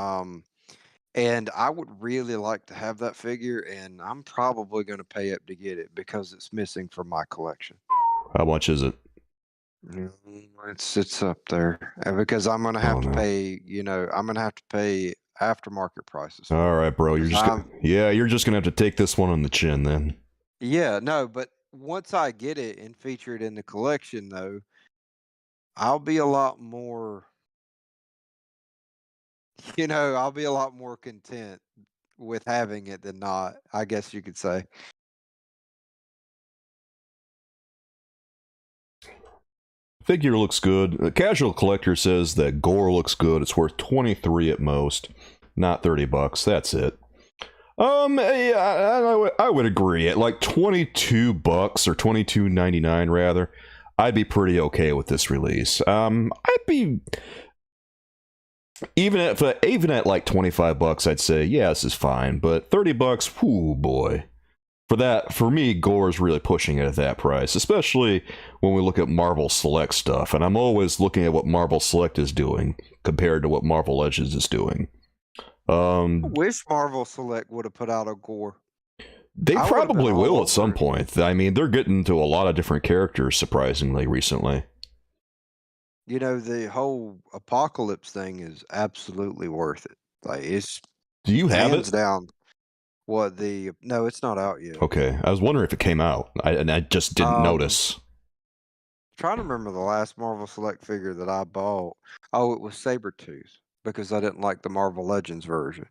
And I would really like to have that figure, and I'm probably going to pay up to get it because it's missing from my collection. How much is it? It's up there because I'm going to have to pay. I'm going to have to pay aftermarket prices. All right, bro. You're just you're just gonna have to take this one on the chin then. Yeah, no, but once I get it and feature it in the collection, though, I'll be a lot more. I'll be a lot more content with having it than not, I guess you could say. Figure looks good. A casual collector says that Gorr looks good. It's worth 23 at most, not $30. That's it. Yeah, I would agree. At like $22 or $22.99 rather, I'd be pretty okay with this release. I'd be even at like $25, I'd say yeah, this is fine. But $30, whoo boy. For me, Gorr is really pushing it at that price, especially when we look at Marvel Select stuff. And I'm always looking at what Marvel Select is doing compared to what Marvel Legends is doing. I wish Marvel Select would have put out a Gorr. They probably will at some point. I mean, they're getting to a lot of different characters, surprisingly, recently. The whole Apocalypse thing is absolutely worth it. Like, it's... Do you have hands it? down. No, it's not out yet. Okay, I was wondering if it came out. I just didn't notice. Trying to remember the last Marvel Select figure that I bought. Oh, it was Sabretooth, because I didn't like the Marvel Legends version.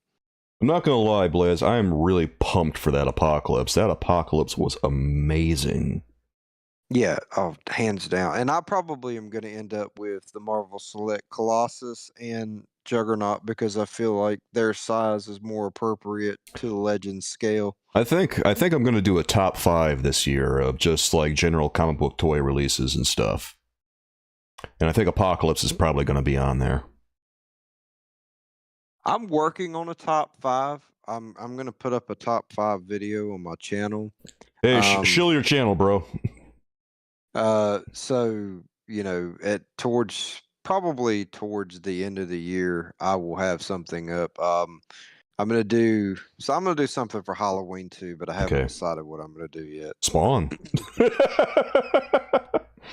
I'm not gonna lie, Blaze, I am really pumped for that Apocalypse. That Apocalypse was amazing. Yeah, hands down. And I probably am going to end up with the Marvel Select Colossus and Juggernaut because I feel like their size is more appropriate to the Legends scale. I think I'm going to do a top 5 this year of just like general comic book toy releases and stuff. And I think Apocalypse is probably going to be on there. I'm working on a top 5. I'm going to put up a top 5 video on my channel. Hey, shill your channel, bro. So, probably towards the end of the year, I will have something up. I'm gonna do something for Halloween too, but I haven't decided what I'm gonna do yet. Spawn.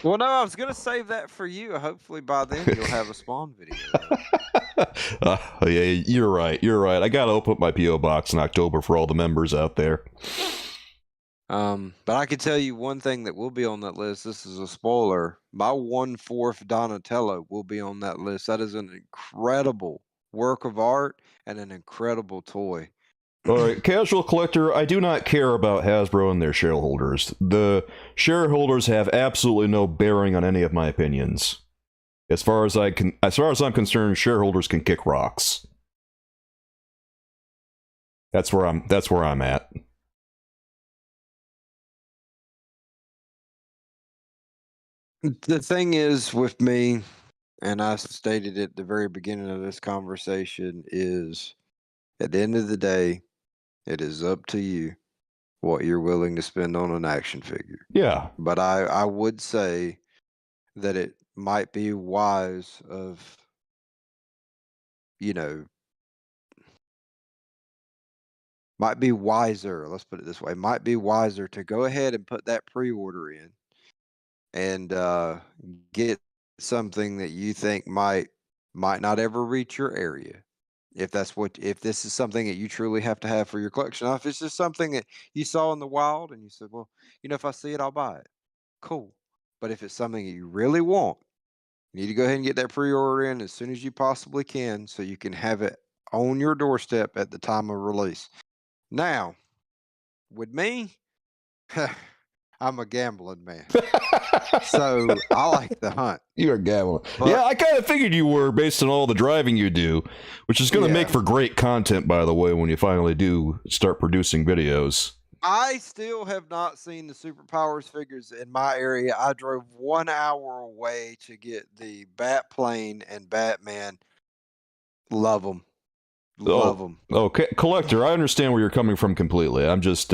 Well, no, I was gonna save that for you. Hopefully by then you'll have a Spawn video. Yeah, you're right. You're right. I gotta open up my PO box in October for all the members out there. But I can tell you one thing that will be on that list. This is a spoiler. My 1/4 Donatello will be on that list. That is an incredible work of art and an incredible toy. All right, casual collector, I do not care about Hasbro and their shareholders. The shareholders have absolutely no bearing on any of my opinions. As far as I'm concerned, shareholders can kick rocks. That's where I'm at. The thing is with me, and I stated at the very beginning of this conversation, is at the end of the day, it is up to you what you're willing to spend on an action figure. Yeah. But I would say that it might be wise of, might be wiser, let's put it this way, might be wiser to go ahead and put that pre-order in and get something that you think might not ever reach your area. If this is something that you truly have to have for your collection. Now, if it's just something that you saw in the wild and you said, well, if I see it, I'll buy it. Cool. But if it's something that you really want, you need to go ahead and get that pre-order in as soon as you possibly can so you can have it on your doorstep at the time of release. Now, with me, I'm a gambling man. So I like the hunt. You're gambling. Yeah, I kind of figured you were based on all the driving you do, which is going to make for great content, by the way, when you finally do start producing videos. I still have not seen the Superpowers figures in my area. I drove 1 hour away to get the Batplane and Batman. Love them. Love them. Okay, collector, I understand where you're coming from completely. I'm just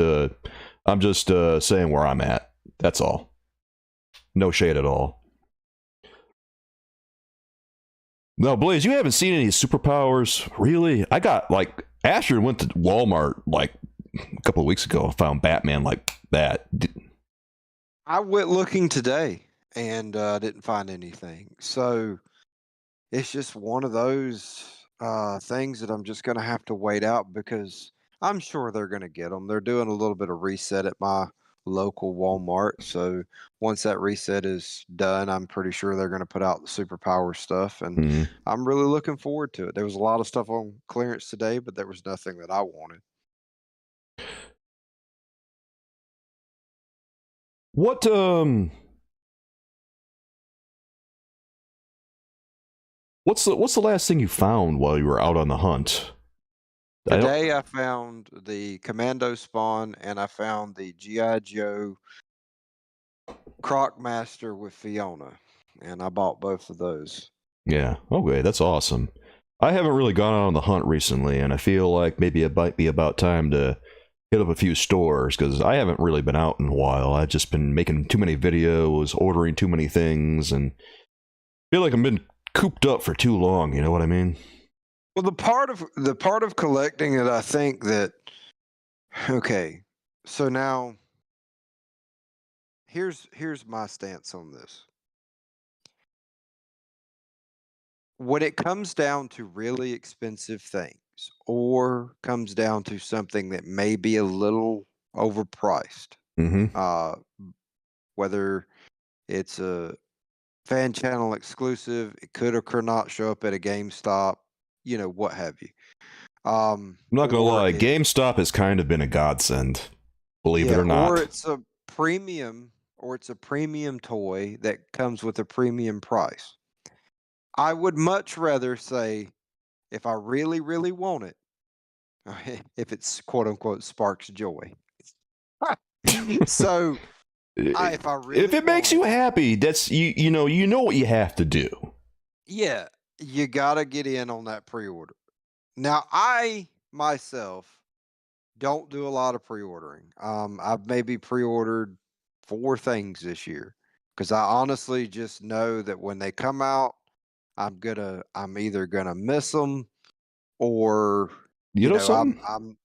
I'm just saying where I'm at. That's all. No shade at all. No, Blaze, you haven't seen any superpowers? Really? I got, like, Astrid went to Walmart, like, a couple of weeks ago and found Batman like that. I went looking today and didn't find anything. So it's just one of those things that I'm just going to have to wait out because I'm sure they're going to get them. They're doing a little bit of reset at my local Walmart. So once that reset is done, I'm pretty sure they're going to put out the superpower stuff. And I'm really looking forward to it. There was a lot of stuff on clearance today, but there was nothing that I wanted. What's the last thing you found while you were out on the hunt? Today I found the Commando Spawn and I found the G.I. Joe Croc Master with Fiona, and I bought both of those. Yeah, okay, that's awesome. I haven't really gone out on the hunt recently, and I feel like maybe it might be about time to hit up a few stores, because I haven't really been out in a while. I've just been making too many videos, ordering too many things, and feel like I've been cooped up for too long, you know what I mean? Well, the part of collecting that I think that, okay, so now here's my stance on this. When it comes down to really expensive things or comes down to something that may be a little overpriced, whether it's a fan channel exclusive, it could or could not show up at a GameStop, you know, what have you. I'm not gonna lie, GameStop has kind of been a godsend, believe it or not. Or it's a premium toy that comes with a premium price. I would much rather say, if I really, really want it, if it's quote unquote sparks joy. So if it makes you happy, that's you know what you have to do. Yeah, you gotta get in on that pre-order. Now, I myself don't do a lot of pre-ordering. I've maybe pre-ordered 4 things this year because I honestly just know that when they come out, I'm either gonna miss them, or you know something? I'm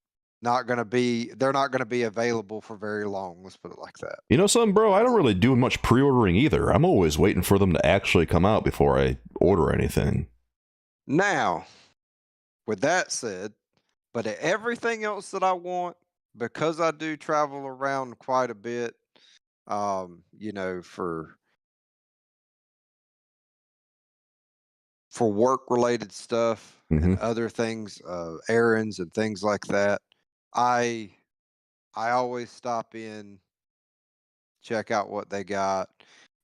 not gonna be. They're not gonna be available for very long. Let's put it like that. You know something, bro? I don't really do much pre-ordering either. I'm always waiting for them to actually come out before I order anything. Now, with that said, but everything else that I want, because I do travel around quite a bit, you know, for work-related stuff and other things, errands and things like that, I always stop in, check out what they got,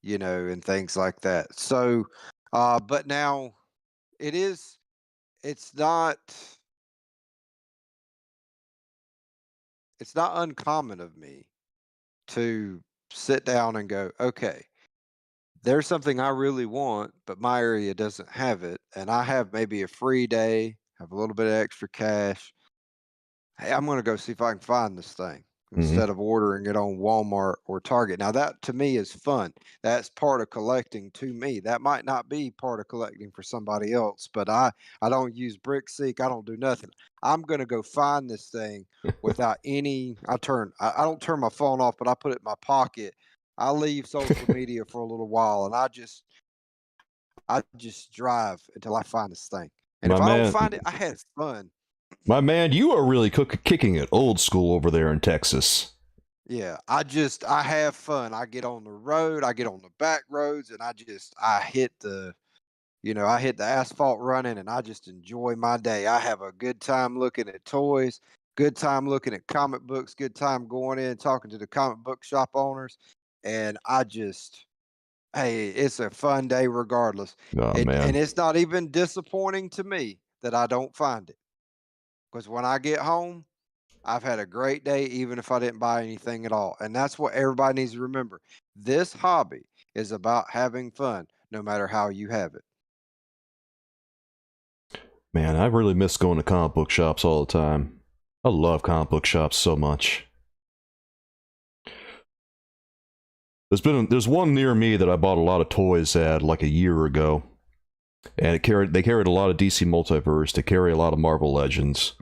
you know, and things like that. So, but now it's not uncommon of me to sit down and go, okay, there's something I really want, but my area doesn't have it, and I have maybe a free day, have a little bit of extra cash. Hey, I'm going to go see if I can find this thing instead of ordering it on Walmart or Target. Now, that to me is fun. That's part of collecting to me. That might not be part of collecting for somebody else, but I don't use BrickSeek. I don't do nothing. I'm going to go find this thing without any. I don't turn my phone off, but I put it in my pocket. I leave social media for a little while, and I just drive until I find this thing. And if I don't find it, I had fun. My man, you are really kicking it old school over there in Texas. Yeah, I have fun. I get on the road, I get on the back roads, and I hit the asphalt running, and I just enjoy my day. I have a good time looking at toys, good time looking at comic books, good time going in and talking to the comic book shop owners. And hey, it's a fun day regardless. Oh, man. And it's not even disappointing to me that I don't find it. Because when I get home, I've had a great day, even if I didn't buy anything at all. And that's what everybody needs to remember. This hobby is about having fun, no matter how you have it. Man, I really miss going to comic book shops all the time. I love comic book shops so much. There's one near me that I bought a lot of toys at like a year ago, and they carried a lot of DC Multiverse, they carry a lot of Marvel Legends,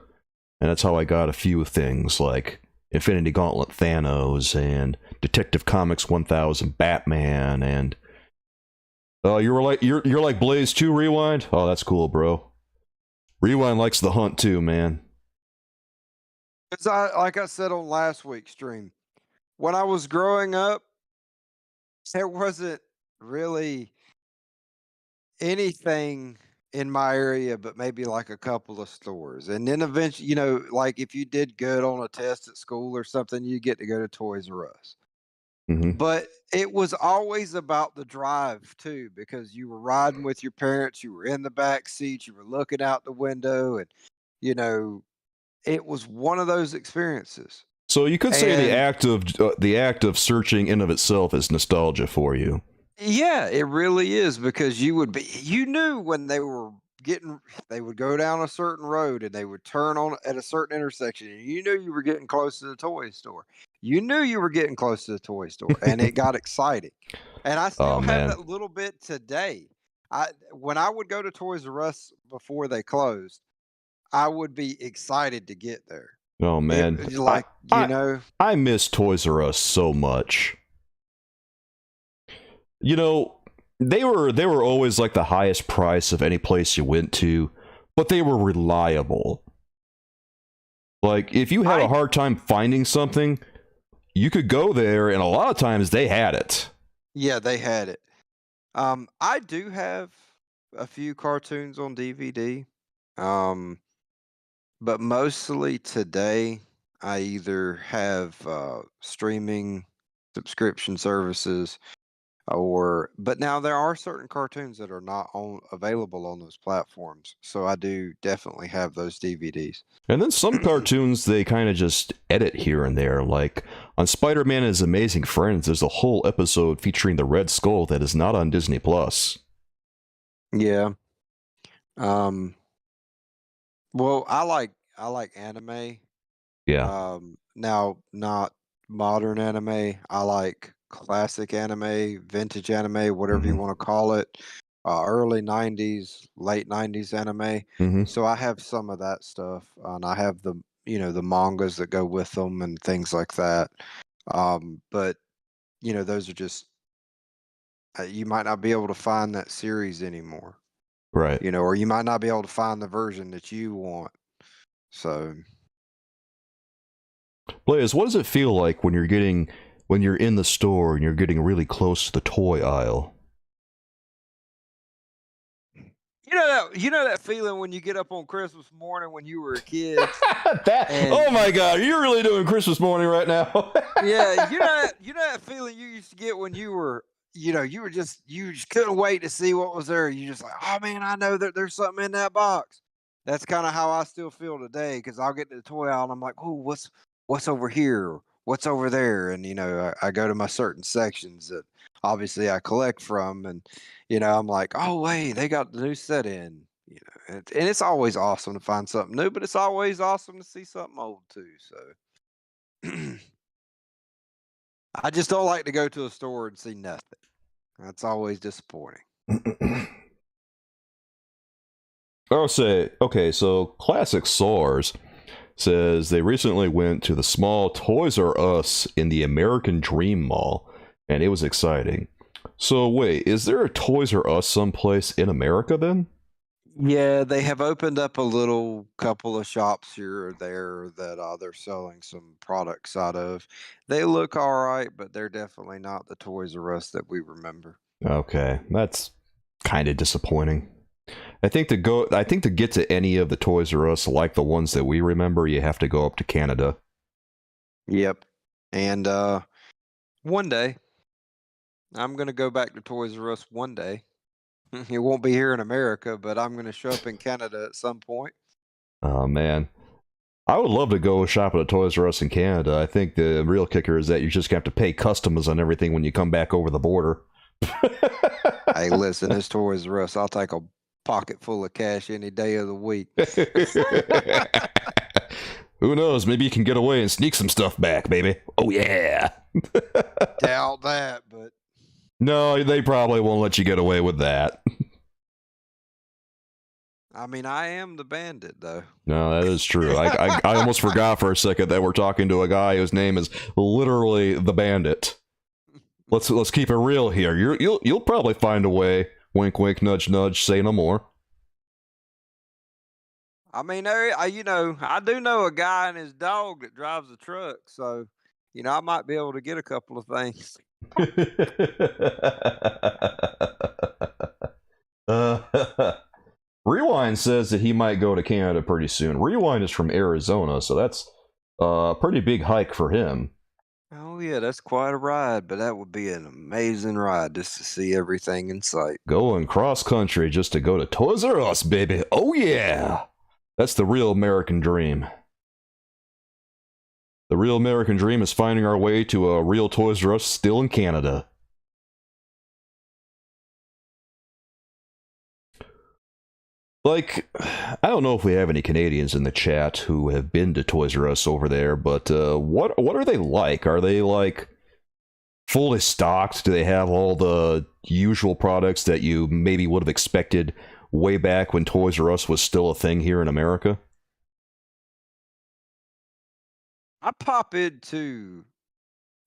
and that's how I got a few things like Infinity Gauntlet Thanos and Detective Comics 1000 Batman, and you're like Blaze 2 Rewind? Oh, that's cool, bro. Rewind likes the hunt too, man. Because like I said on last week's stream, when I was growing up, there wasn't really anything in my area but maybe like a couple of stores. And then eventually, you know, like if you did good on a test at school or something, you get to go to Toys R Us. But it was always about the drive too, because you were riding with your parents, you were in the back seat, you were looking out the window, and you know, it was one of those experiences. So you could say the act of searching in of itself is nostalgia for you. Yeah, it really is, because you knew when they would go down a certain road and they would turn on at a certain intersection, and you knew you were getting close to the toy store. You knew you were getting close to the toy store, and it got exciting. And I still have that little bit today. When I would go to Toys R Us before they closed, I would be excited to get there. Oh man, I miss Toys R Us so much. You know, they were always like the highest price of any place you went to, but they were reliable. Like if you had a hard time finding something, you could go there, and a lot of times they had it. Yeah, they had it. I do have a few cartoons on DVD. But mostly today, I either have streaming subscription services, but now there are certain cartoons that are not available on those platforms. So I do definitely have those DVDs. And then some cartoons, they kind of just edit here and there. Like on Spider-Man and His Amazing Friends, there's a whole episode featuring the Red Skull that is not on Disney Plus. Yeah. Well, I like anime. Yeah. Now not modern anime. I like classic anime, vintage anime, whatever you want to call it. Early 90s, late 90s anime. So I have some of that stuff, and I have the mangas that go with them and things like that. But those are just you might not be able to find that series anymore. Right. Or you might not be able to find the version that you want. So, Blaze, what does it feel like when you're in the store and you're getting really close to the toy aisle? You know that feeling when you get up on Christmas morning when you were a kid. Oh my God, you're really doing Christmas morning right now. Yeah, you know that feeling you used to get when you were. You just couldn't wait to see what was there. You just like, oh man, I know that there's something in that box. That's kind of how I still feel today, because I'll get to the toy aisle and I'm like, oh, what's over here? What's over there? And I go to my certain sections that obviously I collect from, and I'm like, oh wait, they got the new set in. And it's always awesome to find something new, but it's always awesome to see something old too. So I just don't like to go to a store and see nothing. That's always disappointing. I'll say, okay, so Classic Soars says they recently went to the small Toys R Us in the American Dream Mall, and it was exciting. So wait, is there a Toys R Us someplace in America then? Yeah, they have opened up a little couple of shops here or there that they're selling some products out of. They look all right, but they're definitely not the Toys R Us that we remember. Okay, that's kind of disappointing. I think to get to any of the Toys R Us like the ones that we remember, you have to go up to Canada. Yep. And one day, I'm going to go back to Toys R Us one day. It won't be here in America, but I'm going to show up in Canada at some point. Oh, man. I would love to go shop at a Toys R Us in Canada. I think the real kicker is that you just have to pay customs on everything when you come back over the border. Hey, listen, it's Toys R Us. I'll take a pocket full of cash any day of the week. Who knows? Maybe you can get away and sneak some stuff back, baby. Oh, yeah. Yeah, doubt that, but No, they probably won't let you get away with that. I mean, I am the bandit, though. No, that is true. I almost forgot for a second that we're talking to a guy whose name is literally the Bandit. Let's keep it real here. You'll probably find a way. Wink, wink, nudge, nudge. Say no more. I mean, I do know a guy and his dog that drives a truck, so I might be able to get a couple of things. Rewind says that he might go to Canada pretty soon. Rewind is from Arizona, so that's a pretty big hike for him. Oh yeah, that's quite a ride, but that would be an amazing ride just to see everything in sight. Going cross country just to go to Toys R Us, baby. Oh yeah! That's the real American dream. The real American dream is finding our way to a real Toys R Us still in Canada. Like, I don't know if we have any Canadians in the chat who have been to Toys R Us over there, but what are they like? Are they like fully stocked? Do they have all the usual products that you maybe would have expected way back when Toys R Us was still a thing here in America? I pop into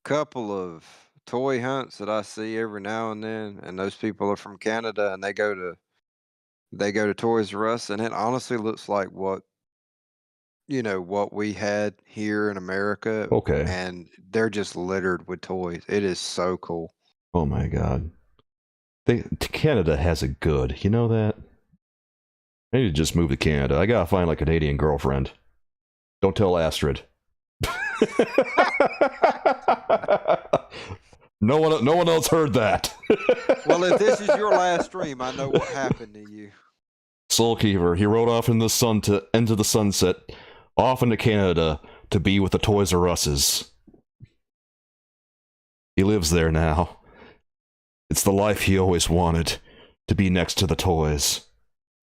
a couple of toy hunts that I see every now and then, and those people are from Canada, and they go to Toys R Us, and it honestly looks like what we had here in America. Okay. And they're just littered with toys. It is so cool. Oh my god. Canada has it good. You know that? I need to just move to Canada. I gotta find like a Canadian girlfriend. Don't tell Astrid. No one else heard that. Well, if this is your last stream, I know what happened to you. Soulkeeper, he rode off into the sunset, off into Canada to be with the Toys R Us's. He lives there now. It's the life he always wanted, to be next to the toys.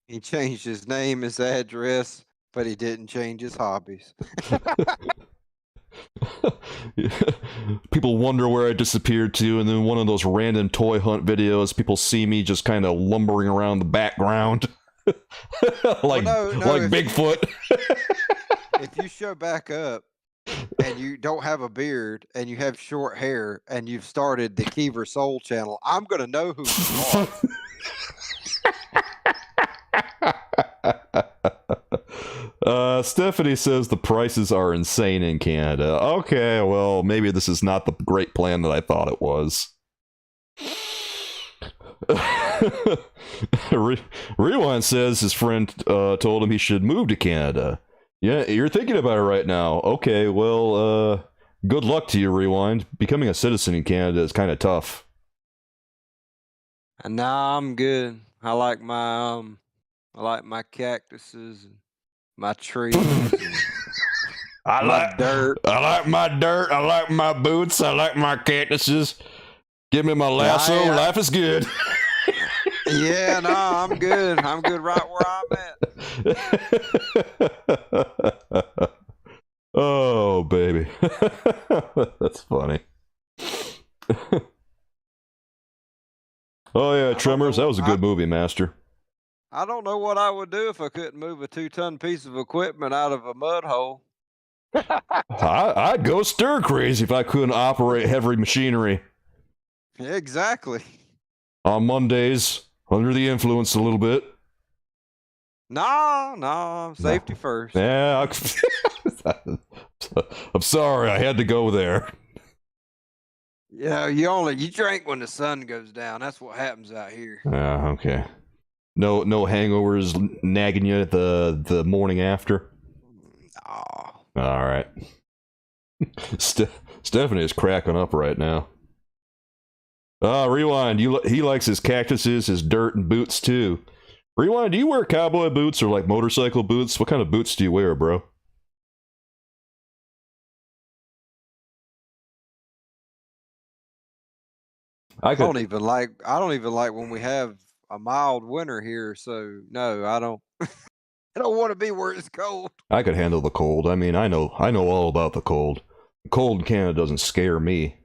He changed his name, his address, but he didn't change his hobbies. People wonder where I disappeared to, and then one of those random toy hunt videos, people see me just kind of lumbering around the background. like Bigfoot. If you show back up and you don't have a beard and you have short hair and you've started the Keever Soul channel, I'm going to know who you are. Stephanie says the prices are insane in Canada. Okay, well, maybe this is not the great plan that I thought it was. Rewind says his friend told him he should move to Canada. Yeah, you're thinking about it right now. Okay, well, good luck to you, Rewind. Becoming a citizen in Canada is kind of tough. Nah, I'm good. I like my cactuses and my trees. I like dirt. I like my dirt. I like my boots. I like my cactuses. Give me my lasso. Life is good. Yeah, no, I'm good. I'm good right where I'm at. Oh, baby. That's funny. Oh, yeah, Tremors. That was a good movie, Master. I don't know what I would do if I couldn't move a 2-ton piece of equipment out of a mud hole. I'd go stir crazy if I couldn't operate heavy machinery. Yeah, exactly. On Mondays, under the influence a little bit. No, safety first. Yeah, I'm sorry, I had to go there. Yeah, you drink when the sun goes down. That's what happens out here. Okay. No hangovers nagging you the morning after? Oh. All right. Stephanie is cracking up right now. Rewind. He likes his cactuses, his dirt, and boots too. Rewind, do you wear cowboy boots or like motorcycle boots? What kind of boots do you wear, bro? I don't even like when we have a mild winter here, so no, I don't I don't want to be where it's cold. I could handle the cold. I mean, I know all about the cold. The cold in Canada doesn't scare me.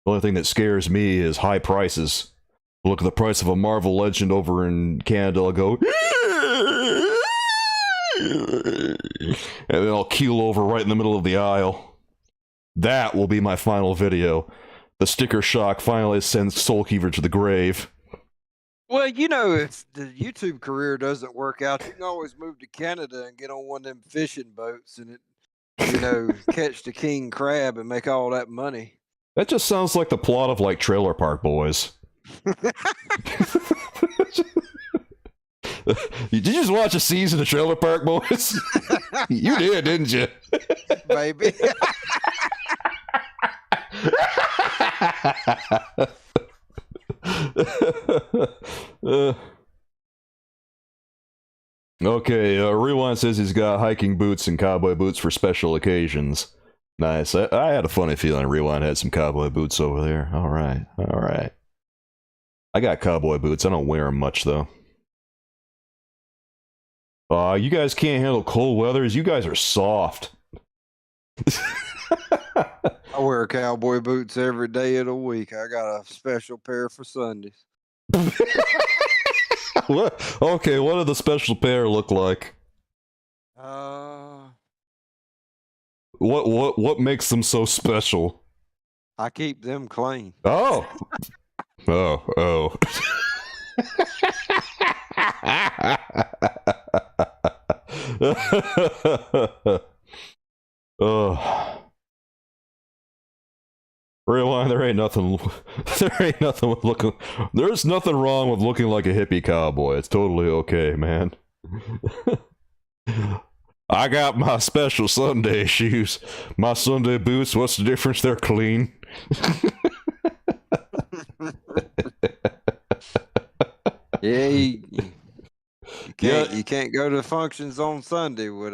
The only thing that scares me is high prices. Look at the price of a Marvel Legend over in Canada, I'll go, and then I'll keel over right in the middle of the aisle. That will be my final video. The sticker shock finally sends Soulkeeper to the grave. Well, you know, if the YouTube career doesn't work out, you can always move to Canada and get on one of them fishing boats and, catch the king crab and make all that money. That just sounds like the plot of, like, Trailer Park Boys. Did you just watch a season of Trailer Park Boys? You did, didn't you? Baby. Okay, Rewind says he's got hiking boots and cowboy boots for special occasions. Nice. I had a funny feeling Rewind had some cowboy boots over there. Alright, alright. I got cowboy boots. I don't wear them much, though. You guys can't handle cold weathers. You guys are soft. I wear cowboy boots every day of the week. I got a special pair for Sundays. Okay, what do the special pair look like? What makes them so special? I keep them clean. Oh. Oh. Oh. Rewind, there's nothing wrong with looking like a hippie cowboy. It's totally okay, man. I got my special Sunday shoes. My Sunday boots, what's the difference? They're clean. Yeah, you can't go to functions on Sunday with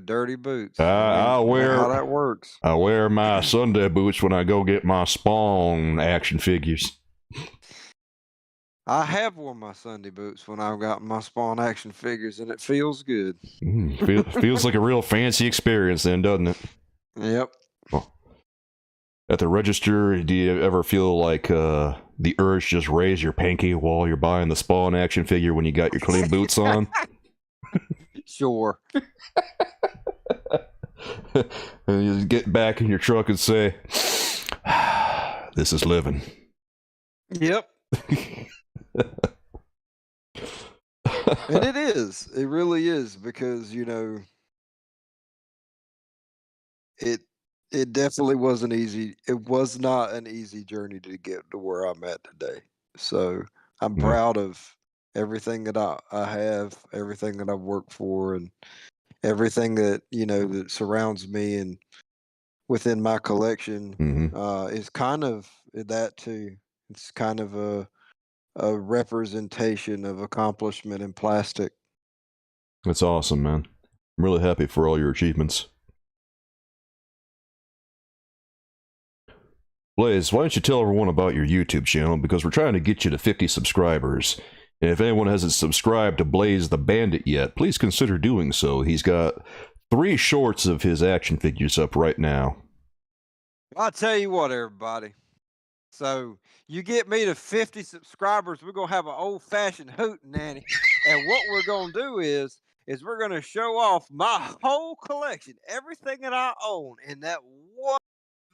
dirty boots. I wear how that works. I wear my Sunday boots when I go get my Spawn action figures. I have worn my Sunday boots when I've got my Spawn action figures, and it feels good. Feels like a real fancy experience then, doesn't it? Yep. Well, at the register, do you ever feel like the urge to just raise your pinky while you're buying the Spawn action figure when you got your clean boots on? Sure. And you get back in your truck and say, this is living. Yep. And it is. It really is, because, it definitely wasn't easy. It was not an easy journey to get to where I'm at today. So I'm proud of everything that I have, everything that I've worked for, and everything that, that surrounds me and within my collection is kind of that too. It's kind of a representation of accomplishment in plastic. That's awesome, man. I'm really happy for all your achievements. Blaze, why don't you tell everyone about your YouTube channel, because we're trying to get you to 50 subscribers. And if anyone hasn't subscribed to Blaze the Bandit yet, please consider doing so. He's got 3 shorts of his action figures up right now. I'll tell you what, everybody. So you get me to 50 subscribers, we're going to have an old-fashioned hootenanny. And what we're going to do is we're going to show off my whole collection, everything that I own in that one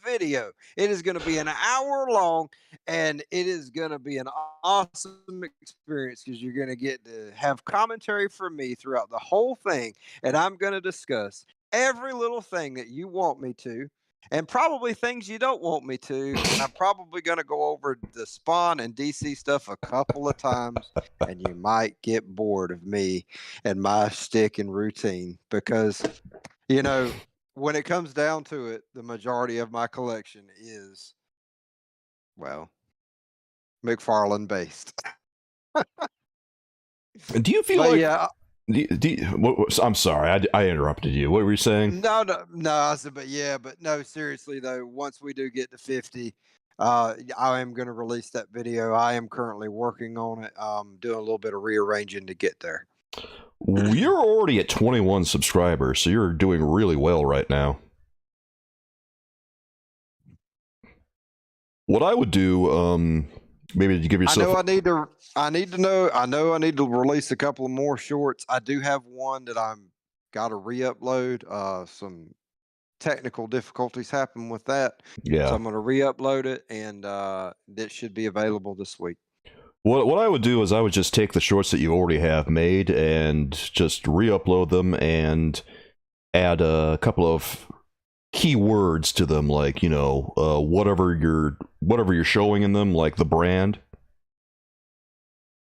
video. It is going to be an hour long, and it is going to be an awesome experience, because you're going to get to have commentary from me throughout the whole thing, and I'm going to discuss every little thing that you want me to, and probably things you don't want me to. And I'm probably going to go over the Spawn and DC stuff a couple of times, and you might get bored of me and my shtick and routine, because, when it comes down to it, the majority of my collection is, well, McFarlane based. Do you feel Yeah. I'm sorry, I interrupted you. What were you saying? No. I said, but no, seriously though, once we do get to 50, I am going to release that video. I am currently working on it, doing a little bit of rearranging to get there. You're already at 21 subscribers, so you're doing really well right now. what I would do, maybe to give yourself. I know I need to release a couple of more shorts. I do have one that I'm got to re-upload. Some technical difficulties happen with that. Yeah. So I'm going to re-upload it, and that should be available this week. What I would do is I would just take the shorts that you already have made and just re-upload them and add a couple of keywords to them, like, you know, whatever you're showing in them, like the brand,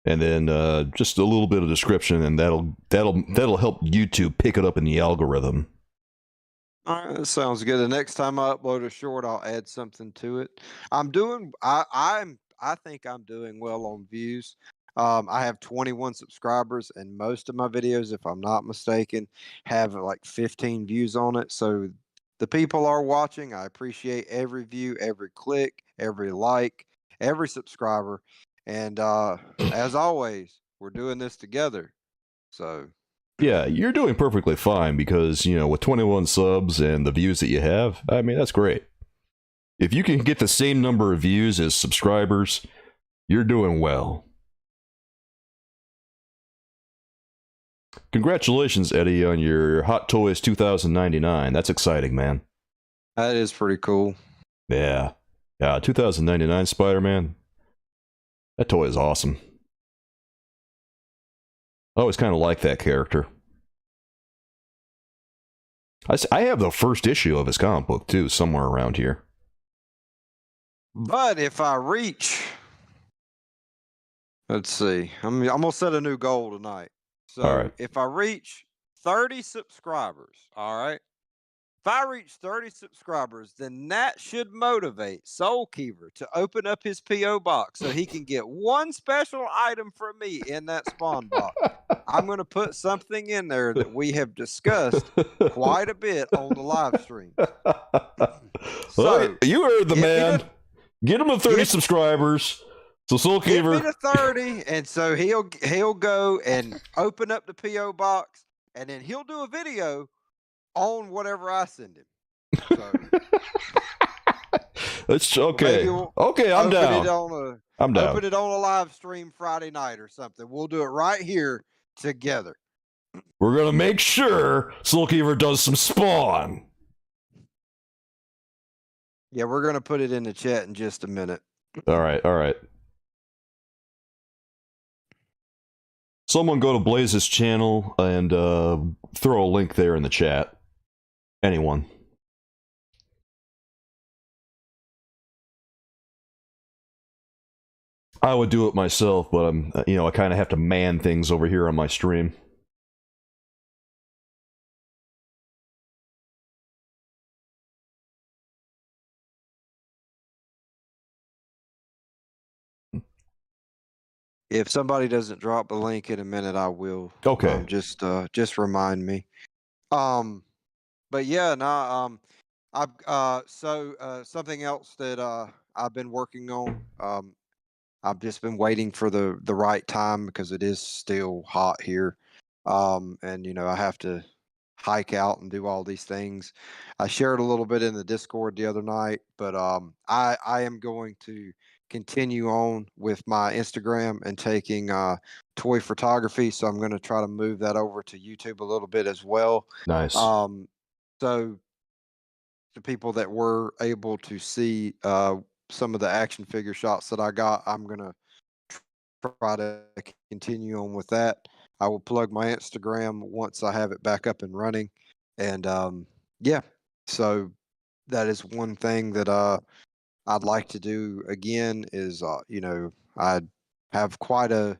and then just a little bit of description, and that'll help YouTube pick it up in the algorithm. All right, that sounds good. The next time I upload a short, I'll add something to it. I think I'm doing well on views. I have 21 subscribers, and most of my videos, if I'm not mistaken, have like 15 views on it. So the people are watching. I appreciate every view, every click, every like, every subscriber. And as always, we're doing this together. So yeah, you're doing perfectly fine because, you know, with 21 subs and the views that you have, I mean, that's great. If you can get the same number of views as subscribers, you're doing well. Congratulations, Eddie, on your Hot Toys 2099. That's exciting, man. that is pretty cool. Yeah. Yeah, 2099 Spider-Man. That toy is awesome. I always kind of like that character. I have the first issue of his comic book, too, somewhere around here. But if I reach, let's see, I'm gonna set a new goal tonight. So All right. if I reach 30 subscribers, all right. If I reach 30 subscribers, then that should motivate Soulkeeper to open up his P.O. box so he can get one special item from me in that spawn box. I'm going to put something in there that we have discussed quite a bit on the live stream. Well, you heard the man. Get him to 30 subscribers. So Soulkeeper. Get me to 30, and so he'll go and open up the P.O. box, and then he'll do a video on whatever I send him. So, it's okay. Okay, I'm down. I'm down. Open it on a live stream Friday night or something. We'll do it right here together. We're gonna make sure Soulkeeper does some spawn. Yeah, we're gonna put it in the chat in just a minute. All right, all right. Someone go to Blaze's channel and throw a link there in the chat. Anyone. I would do it myself, but I'm, I kind of have to man things over here on my stream. If somebody doesn't drop a link in a minute, I will. Okay. Just remind me. But yeah, no. Something else that I've been working on. I've just been waiting for the right time because it is still hot here. And I have to hike out and do all these things. I shared a little bit in the Discord the other night, but I am going to continue on with my Instagram and taking toy photography. So I'm going to try to move that over to YouTube a little bit as well. Nice. So the people that were able to see some of the action figure shots that I got, I'm going to try to continue on with that. I will plug my Instagram once I have it back up and running. And yeah, so that is one thing that I'd like to do again is, I have I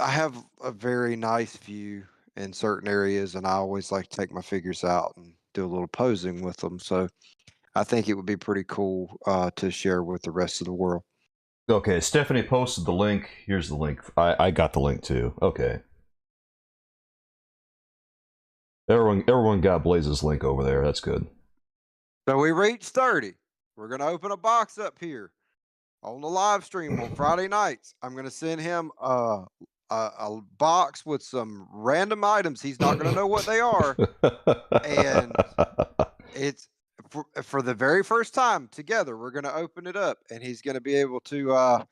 have a very nice view in certain areas, and I always like to take my figures out and do a little posing with them. So I think it would be pretty cool to share with the rest of the world. Okay, Stephanie posted the link. Here's the link. I got the link too. Okay. Everyone got Blaze's link over there. That's good. So we reached 30. We're going to open a box up here on the live stream on Friday nights. I'm going to send him a box with some random items. He's not going to know what they are. And it's for the very first time together, we're going to open it up, and he's going to be able to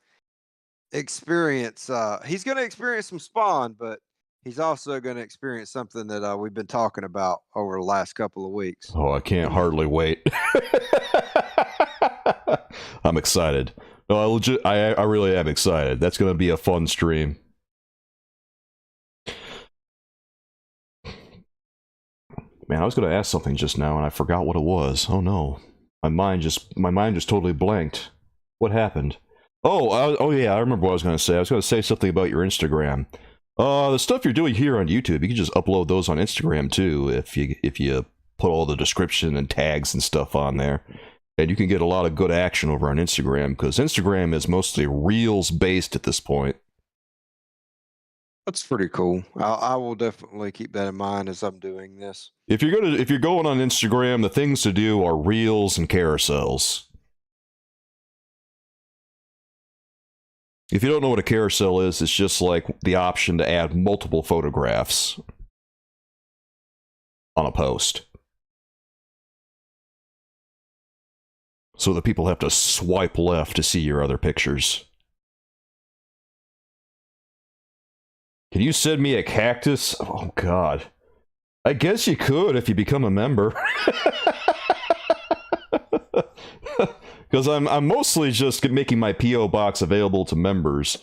experience. He's going to experience some Spawn, but he's also going to experience something that we've been talking about over the last couple of weeks. Oh, I can't hardly wait. I'm excited. No, I really am excited. That's going to be a fun stream. Man, I was going to ask something just now and I forgot what it was. Oh no. My mind just totally blanked. What happened? Oh yeah, I remember what I was going to say. I was going to say something about your Instagram. The stuff you're doing here on YouTube, you can just upload those on Instagram too if you put all the description and tags and stuff on there. And you can get a lot of good action over on Instagram, because Instagram is mostly Reels based at this point. That's pretty cool. I will definitely keep that in mind as I'm doing this. If you're going on Instagram, the things to do are Reels and carousels. If you don't know what a carousel is, it's just like the option to add multiple photographs on a post. So that people have to swipe left to see your other pictures. Can you send me a cactus? Oh god. I guess you could if you become a member. Because I'm mostly just making my P.O. box available to members,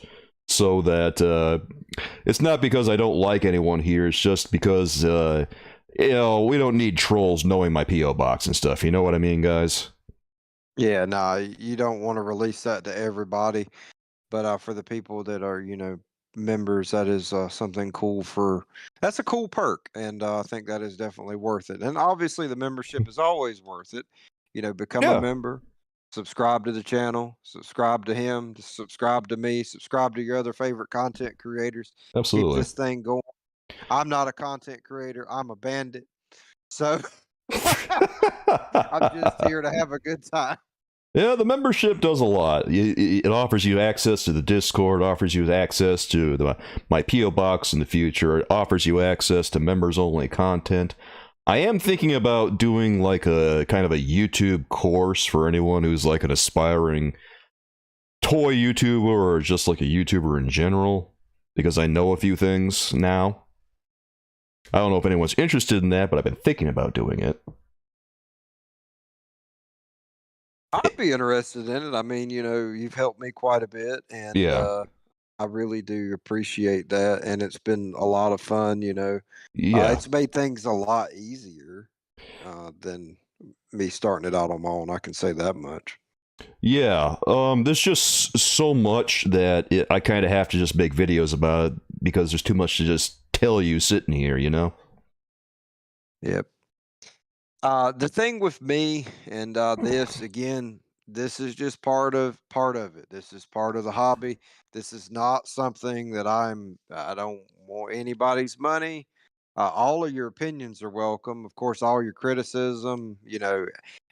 so that it's not because I don't like anyone here, it's just because you know, we don't need trolls knowing my P.O. box and stuff, you know what I mean, guys? Yeah, no, you don't want to release that to everybody, but for the people that are, you know, members, that is something cool. That's a cool perk, and I think that is definitely worth it. And obviously the membership is always worth it. You know, become a member, subscribe to the channel, subscribe to him, subscribe to me, subscribe to your other favorite content creators. Absolutely. Keep this thing going. I'm not a content creator, I'm a bandit, so I'm just here to have a good time. Yeah, the membership does a lot. It offers you access to the Discord, offers you access to my P.O. box in the future, it offers you access to members-only content. I am thinking about doing like a kind of a YouTube course for anyone who's like an aspiring toy YouTuber or just like a YouTuber in general, because I know a few things now. I don't know if anyone's interested in that, but I've been thinking about doing it. I'd be interested in it. I mean, you know, you've helped me quite a bit, and I really do appreciate that. And it's been a lot of fun, you know. It's made things a lot easier than me starting it out on my own. I can say that much. Yeah, there's just so much that I kind of have to just make videos about it, because there's too much to just tell you sitting here, you know? Yep. The thing with me and this, again, this is just part of it. This is part of the hobby. This is not something that I don't want anybody's money. All of your opinions are welcome. Of course, all your criticism, you know,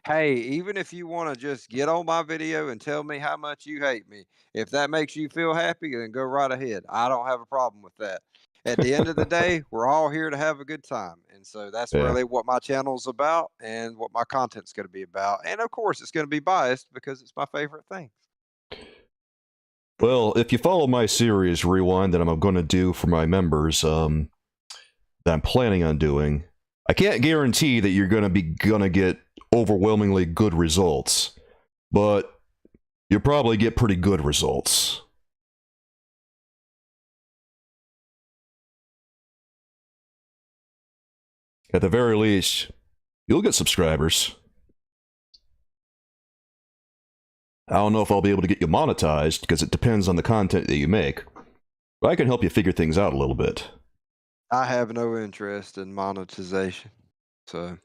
hey, even if you want to just get on my video and tell me how much you hate me, if that makes you feel happy, then go right ahead. I don't have a problem with that. At the end of the day, we're all here to have a good time. And so that's really what my channel's about and what my content's going to be about. And of course, it's going to be biased because it's my favorite thing. Well, if you follow my series Rewind that I'm going to do for my members, that I'm planning on doing, I can't guarantee that you're going to get overwhelmingly good results, but you'll probably get pretty good results. At the very least, you'll get subscribers. I don't know if I'll be able to get you monetized, because it depends on the content that you make. But I can help you figure things out a little bit. I have no interest in monetization, so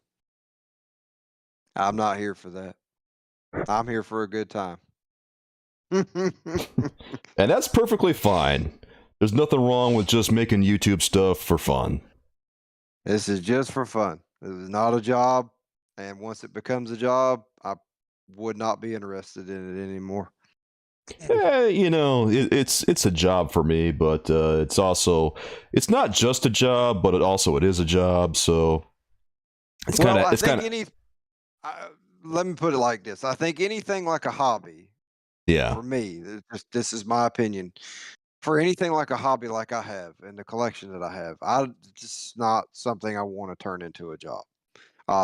I'm not here for that. I'm here for a good time. And that's perfectly fine. There's nothing wrong with just making YouTube stuff for fun. This is just for fun. This is not a job, and once it becomes a job, I would not be interested in it anymore. You know, it's a job for me, but it's not just a job, but it is a job. So it's kind of let me put it like this. I think anything like a hobby, Yeah. for me, this is my opinion. For anything like a hobby like I have and the collection that I have, just not something I want to turn into a job.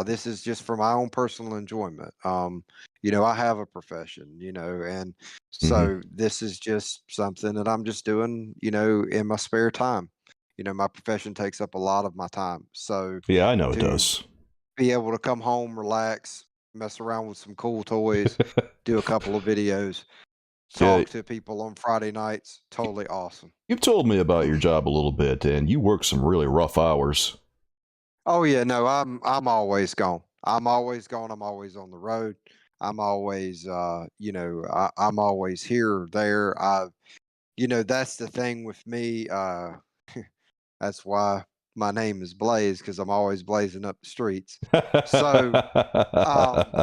This is just for my own personal enjoyment. I have a profession, and so this is just something that I'm just doing, in my spare time. My profession takes up a lot of my time. So Yeah, I know it to does. be able to come home, relax, mess around with some cool toys, do a couple of videos, Yeah, talk to people on Friday nights, totally awesome. you've told me about your job a little bit, and you work some really rough hours. Oh yeah, no, I'm always gone. I'm always gone. I'm always on the road. I'm always I'm always here, there. That's the thing with me. That's why my name is Blaze, because I'm always blazing up the streets. So um,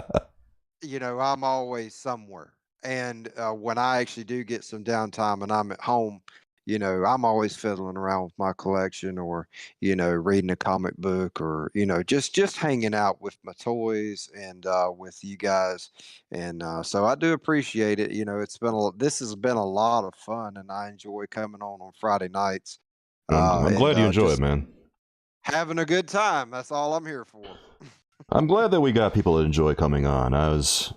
I'm always somewhere. And when I actually do get some downtime and I'm at home, I'm always fiddling around with my collection, or, reading a comic book, or, just hanging out with my toys and with you guys. And so I do appreciate it. This has been a lot of fun, and I enjoy coming on Friday nights. I'm And glad you enjoy it, just man. having a good time. That's all I'm here for. I'm glad that we got people that enjoy coming on. I was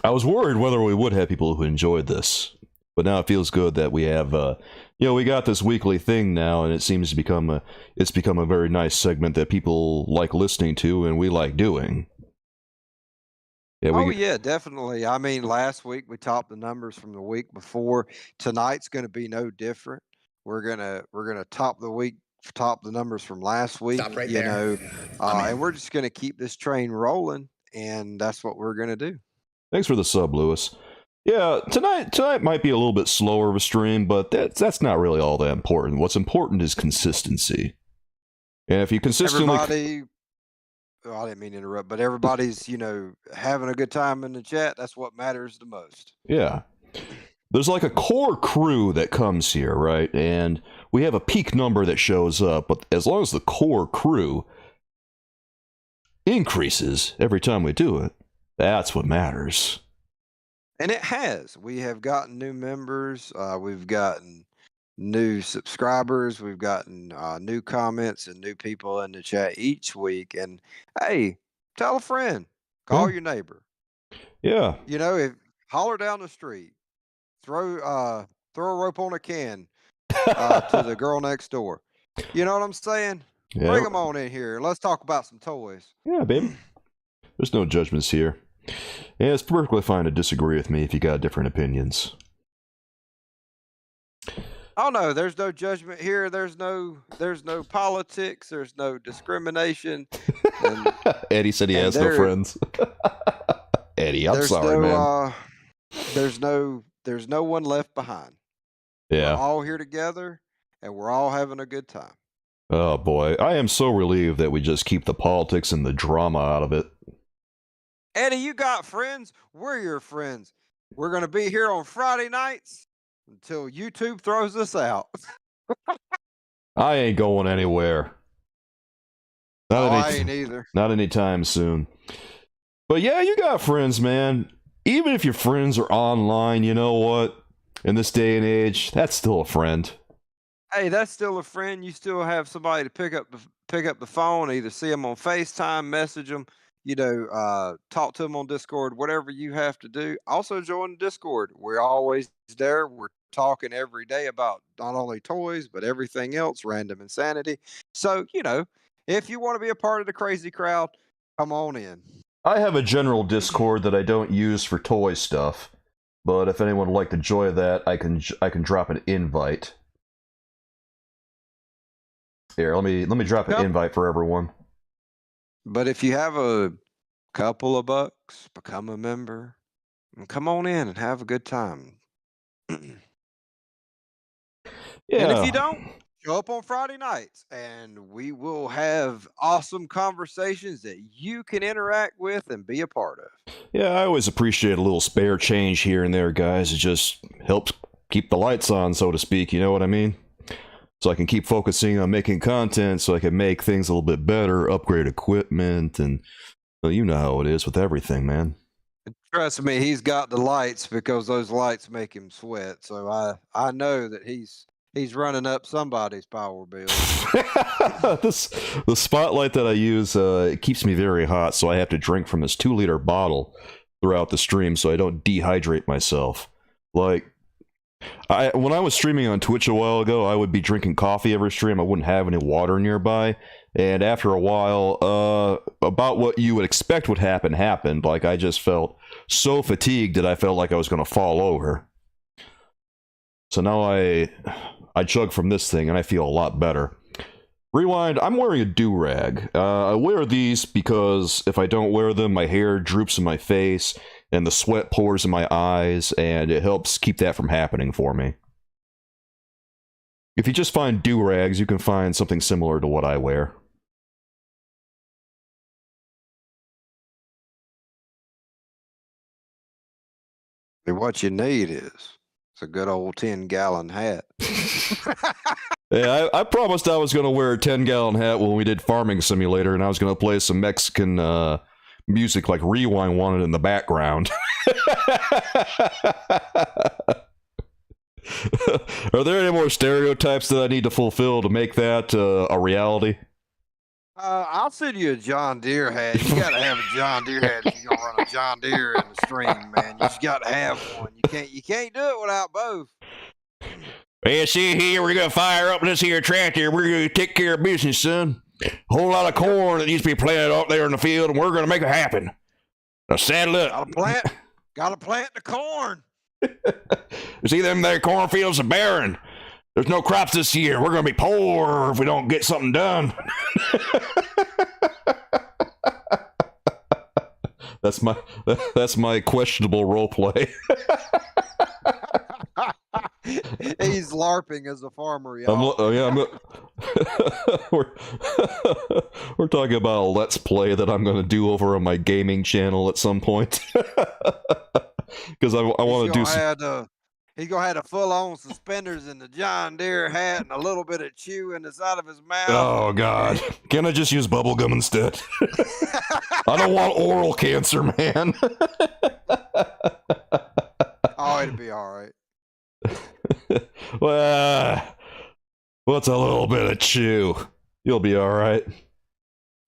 worried whether we would have people who enjoyed this, but now it feels good that we have, we got this weekly thing now, and it seems to become a very nice segment that people like listening to and we like doing. Yeah, yeah, definitely. I mean, last week we topped the numbers from the week before. Tonight's going to be no different. We're gonna top the numbers from last week. Stop right there. And we're just gonna keep this train rolling, and that's what we're gonna do. Thanks for the sub, Lewis. Yeah, tonight might be a little bit slower of a stream, but that's not really all that important. What's important is consistency. And if you consistently... Everybody, I didn't mean to interrupt, but everybody's, having a good time in the chat. That's what matters the most. Yeah. There's like a core crew that comes here, right? And we have a peak number that shows up, but as long as the core crew increases every time we do it, that's what matters. And it has. We have gotten new members. We've gotten new subscribers. We've gotten new comments and new people in the chat each week. And hey, tell a friend, call your neighbor. Yeah. If holler down the street, throw a rope on a can to the girl next door. You know what I'm saying? Yeah. Bring them on in here. Let's talk about some toys. Yeah, baby. There's no judgments here. Yeah, it's perfectly fine to disagree with me if you got different opinions. Oh no, there's no judgment here. There's no politics. There's no discrimination. And, Eddie said he has no friends. Eddie, I'm sorry, man. There's no one left behind. Yeah. We're all here together, and we're all having a good time. Oh boy, I am so relieved that we just keep the politics and the drama out of it. Eddie, you got friends? We're your friends. We're going to be here on Friday nights until YouTube throws us out. I ain't going anywhere. I ain't either. Not anytime soon. But yeah, you got friends, man. Even if your friends are online, you know what? In this day and age, that's still a friend. Hey, that's still a friend. You still have somebody to pick up the phone, either see them on FaceTime, message them, talk to them on Discord, whatever you have to do. Also join the Discord. We're always there. We're talking every day about not only toys, but everything else, random insanity. So, if you want to be a part of the crazy crowd, come on in. I have a general Discord that I don't use for toy stuff, but if anyone would like to join that, I can drop an invite. Here, let me drop an invite for everyone. But if you have a couple of bucks, become a member, and come on in and have a good time. Yeah. And if you don't, show up on Friday nights, and we will have awesome conversations that you can interact with and be a part of. Yeah, I always appreciate a little spare change here and there, guys. It just helps keep the lights on, so to speak, you know what I mean? So I can keep focusing on making content so I can make things a little bit better, upgrade equipment, and Well, you know how it is with everything, man. Trust me, he's got the lights because those lights make him sweat. So I know that he's running up somebody's power bill. The spotlight that I use it keeps me very hot, so I have to drink from this 2-liter bottle throughout the stream so I don't dehydrate myself. Like, when I was streaming on Twitch a while ago, I would be drinking coffee every stream. I wouldn't have any water nearby. And after a while, about what you would expect would happen happened. Like, I just felt so fatigued that I felt like I was going to fall over. So now I chug from this thing, and I feel a lot better. Rewind, I'm wearing a do-rag. I wear these because if I don't wear them, my hair droops in my face, and the sweat pours in my eyes, and it helps keep that from happening for me. If you just find do-rags, you can find something similar to what I wear. What you need is a good old 10-gallon hat. Yeah, I promised I was going to wear a 10-gallon hat when we did Farming Simulator, and I was going to play some Mexican music like Rewind wanted in the background. Are there any more stereotypes that I need to fulfill to make that a reality? I'll send you a John Deere hat. You gotta have a John Deere hat if you're gonna run a John Deere in the stream, man. You just gotta have one. You can't do it without both. Yeah, see here, we're gonna fire up this here tractor. We're gonna take care of business, son. A whole lot of corn that needs to be planted out there in the field, and we're gonna make it happen. Now saddle up. Gotta plant the corn. See, them there cornfields are barren. There's no crops this year. We're gonna be poor if we don't get something done. That's my questionable roleplay. He's LARPing as a farmer, y'all. We're talking about a let's play that I'm going to do over on my gaming channel at some point. Because I want to do. He's gonna have the full-on suspenders and the John Deere hat and a little bit of chew in the side of his mouth. Oh God! Can I just use bubble gum instead? I don't want oral cancer, man. Oh, it'll be all right. Well, what's a little bit of chew? You'll be all right.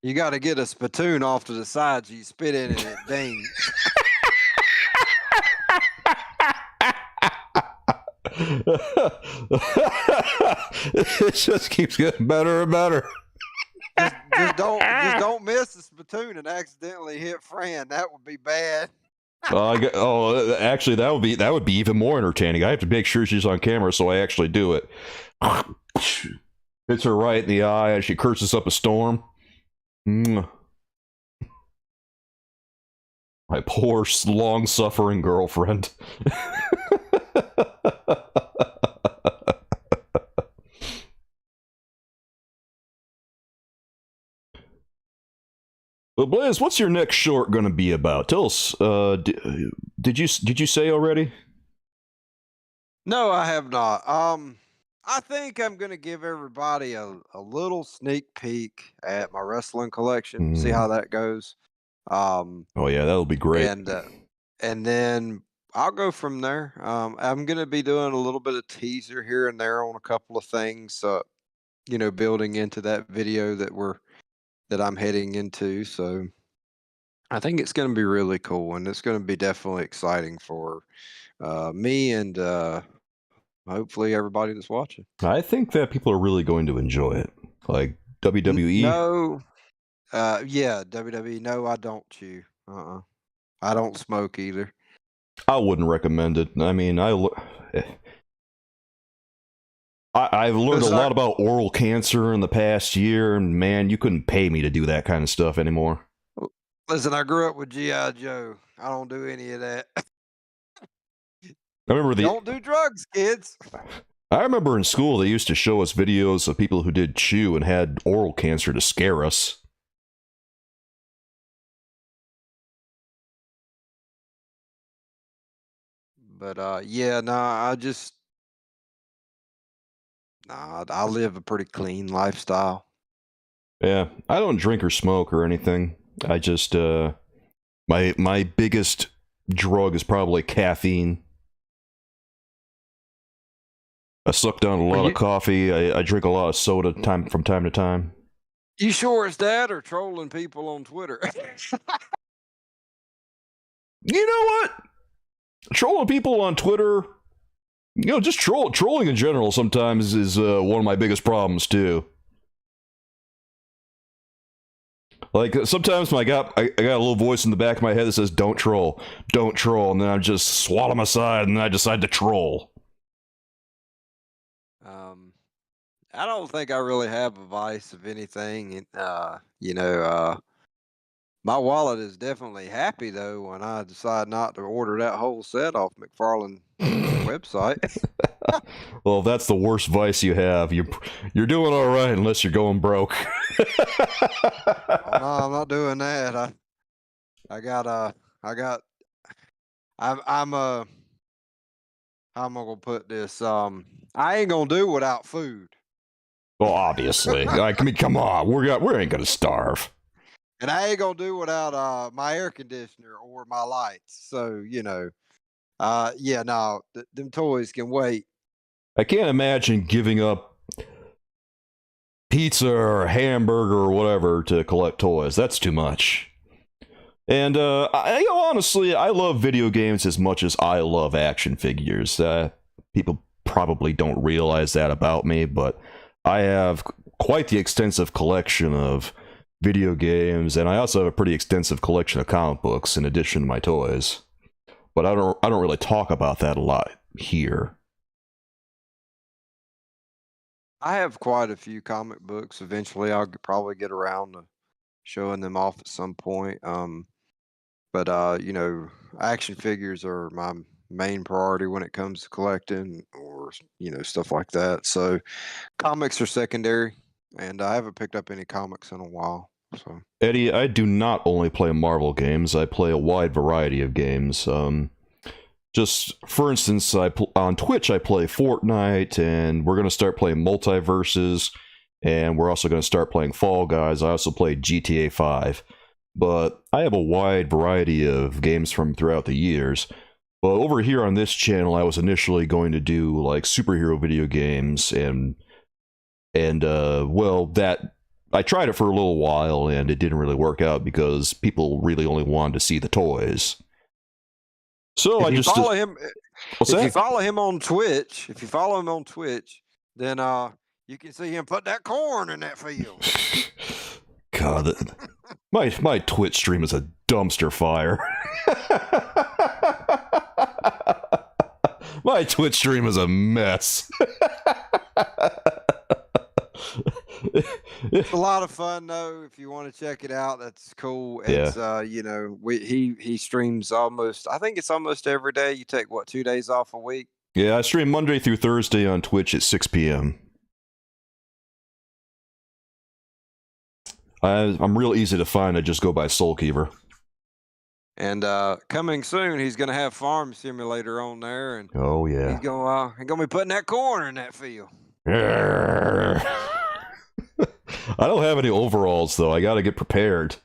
You got to get a spittoon off to the side so you spit in it and it dings. It just keeps getting better and better. Just don't miss the spittoon and accidentally hit Fran. That would be bad. Actually, that would be even more entertaining. I have to make sure she's on camera, so I actually do it. Hits her right in the eye, and she curses up a storm. My poor, long-suffering girlfriend. Well, Blaze, what's your next short going to be about? Tell us. Did you say already? No, I have not. I think I'm going to give everybody a little sneak peek at my wrestling collection. See how that goes. Oh yeah, that'll be great. And then I'll go from there. I'm going to be doing a little bit of teaser here and there on a couple of things. Building into that video that I'm heading into. So I think it's going to be really cool, and it's going to be definitely exciting for me and hopefully everybody that's watching. I think that people are really going to enjoy it. Like WWE? No. Yeah, WWE. No, I don't chew. I don't smoke either. I wouldn't recommend it. I mean, I've learned a lot about oral cancer in the past year, and man, you couldn't pay me to do that kind of stuff anymore. Listen, I grew up with G.I. Joe. I don't do any of that. I remember don't do drugs, kids. I remember in school they used to show us videos of people who did chew and had oral cancer to scare us. But yeah, I live a pretty clean lifestyle. Yeah, I don't drink or smoke or anything. I just my biggest drug is probably caffeine. I suck down a lot of coffee. I drink a lot of soda from time to time. You sure it's that or trolling people on Twitter? You know what? Trolling people on Twitter, just trolling in general sometimes is one of my biggest problems too. Like sometimes I got a little voice in the back of my head that says don't troll, and then I just swallow my side and then I decide to troll. I don't think I really have a vice of anything. My wallet is definitely happy though when I decide not to order that whole set off McFarlane website. Well, if that's the worst vice you have, you're doing all right unless you're going broke. Oh, no, I'm not doing that. How am I gonna put this? I ain't gonna do without food. Well, obviously. Like, I mean, come on. We ain't gonna starve. And I ain't gonna do without my air conditioner or my lights. So, them toys can wait. I can't imagine giving up pizza or hamburger or whatever to collect toys. That's too much. And honestly, I love video games as much as I love action figures. People probably don't realize that about me, but I have quite the extensive collection of video games, and I also have a pretty extensive collection of comic books in addition to my toys. But I don't really talk about that a lot here. I have quite a few comic books. Eventually, I'll probably get around to showing them off at some point. But action figures are my main priority when it comes to collecting or stuff like that. So comics are secondary, and I haven't picked up any comics in a while. So Eddie, I do not only play Marvel games, I play a wide variety of games. Just for instance, on Twitch I play Fortnite, and we're going to start playing Multiverses, and we're also going to start playing Fall Guys. I also play GTA 5. But I have a wide variety of games from throughout the years. But over here on this channel, I was initially going to do like superhero video games, and that I tried it for a little while, and it didn't really work out because people really only wanted to see the toys. So if you follow him on Twitch, then you can see him put that corn in that field. God, my Twitch stream is a dumpster fire. My Twitch stream is a mess. It's a lot of fun though. If you want to check it out, that's cool. It's he streams almost, I think it's almost every day. You take 2 days off a week? Yeah, I stream Monday through Thursday on Twitch at 6 p.m. I'm real easy to find. I just go by Soulkeeper. And coming soon, he's going to have Farm Simulator on there, and oh yeah, he's going to be putting that corn in that field. I don't have any overalls though. I got to get prepared.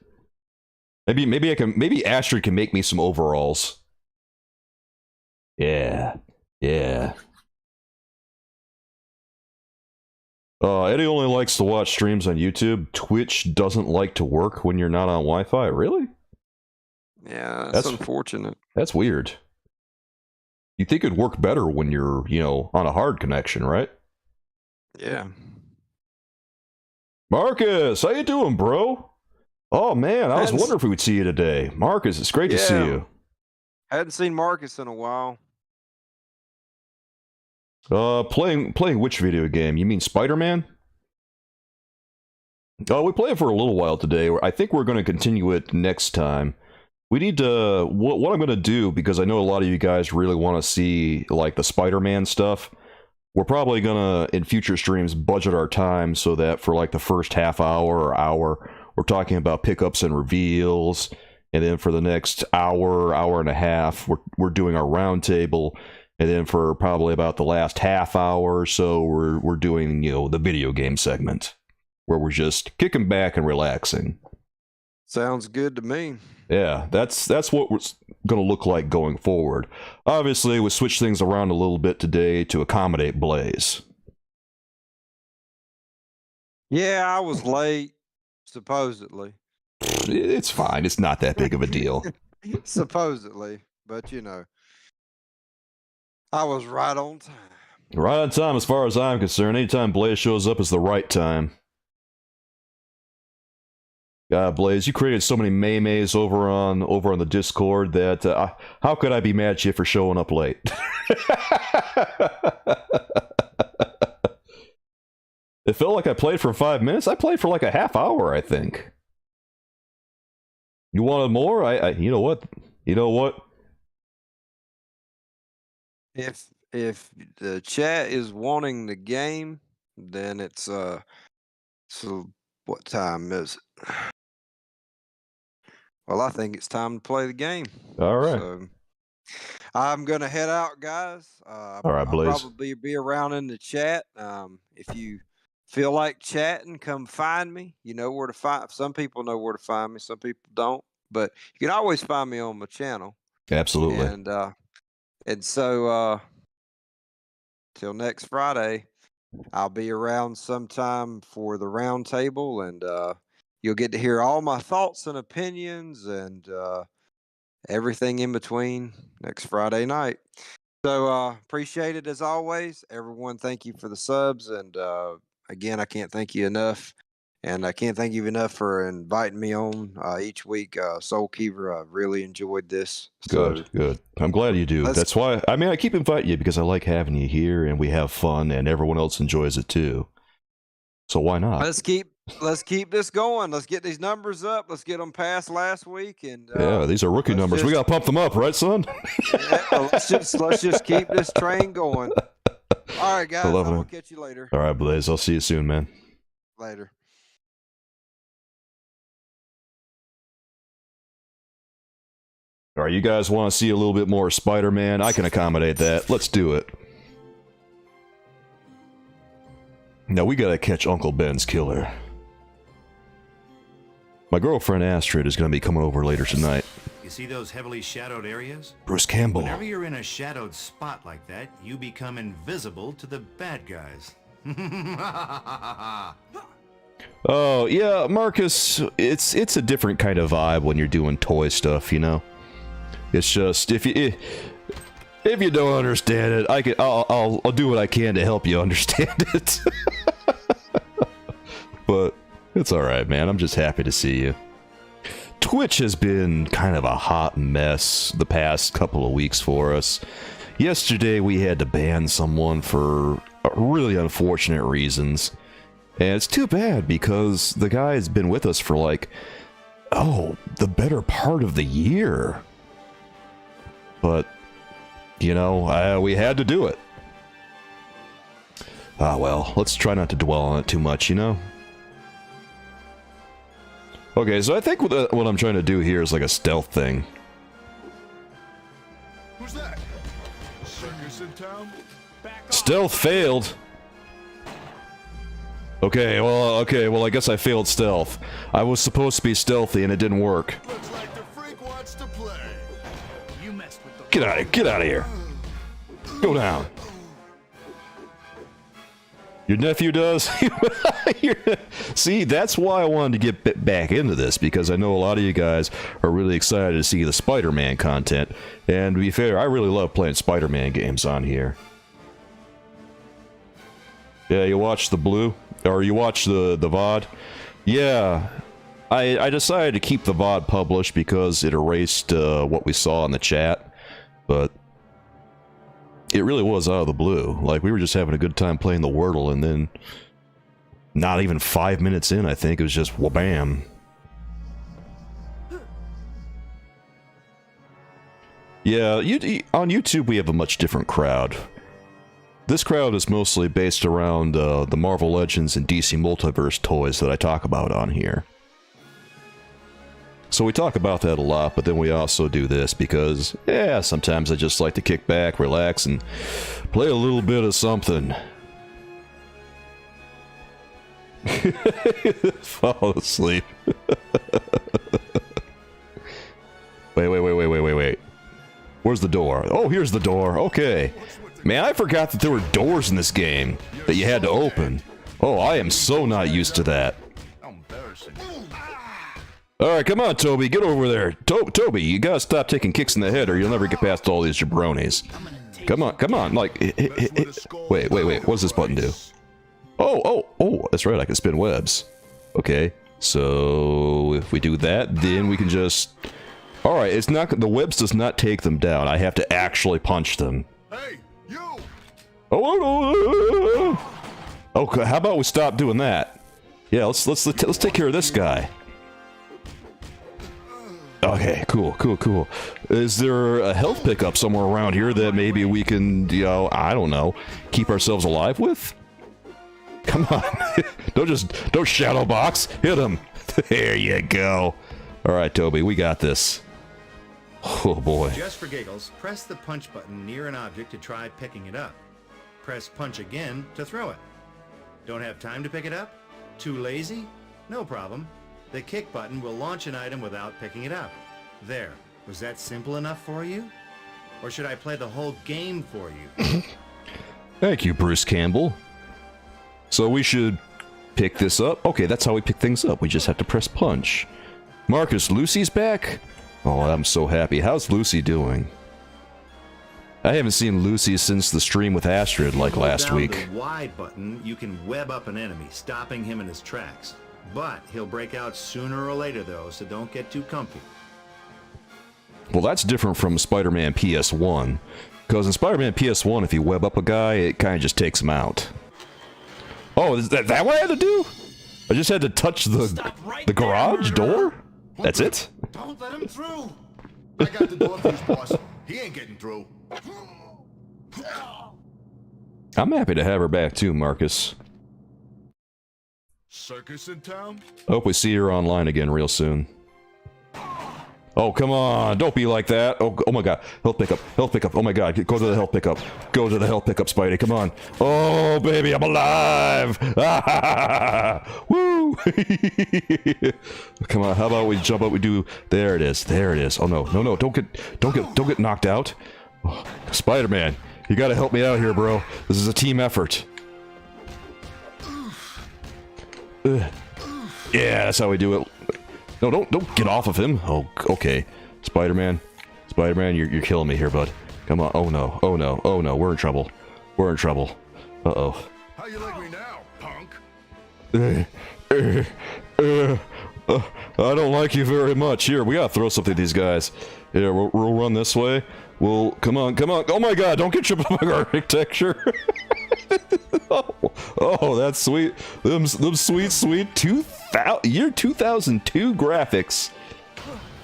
Maybe Astrid can make me some overalls. Yeah. Eddie only likes to watch streams on YouTube. Twitch doesn't like to work when you're not on Wi-Fi. Really? Yeah, that's unfortunate. That's weird. You think it'd work better when you're, on a hard connection, right? Yeah. Marcus, how you doing, bro? Oh man, I was wondering if we would see you today. Marcus, it's great to see you. I hadn't seen Marcus in a while. Playing which video game? You mean Spider-Man? Oh, we played it for a little while today. I think we're going to continue it next time. We need to... What I'm going to do, because I know a lot of you guys really want to see, like, the Spider-Man stuff, we're probably going to, in future streams, budget our time so that for, like, the first half hour or hour, we're talking about pickups and reveals, and then for the next hour and a half, we're doing our roundtable. And then for probably about the last half hour or so, we're doing, the video game segment, where we're just kicking back and relaxing. Sounds good to me. Yeah, that's what it's going to look like going forward. Obviously, we switched things around a little bit today to accommodate Blaze. Yeah, I was late, supposedly. It's fine. It's not that big of a deal. Supposedly, but you know, I was right on time. Right on time as far as I'm concerned. Anytime Blaze shows up is the right time. God, Blaze, you created so many maymays over on the Discord that how could I be mad at you for showing up late? It felt like I played for 5 minutes. I played for like a half hour, I think. You wanted more? You know what? You know what? If the chat is wanting the game, then it's so what time is it? Well, I think it's time to play the game. All right. So I'm gonna head out, guys. All right, Blaze. I'll probably be around in the chat. If you feel like chatting, come find me. You know where to find. Some people know where to find me. Some people don't. But you can always find me on my channel. Absolutely. And so till next Friday, I'll be around sometime for the round table, and you'll get to hear all my thoughts and opinions and everything in between next Friday night. So appreciate it as always. Everyone, thank you for the subs. And again, I can't thank you enough. And I can't thank you enough for inviting me on each week. Soul Keeper, I really enjoyed this. Good, good. I'm glad you do. That's why, I mean, I keep inviting you because I like having you here and we have fun and everyone else enjoys it too. So why not? Let's keep this going. Let's get these numbers up. Let's get them past last week. And yeah, these are rookie numbers. We got to pump them up, right, son? Yeah, let's just keep this train going. All right, guys. I'll catch you later. All right, Blaze. I'll see you soon, man. Later. All right, you guys want to see a little bit more Spider-Man? I can accommodate that. Let's do it. Now we gotta catch Uncle Ben's killer. My girlfriend Astrid is gonna be coming over later tonight. You see those heavily shadowed areas? Bruce Campbell. Whenever you're in a shadowed spot like that, you become invisible to the bad guys. Oh, yeah, Marcus, it's a different kind of vibe when you're doing toy stuff, you know? It's just, if you don't understand it, I'll do what I can to help you understand it. But it's alright, man. I'm just happy to see you. Twitch has been kind of a hot mess the past couple of weeks for us. Yesterday we had to ban someone for really unfortunate reasons. And it's too bad because the guy has been with us for like, the better part of the year. But, you know, we had to do it. Ah, well, let's try not to dwell on it too much, you know? Okay, so I think what I'm trying to do here is like a stealth thing. Who's that? Circus in town? Stealth failed. Okay, well, I guess I failed stealth. I was supposed to be stealthy and it didn't work. Looks like the freak wants to play. You messed with the Get out of here. Go down. Your nephew does? See, that's why I wanted to get back into this, because I know a lot of you guys are really excited to see the Spider-Man content. And to be fair, I really love playing Spider-Man games on here. Yeah, you watch the Blue? Or you watch the VOD? Yeah, I decided to keep the VOD published because it erased what we saw in the chat. But it really was out of the blue. Like, we were just having a good time playing the Wordle, and then not even 5 minutes in, I think, it was just wha-bam. Yeah, on YouTube we have a much different crowd. This crowd is mostly based around the Marvel Legends and DC Multiverse toys that I talk about on here. So we talk about that a lot, but then we also do this because, yeah, sometimes I just like to kick back, relax, and play a little bit of something. Fall asleep. Wait. Where's the door? Oh, here's the door. Okay. Man, I forgot that there were doors in this game that you had to open. Oh, I am so not used to that. Alright, come on, Toby. Get over there. Toby, you gotta stop taking kicks in the head or you'll never get past all these jabronis. Come on. Like, wait. What does this button do? Oh, that's right. I can spin webs. Okay. So, if we do that, then we can just... Alright, it's not... The webs does not take them down. I have to actually punch them. Hey, you! Oh, okay, how about we stop doing that? Yeah, let's take care of this guy. Okay, cool. Is there a health pickup somewhere around here that maybe we can, I don't know, keep ourselves alive with? Come on. don't shadow box. Hit him. There you go. All right, Toby, we got this. Oh boy. Just for giggles, press the punch button near an object to try picking it up. Press punch again to throw it. Don't have time to pick it up? Too lazy? No problem. The kick button will launch an item without picking it up. There. Was that simple enough for you? Or should I play the whole game for you? Thank you, Bruce Campbell. So we should pick this up? Okay, that's how we pick things up. We just have to press punch. Marcus, Lucy's back? Oh, I'm so happy. How's Lucy doing? I haven't seen Lucy since the stream with Astrid like last week. Hold down the Y button, you can web up an enemy, stopping him in his tracks. But he'll break out sooner or later though, so don't get too comfy. Well, that's different from Spider-Man PS1. Because in Spider-Man PS1, if you web up a guy, it kind of just takes him out. Oh, is that what I had to do? I just had to touch the garage door? That's it? Don't let him through! I got the door for his boss. He ain't getting through. I'm happy to have her back too, Marcus. Circus in town? Hope we see her online again real soon. Oh, come on. Don't be like that. Oh my god. Health pickup. Oh my god. Go to the health pickup. Go to the health pickup, Spidey. Come on. Oh, baby, I'm alive. Woo. Come on. How about we jump up? We do. There it is. Oh no. Don't get knocked out. Oh, Spider-Man, you gotta help me out here, bro. This is a team effort. Yeah, that's how we do it. No, don't get off of him. Oh, okay. Spider-Man, you're killing me here, bud. Come on. Oh no. We're in trouble. Uh-oh. How you like me now, punk? I don't like you very much. Here, we gotta throw something at these guys. Here, we'll run this way. Well, come on. Oh my god, don't get tripped up by architecture. Oh, that's sweet. Them sweet year 2002 graphics.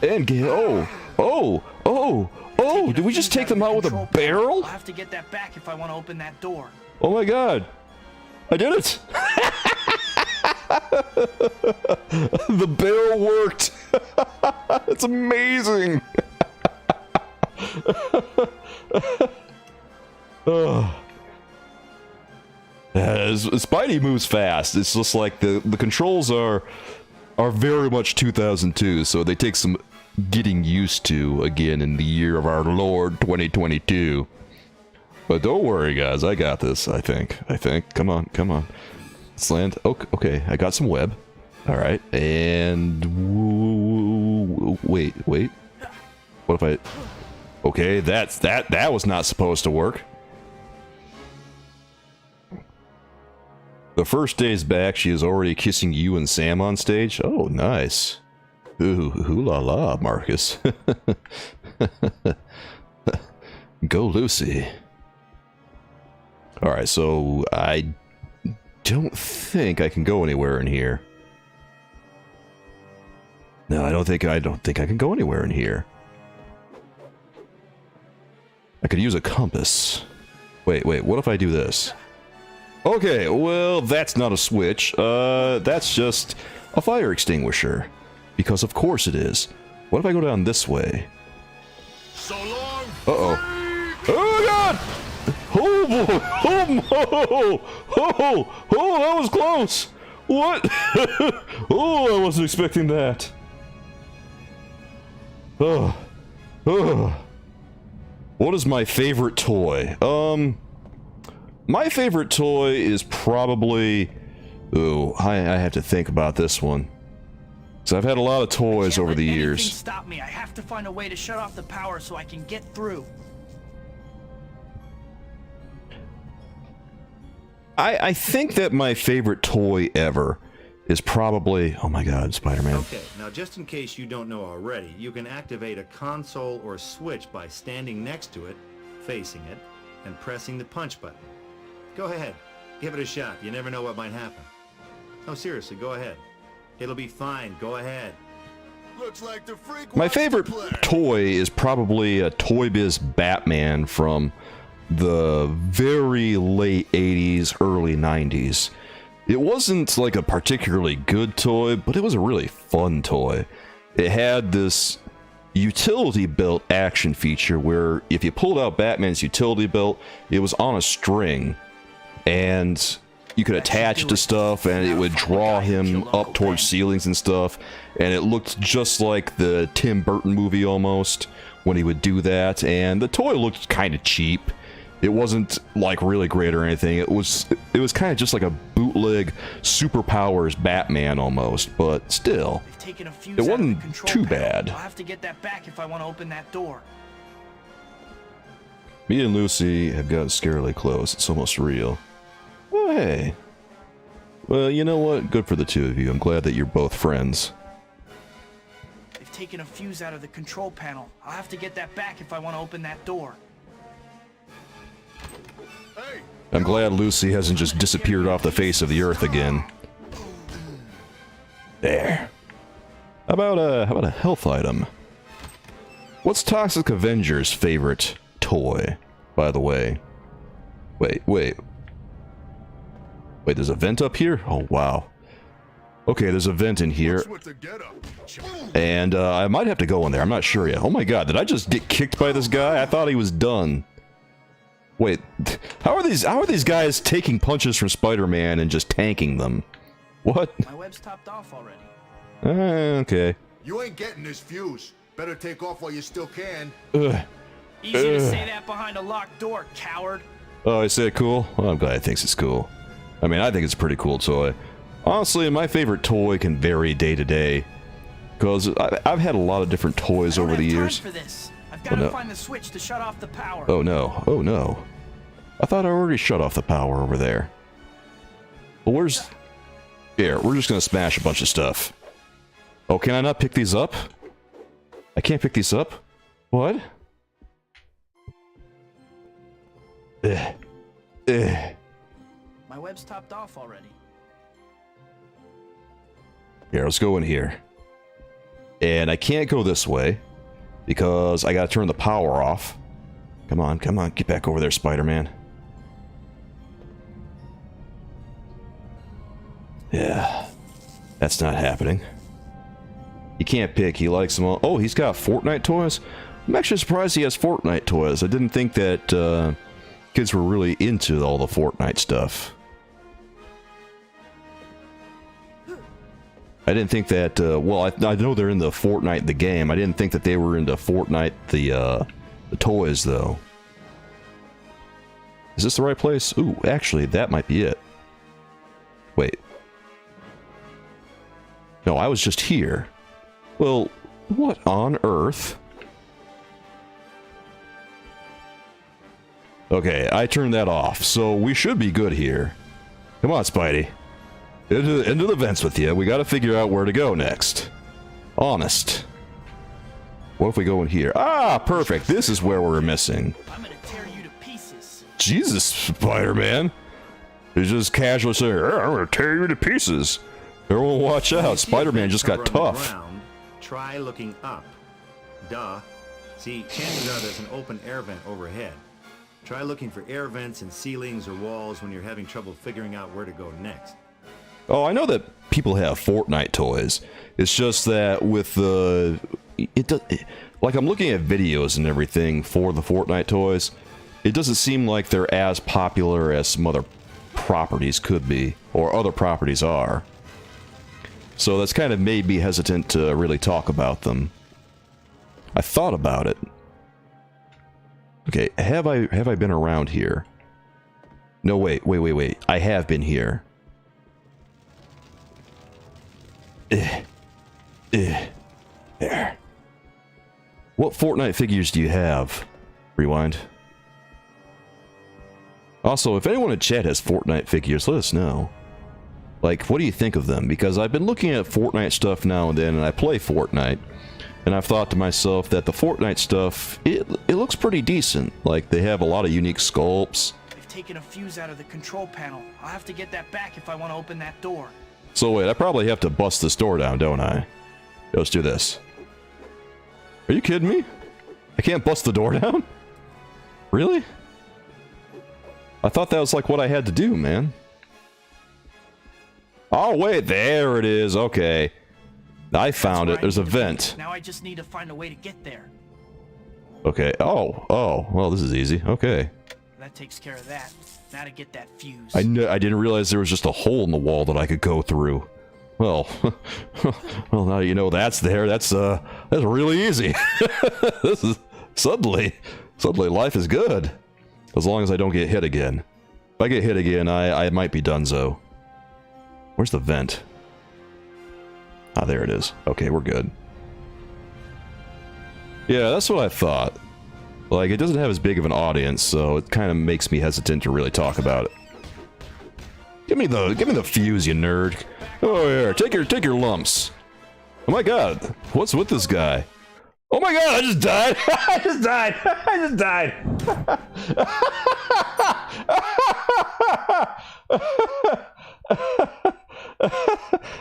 And did we just take them out with a barrel? I'll have to get that back if I want to open that door. Oh my god. I did it. The barrel worked. It's amazing. Spidey moves fast. It's just like the controls are very much 2002, so they take some getting used to again in the year of our Lord 2022. But don't worry, guys, I got this. I think. Come on. Let's land. Okay, I got some web. All right, and wait. What if I? Okay, that was not supposed to work. The first day's back, she is already kissing you and Sam on stage. Oh, nice. Ooh la la, Marcus. Go Lucy. Alright, so I don't think I can go anywhere in here. No, I don't think I can go anywhere in here. I could use a compass. Wait, what if I do this? Okay, well, that's not a switch. That's just a fire extinguisher. Because of course it is. What if I go down this way? So long. Uh-oh. Oh, God! Oh, boy! Oh, that was close! What? Oh, I wasn't expecting that. Oh. What is my favorite toy? My favorite toy is probably... Ooh, I have to think about this one. So I've had a lot of toys over the years. Stop me. I have to find a way to shut off the power so I can get through. I think that my favorite toy ever is probably... Oh my god, Spider-Man. Okay, now just in case you don't know already, you can activate a console or switch by standing next to it, facing it, and pressing the punch button. Go ahead. Give it a shot. You never know what might happen. No, seriously, go ahead. It'll be fine. Go ahead. Looks like the freak My wants to favorite play. toy is probably a Toy Biz Batman from the very late 80s, early 90s. It wasn't like a particularly good toy, but it was a really fun toy. It had this utility belt action feature where if you pulled out Batman's utility belt, it was on a string, and you could attach it to stuff and it would draw him up towards ceilings and stuff, and it looked just like the Tim Burton movie almost when he would do that, and the toy looked kind of cheap. It wasn't like really great or anything. It was kind of just like a bootleg superpowers Batman almost, but still, it wasn't too bad. I'll have to get that back if I want to open that door. Me and Lucy have gotten scarily close. It's almost real. Oh, hey. Well, you know what? Good for the two of you. I'm glad that you're both friends. They've taken a fuse out of the control panel. I'll have to get that back if I want to open that door. Hey, I'm glad Lucy hasn't just disappeared off the face of the earth again. There. How about a health item? What's Toxic Avenger's favorite toy, by the way? Wait, there's a vent up here? Oh, wow. Okay, there's a vent in here. And I might have to go in there. I'm not sure yet. Oh my god, did I just get kicked by this guy? I thought he was done. Wait, how are these guys taking punches from Spider-Man and just tanking them? What? My web's topped off already. Okay. you ain't getting this fuse. Better take off while you still can. Easy to say that behind a locked door, coward. Oh, I say it cool? Well, I'm glad he thinks it's cool. I mean, I think it's a pretty cool toy. Honestly, my favorite toy can vary day to day, because I've had a lot of different toys over the years. For this. I've got to find the switch to shut off the power. Oh no, oh no. I thought I already shut off the power over there. Well, where's... Here, we're just gonna smash a bunch of stuff. Oh, can I not pick these up? I can't pick these up? What? My web's topped off already. Here, let's go in here. And I can't go this way, because I gotta turn the power off. Come on, get back over there, Spider-Man. Yeah, that's not happening. He can't pick, he likes them all. Oh, he's got Fortnite toys? I'm actually surprised he has Fortnite toys. I didn't think that kids were really into all the Fortnite stuff. I didn't think that, well, I know they're in the Fortnite, the game. I didn't think that they were into Fortnite, the toys, though. Is this the right place? Ooh, actually, that might be it. Wait. No, I was just here. Well, what on earth? Okay, I turned that off, so we should be good here. Come on, Spidey. Into the vents with you. We gotta figure out where to go next. Honest. What if we go in here? Ah, perfect. This is where we're missing. I'm gonna tear you to pieces. Jesus, Spider-Man. He's just casually saying, I'm gonna tear you to pieces. Everyone watch out. Spider-Man just got tough. Try looking up. Duh. See, chances are there's an open air vent overhead. Try looking for air vents in ceilings or walls when you're having trouble figuring out where to go next. Oh, I know that people have Fortnite toys. It's just that with the... like, I'm looking at videos and everything for the Fortnite toys. It doesn't seem like they're as popular as some other properties could be, or other properties are. So that's kind of made me hesitant to really talk about them. I thought about it. Okay, have I been around here? No, wait. I have been here. There. What Fortnite figures do you have? Rewind. Also, if anyone in chat has Fortnite figures, let us know. Like, what do you think of them? Because I've been looking at Fortnite stuff now and then, and I play Fortnite. And I've thought to myself that the Fortnite stuff, it looks pretty decent. Like, they have a lot of unique sculpts. They've taken a fuse out of the control panel. I'll have to get that back if I want to open that door. So wait, I probably have to bust this door down, don't I? Let's do this. Are you kidding me? I can't bust the door down? Really? I thought that was like what I had to do, man. Oh wait, there it is. Okay. I found it. There's a vent. Now I just need to find a way to get there. Okay. Oh. Well, this is easy. Okay. That takes care of that. Now to get that fuse. I didn't realize there was just a hole in the wall that I could go through. Well, well, now you know that's there. That's really easy. This is suddenly life is good, as long as I don't get hit again. If I get hit again, I might be donezo. Where's the vent? Ah, there it is. Okay, we're good. Yeah, that's what I thought. Like, it doesn't have as big of an audience, so it kind of makes me hesitant to really talk about it. Give me the fuse, you nerd. Oh, here, take your lumps. Oh my god, what's with this guy? Oh my god, I just died! I just died! I just died!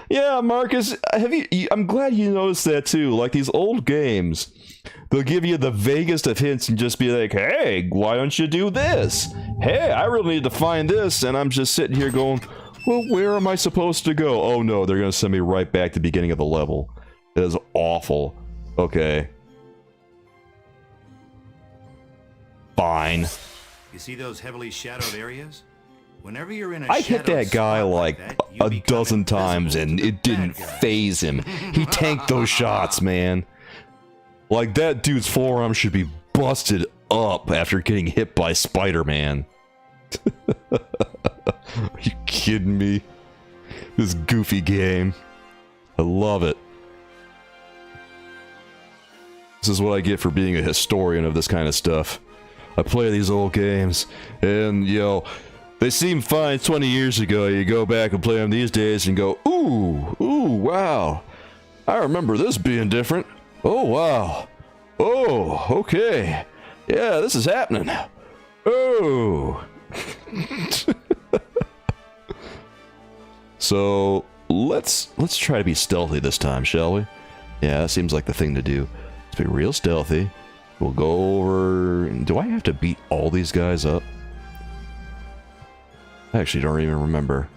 Yeah, Marcus, I'm glad you noticed that too. Like, these old games, they'll give you the vaguest of hints and just be like, hey, why don't you do this? Hey, I really need to find this, and I'm just sitting here going, well, where am I supposed to go? Oh no, they're gonna send me right back to the beginning of the level. That is awful. Okay. Fine. You see those heavily shadowed areas? Whenever you're in a I hit that guy like a dozen times and it didn't phase him. He tanked those shots, man. Like, that dude's forearm should be busted up after getting hit by Spider-Man. Are you kidding me? This goofy game. I love it. This is what I get for being a historian of this kind of stuff. I play these old games, and, you know, they seem fine 20 years ago. You go back and play them these days and go, ooh, wow. I remember this being different. Oh, wow. Oh, okay. Yeah, this is happening. Oh. So, let's try to be stealthy this time, shall we? Yeah, that seems like the thing to do. Let's be real stealthy. We'll go over... Do I have to beat all these guys up? I actually don't even remember.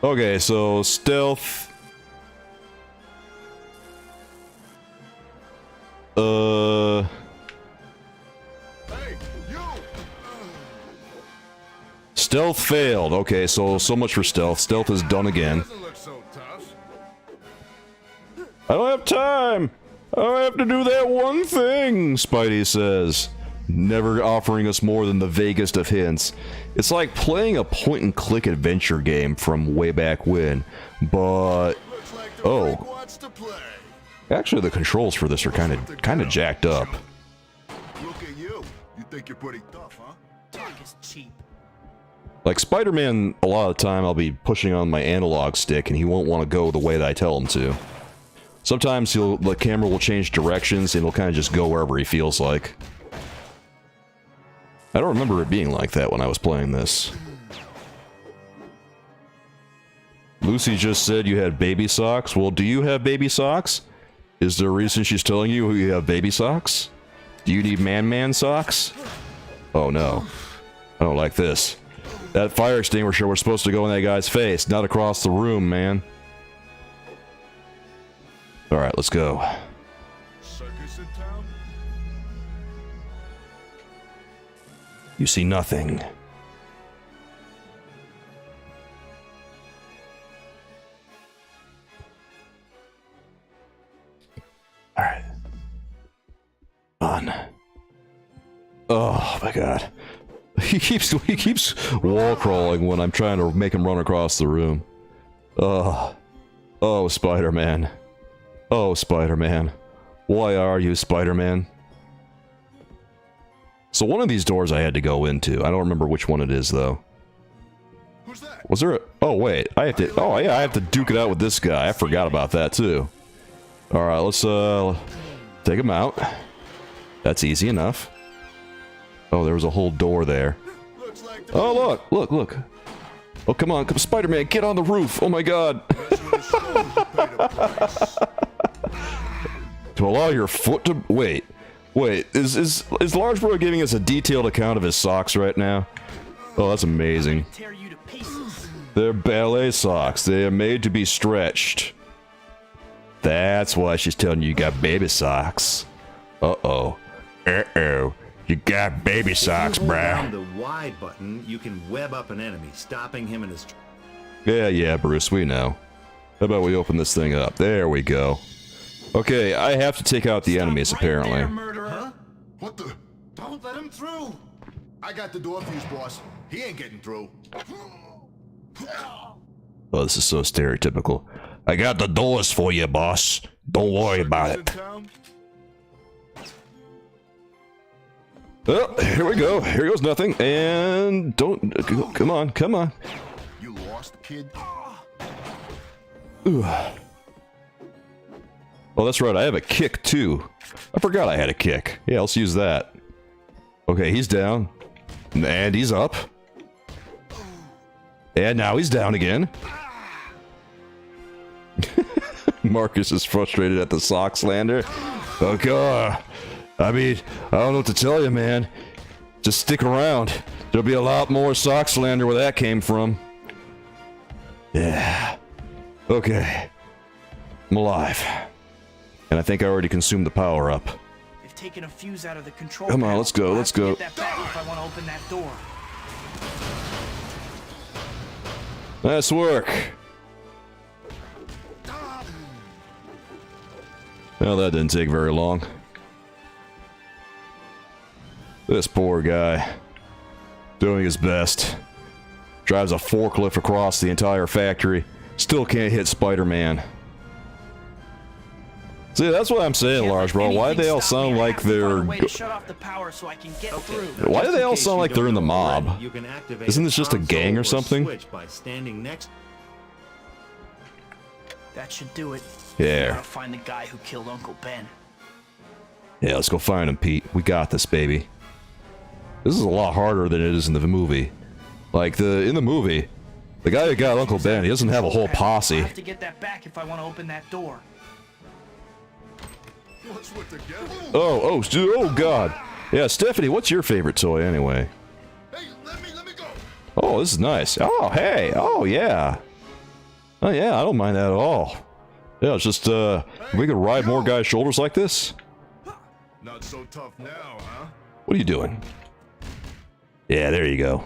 Okay, so stealth. Stealth failed. Okay, so much for stealth. Stealth is done again. I don't have time. I have to do that one thing, Spidey says, never offering us more than the vaguest of hints. It's like playing a point-and-click adventure game from way back when, but... Oh. Actually, the controls for this are kind of jacked up. Look at you. You think you're pretty tough, huh? Talk is cheap. Like, Spider-Man, a lot of the time I'll be pushing on my analog stick and he won't want to go the way that I tell him to. Sometimes the camera will change directions and he'll kind of just go wherever he feels like. I don't remember it being like that when I was playing this. Lucy just said you had baby socks. Well, do you have baby socks? Is there a reason she's telling you you have baby socks? Do you need man socks? Oh no. I don't like this. That fire extinguisher was supposed to go in that guy's face, not across the room, man. Alright, let's go. Circus in town? You see nothing. Alright. On. Oh my god. He keeps wall crawling when I'm trying to make him run across the room. Oh. Oh, Spider-Man. Oh, Spider-Man. Why are you, Spider-Man? So one of these doors I had to go into. I don't remember which one it is, though. Who's that? Was there a... Oh, wait. I have to... Oh, yeah, I have to duke it out with this guy. I forgot about that, too. Alright, let's, take him out. That's easy enough. Oh, there was a whole door there. Oh, look! Look, look! Oh, come on, come Spider-Man, get on the roof! Oh my god! To allow your foot to... Wait. Wait, is Large Bro giving us a detailed account of his socks right now? Oh, that's amazing. Tear you to pieces. They're ballet socks. They are made to be stretched. That's why she's telling you got baby socks. Uh-oh. Uh-oh. You got baby socks, if you hold bruh. down the Y button, you can web up an enemy, stopping him in his... Yeah, Bruce, we know. How about we open this thing up? There we go. Okay, I have to take out the enemies, apparently. Huh? What the? Don't let him through. I got the door fuse, boss. He ain't getting through. Oh, this is so stereotypical. I got the doors for you, boss. Don't worry about it. Oh, here we go. Here goes nothing. And don't... Come on, come on. You lost, kid? Ooh. Oh, that's right. I have a kick, too. I forgot I had a kick. Yeah, let's use that. Okay, he's down. And he's up. And now he's down again. Marcus is frustrated at the sock slander. Oh, God. I mean, I don't know what to tell you, man. Just stick around. There'll be a lot more sock slander where that came from. Yeah. Okay. I'm alive. And I think I already consumed the power up. They've taken a fuse out of the control Come on, panel. let's go, I'll let's have to go. Get that back if I want to open that door. Nice work. Well, that didn't take very long. This poor guy. Doing his best. Drives a forklift across the entire factory. Still can't hit Spider-Man. See, that's what I'm saying, Large Bro. Why do they all sound like they're... Why do they all sound like they're in the mob? Isn't this just a gang or something? That should do it. Yeah. Gotta find the guy who killed Uncle Ben. Yeah, let's go find him, Pete. We got this, baby. This is a lot harder than it is in the movie. Like, in the movie, the guy who got Uncle Ben, he doesn't have a whole posse. I have to get that back if I want to open that door. Oh, God. Yeah, Stephanie, what's your favorite toy, anyway? Hey, let me go. Oh, this is nice. Oh, hey. Oh, yeah. Oh, yeah, I don't mind that at all. Yeah, it's just, we could ride more guys' shoulders like this. Not so tough now, huh? What are you doing? Yeah, there you go.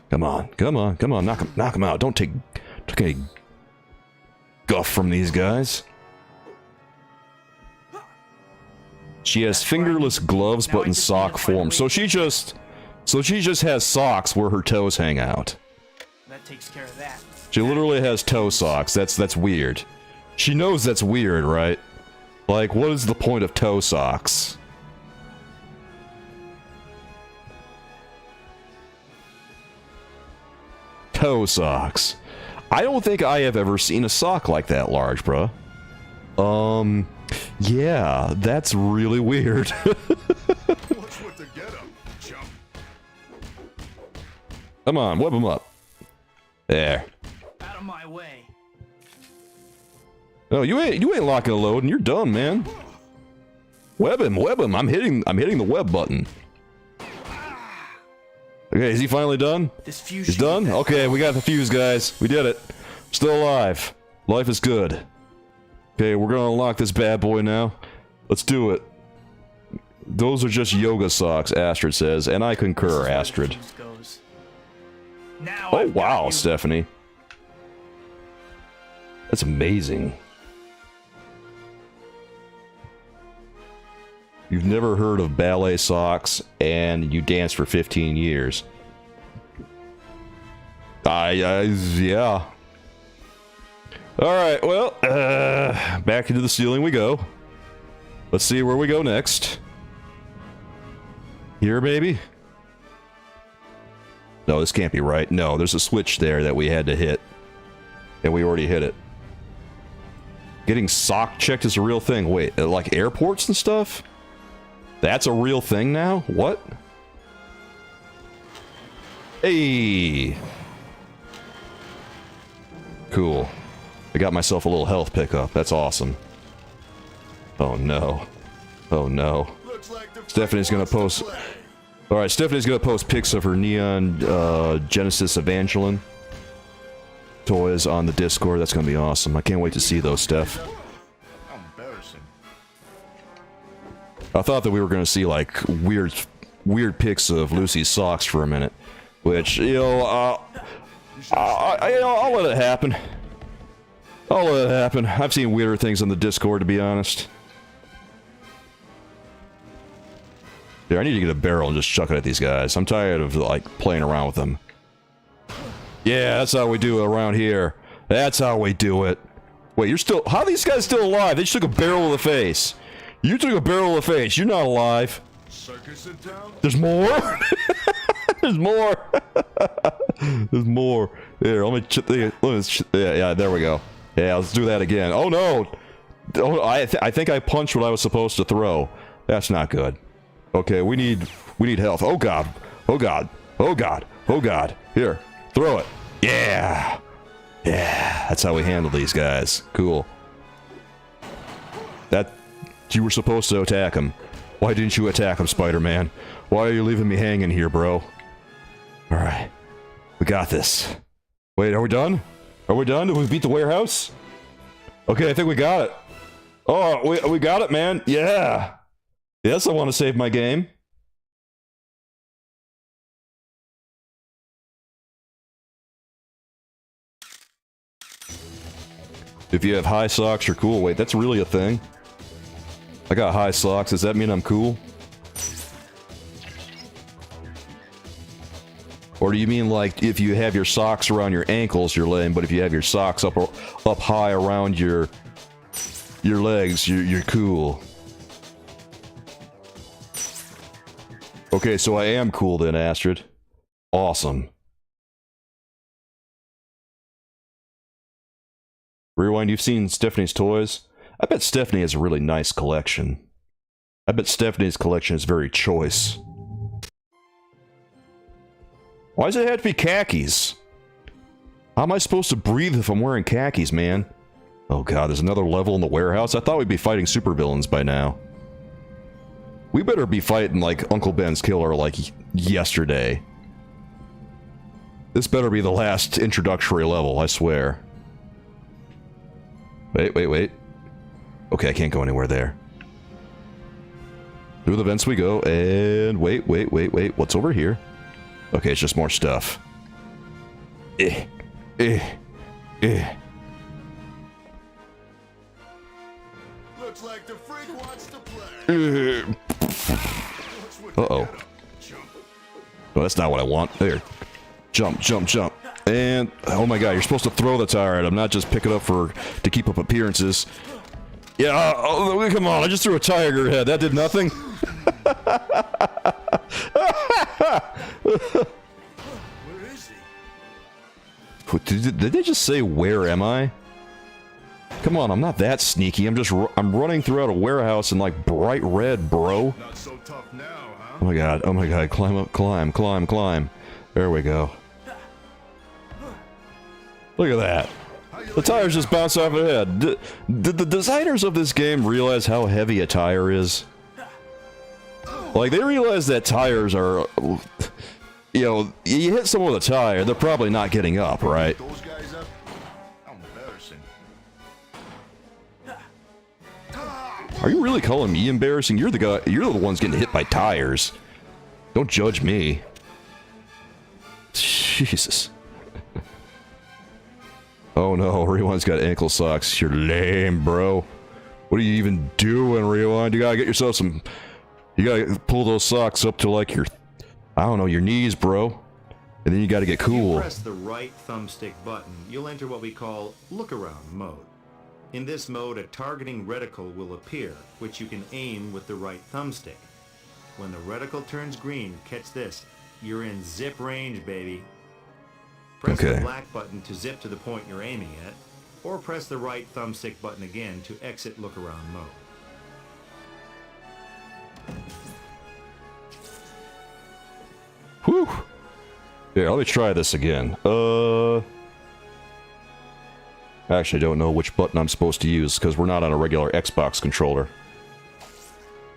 Come on, come on, come on, knock him out. Don't take any guff from these guys. She has fingerless gloves, but in sock form. So she just has socks where her toes hang out. That takes care of that. She literally has toe socks. That's weird. She knows that's weird, right? Like, what is the point of toe socks? Toe socks. I don't think I have ever seen a sock like that large, bruh. Yeah, that's really weird. What's with the getup, chump? Come on, web him up. There. Out of my way. Oh, you ain't locking and loading. You're done, man. Web him, web him. I'm hitting the web button. Okay, is he finally done? This fuse. He's done? Okay, we got the fuse, guys. We did it. Still alive. Life is good. Okay, we're gonna unlock this bad boy now. Let's do it. Those are just yoga socks, Astrid says, and I concur, Astrid. Oh, wow, Stephanie. That's amazing. You've never heard of ballet socks, and you danced for 15 years. Yeah. Alright, well, back into the ceiling we go. Let's see where we go next. Here, baby? No, this can't be right. No, there's a switch there that we had to hit. And we already hit it. Getting sock checked is a real thing. Wait, like airports and stuff? That's a real thing now? What? Hey! Cool. I got myself a little health pickup. That's awesome. Oh no. Oh no. Stephanie's gonna post... Alright, Stephanie's gonna post pics of her Neon Genesis Evangeline toys on the Discord. That's gonna be awesome. I can't wait to see those, Steph. I thought that we were gonna see, like, weird pics of Lucy's socks for a minute. Which, you know, I'll let it happen. I'll let it happen. I've seen weirder things on the Discord, to be honest. Here, I need to get a barrel and just chuck it at these guys. I'm tired of, like, playing around with them. Yeah, that's how we do it around here. That's how we do it. Wait, you're still... How are these guys still alive? They just took a barrel to the face. You took a barrel to the face. You're not alive. There's more? There's more. There's more. Here, let me... Yeah, there we go. Yeah, let's do that again. Oh, no. Oh, I think I punched what I was supposed to throw. That's not good. Okay, we need health. Oh god. Oh god. Oh god. Oh god. Here, throw it. Yeah. Yeah, that's how we handle these guys. Cool. That you were supposed to attack him. Why didn't you attack him, Spider-Man? Why are you leaving me hanging here, bro? All right. We got this. Wait, are we done? Are we done? Did we beat the warehouse? Okay, I think we got it. Oh, we got it, man. Yeah. Yes, I want to save my game. If you have high socks, you're cool. Wait, that's really a thing? I got high socks. Does that mean I'm cool? Or do you mean like if you have your socks around your ankles, you're lame, but if you have your socks up high around your legs, you're cool? Okay, so I am cool then, Astrid. Awesome. Rewind, you've seen Stephanie's toys? I bet Stephanie has a really nice collection. I bet Stephanie's collection is very choice. Why does it have to be khakis? How am I supposed to breathe if I'm wearing khakis, man? Oh god, there's another level in the warehouse? I thought we'd be fighting supervillains by now. We better be fighting like Uncle Ben's killer like yesterday. This better be the last introductory level, I swear. Wait. Okay, I can't go anywhere there. Through the vents we go, and wait. What's over here? Okay, it's just more stuff. Looks like the freak wants to play. Uh-oh. No, that's not what I want. There. Jump. And, oh my god, you're supposed to throw the tire at him, not just pick it up to keep up appearances. Yeah, oh, come on, I just threw a tire at your head. That did nothing? Where is he? Did they just say, where am I? Come on, I'm not that sneaky. I'm running throughout a warehouse in like bright red, bro. Not so tough now, huh? Oh my god, climb up, climb. There we go. Look at that. The tires just bounce off the head. Did the designers of this game realize how heavy a tire is? Like, they realize that tires are... You know, you hit someone with a tire, they're probably not getting up, right? Those guys up? How embarrassing. Are you really calling me embarrassing? You're the guy. You're the ones getting hit by tires. Don't judge me. Jesus. Oh no, Rewind's got ankle socks. You're lame, bro. What are you even doing, Rewind? You gotta get yourself some... You gotta pull those socks up to like your... I don't know, your knees, bro. And then you gotta get cool. If you press the right thumbstick button, you'll enter what we call look-around mode. In this mode, a targeting reticle will appear, which you can aim with the right thumbstick. When the reticle turns green, catch this, you're in zip range, baby. Press the black button to zip to the point you're aiming at, or press the right thumbstick button again to exit look-around mode. Whew. Yeah, let me try this again. Actually, I don't know which button I'm supposed to use, because we're not on a regular Xbox controller.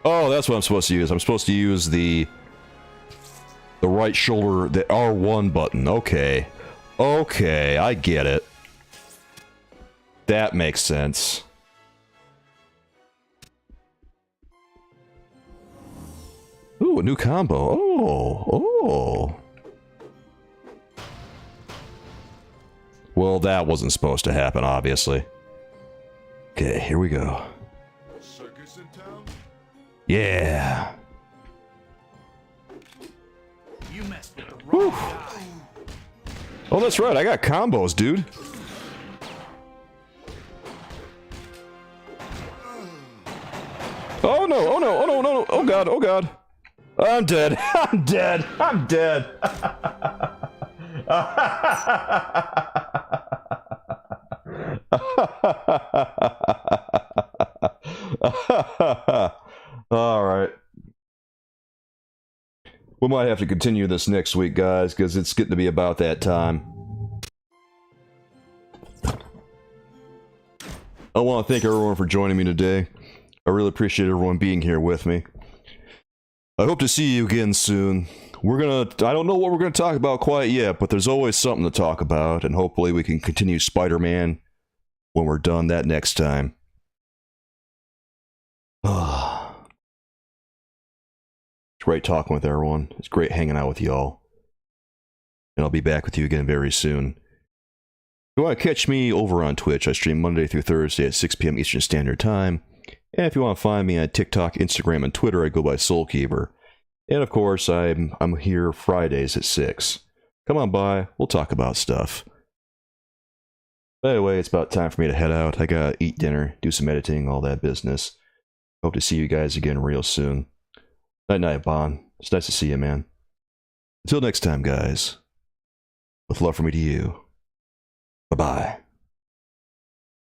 Oh, that's what I'm supposed to use. I'm supposed to use the right shoulder, the R1 button. Okay. Okay, I get it. That makes sense. Ooh, a new combo. Oh. Well, that wasn't supposed to happen, obviously. Okay, here we go. Circus in town? Yeah. You messed with the wrong guy. Oh, that's right. I got combos, dude. Oh no! Oh no! Oh no! No! Oh god! Oh god! I'm dead. I'm dead. I'm dead. All right. We might have to continue this next week, guys, because it's getting to be about that time. I want to thank everyone for joining me today. I really appreciate everyone being here with me. I hope to see you again soon. I don't know what we're gonna talk about quite yet, but there's always something to talk about, and hopefully we can continue Spider-Man when we're done that next time. It's great talking with everyone. It's great hanging out with y'all. And I'll be back with you again very soon. If you want to catch me over on Twitch, I stream Monday through Thursday at 6 p.m. Eastern Standard Time. And if you want to find me on TikTok, Instagram, and Twitter, I go by Soulkeeper. And of course, I'm here Fridays at 6. Come on by, we'll talk about stuff. But anyway, it's about time for me to head out. I gotta eat dinner, do some editing, all that business. Hope to see you guys again real soon. Night, Bon. It's nice to see you, man. Until next time, guys. With love from me to you. Bye-bye.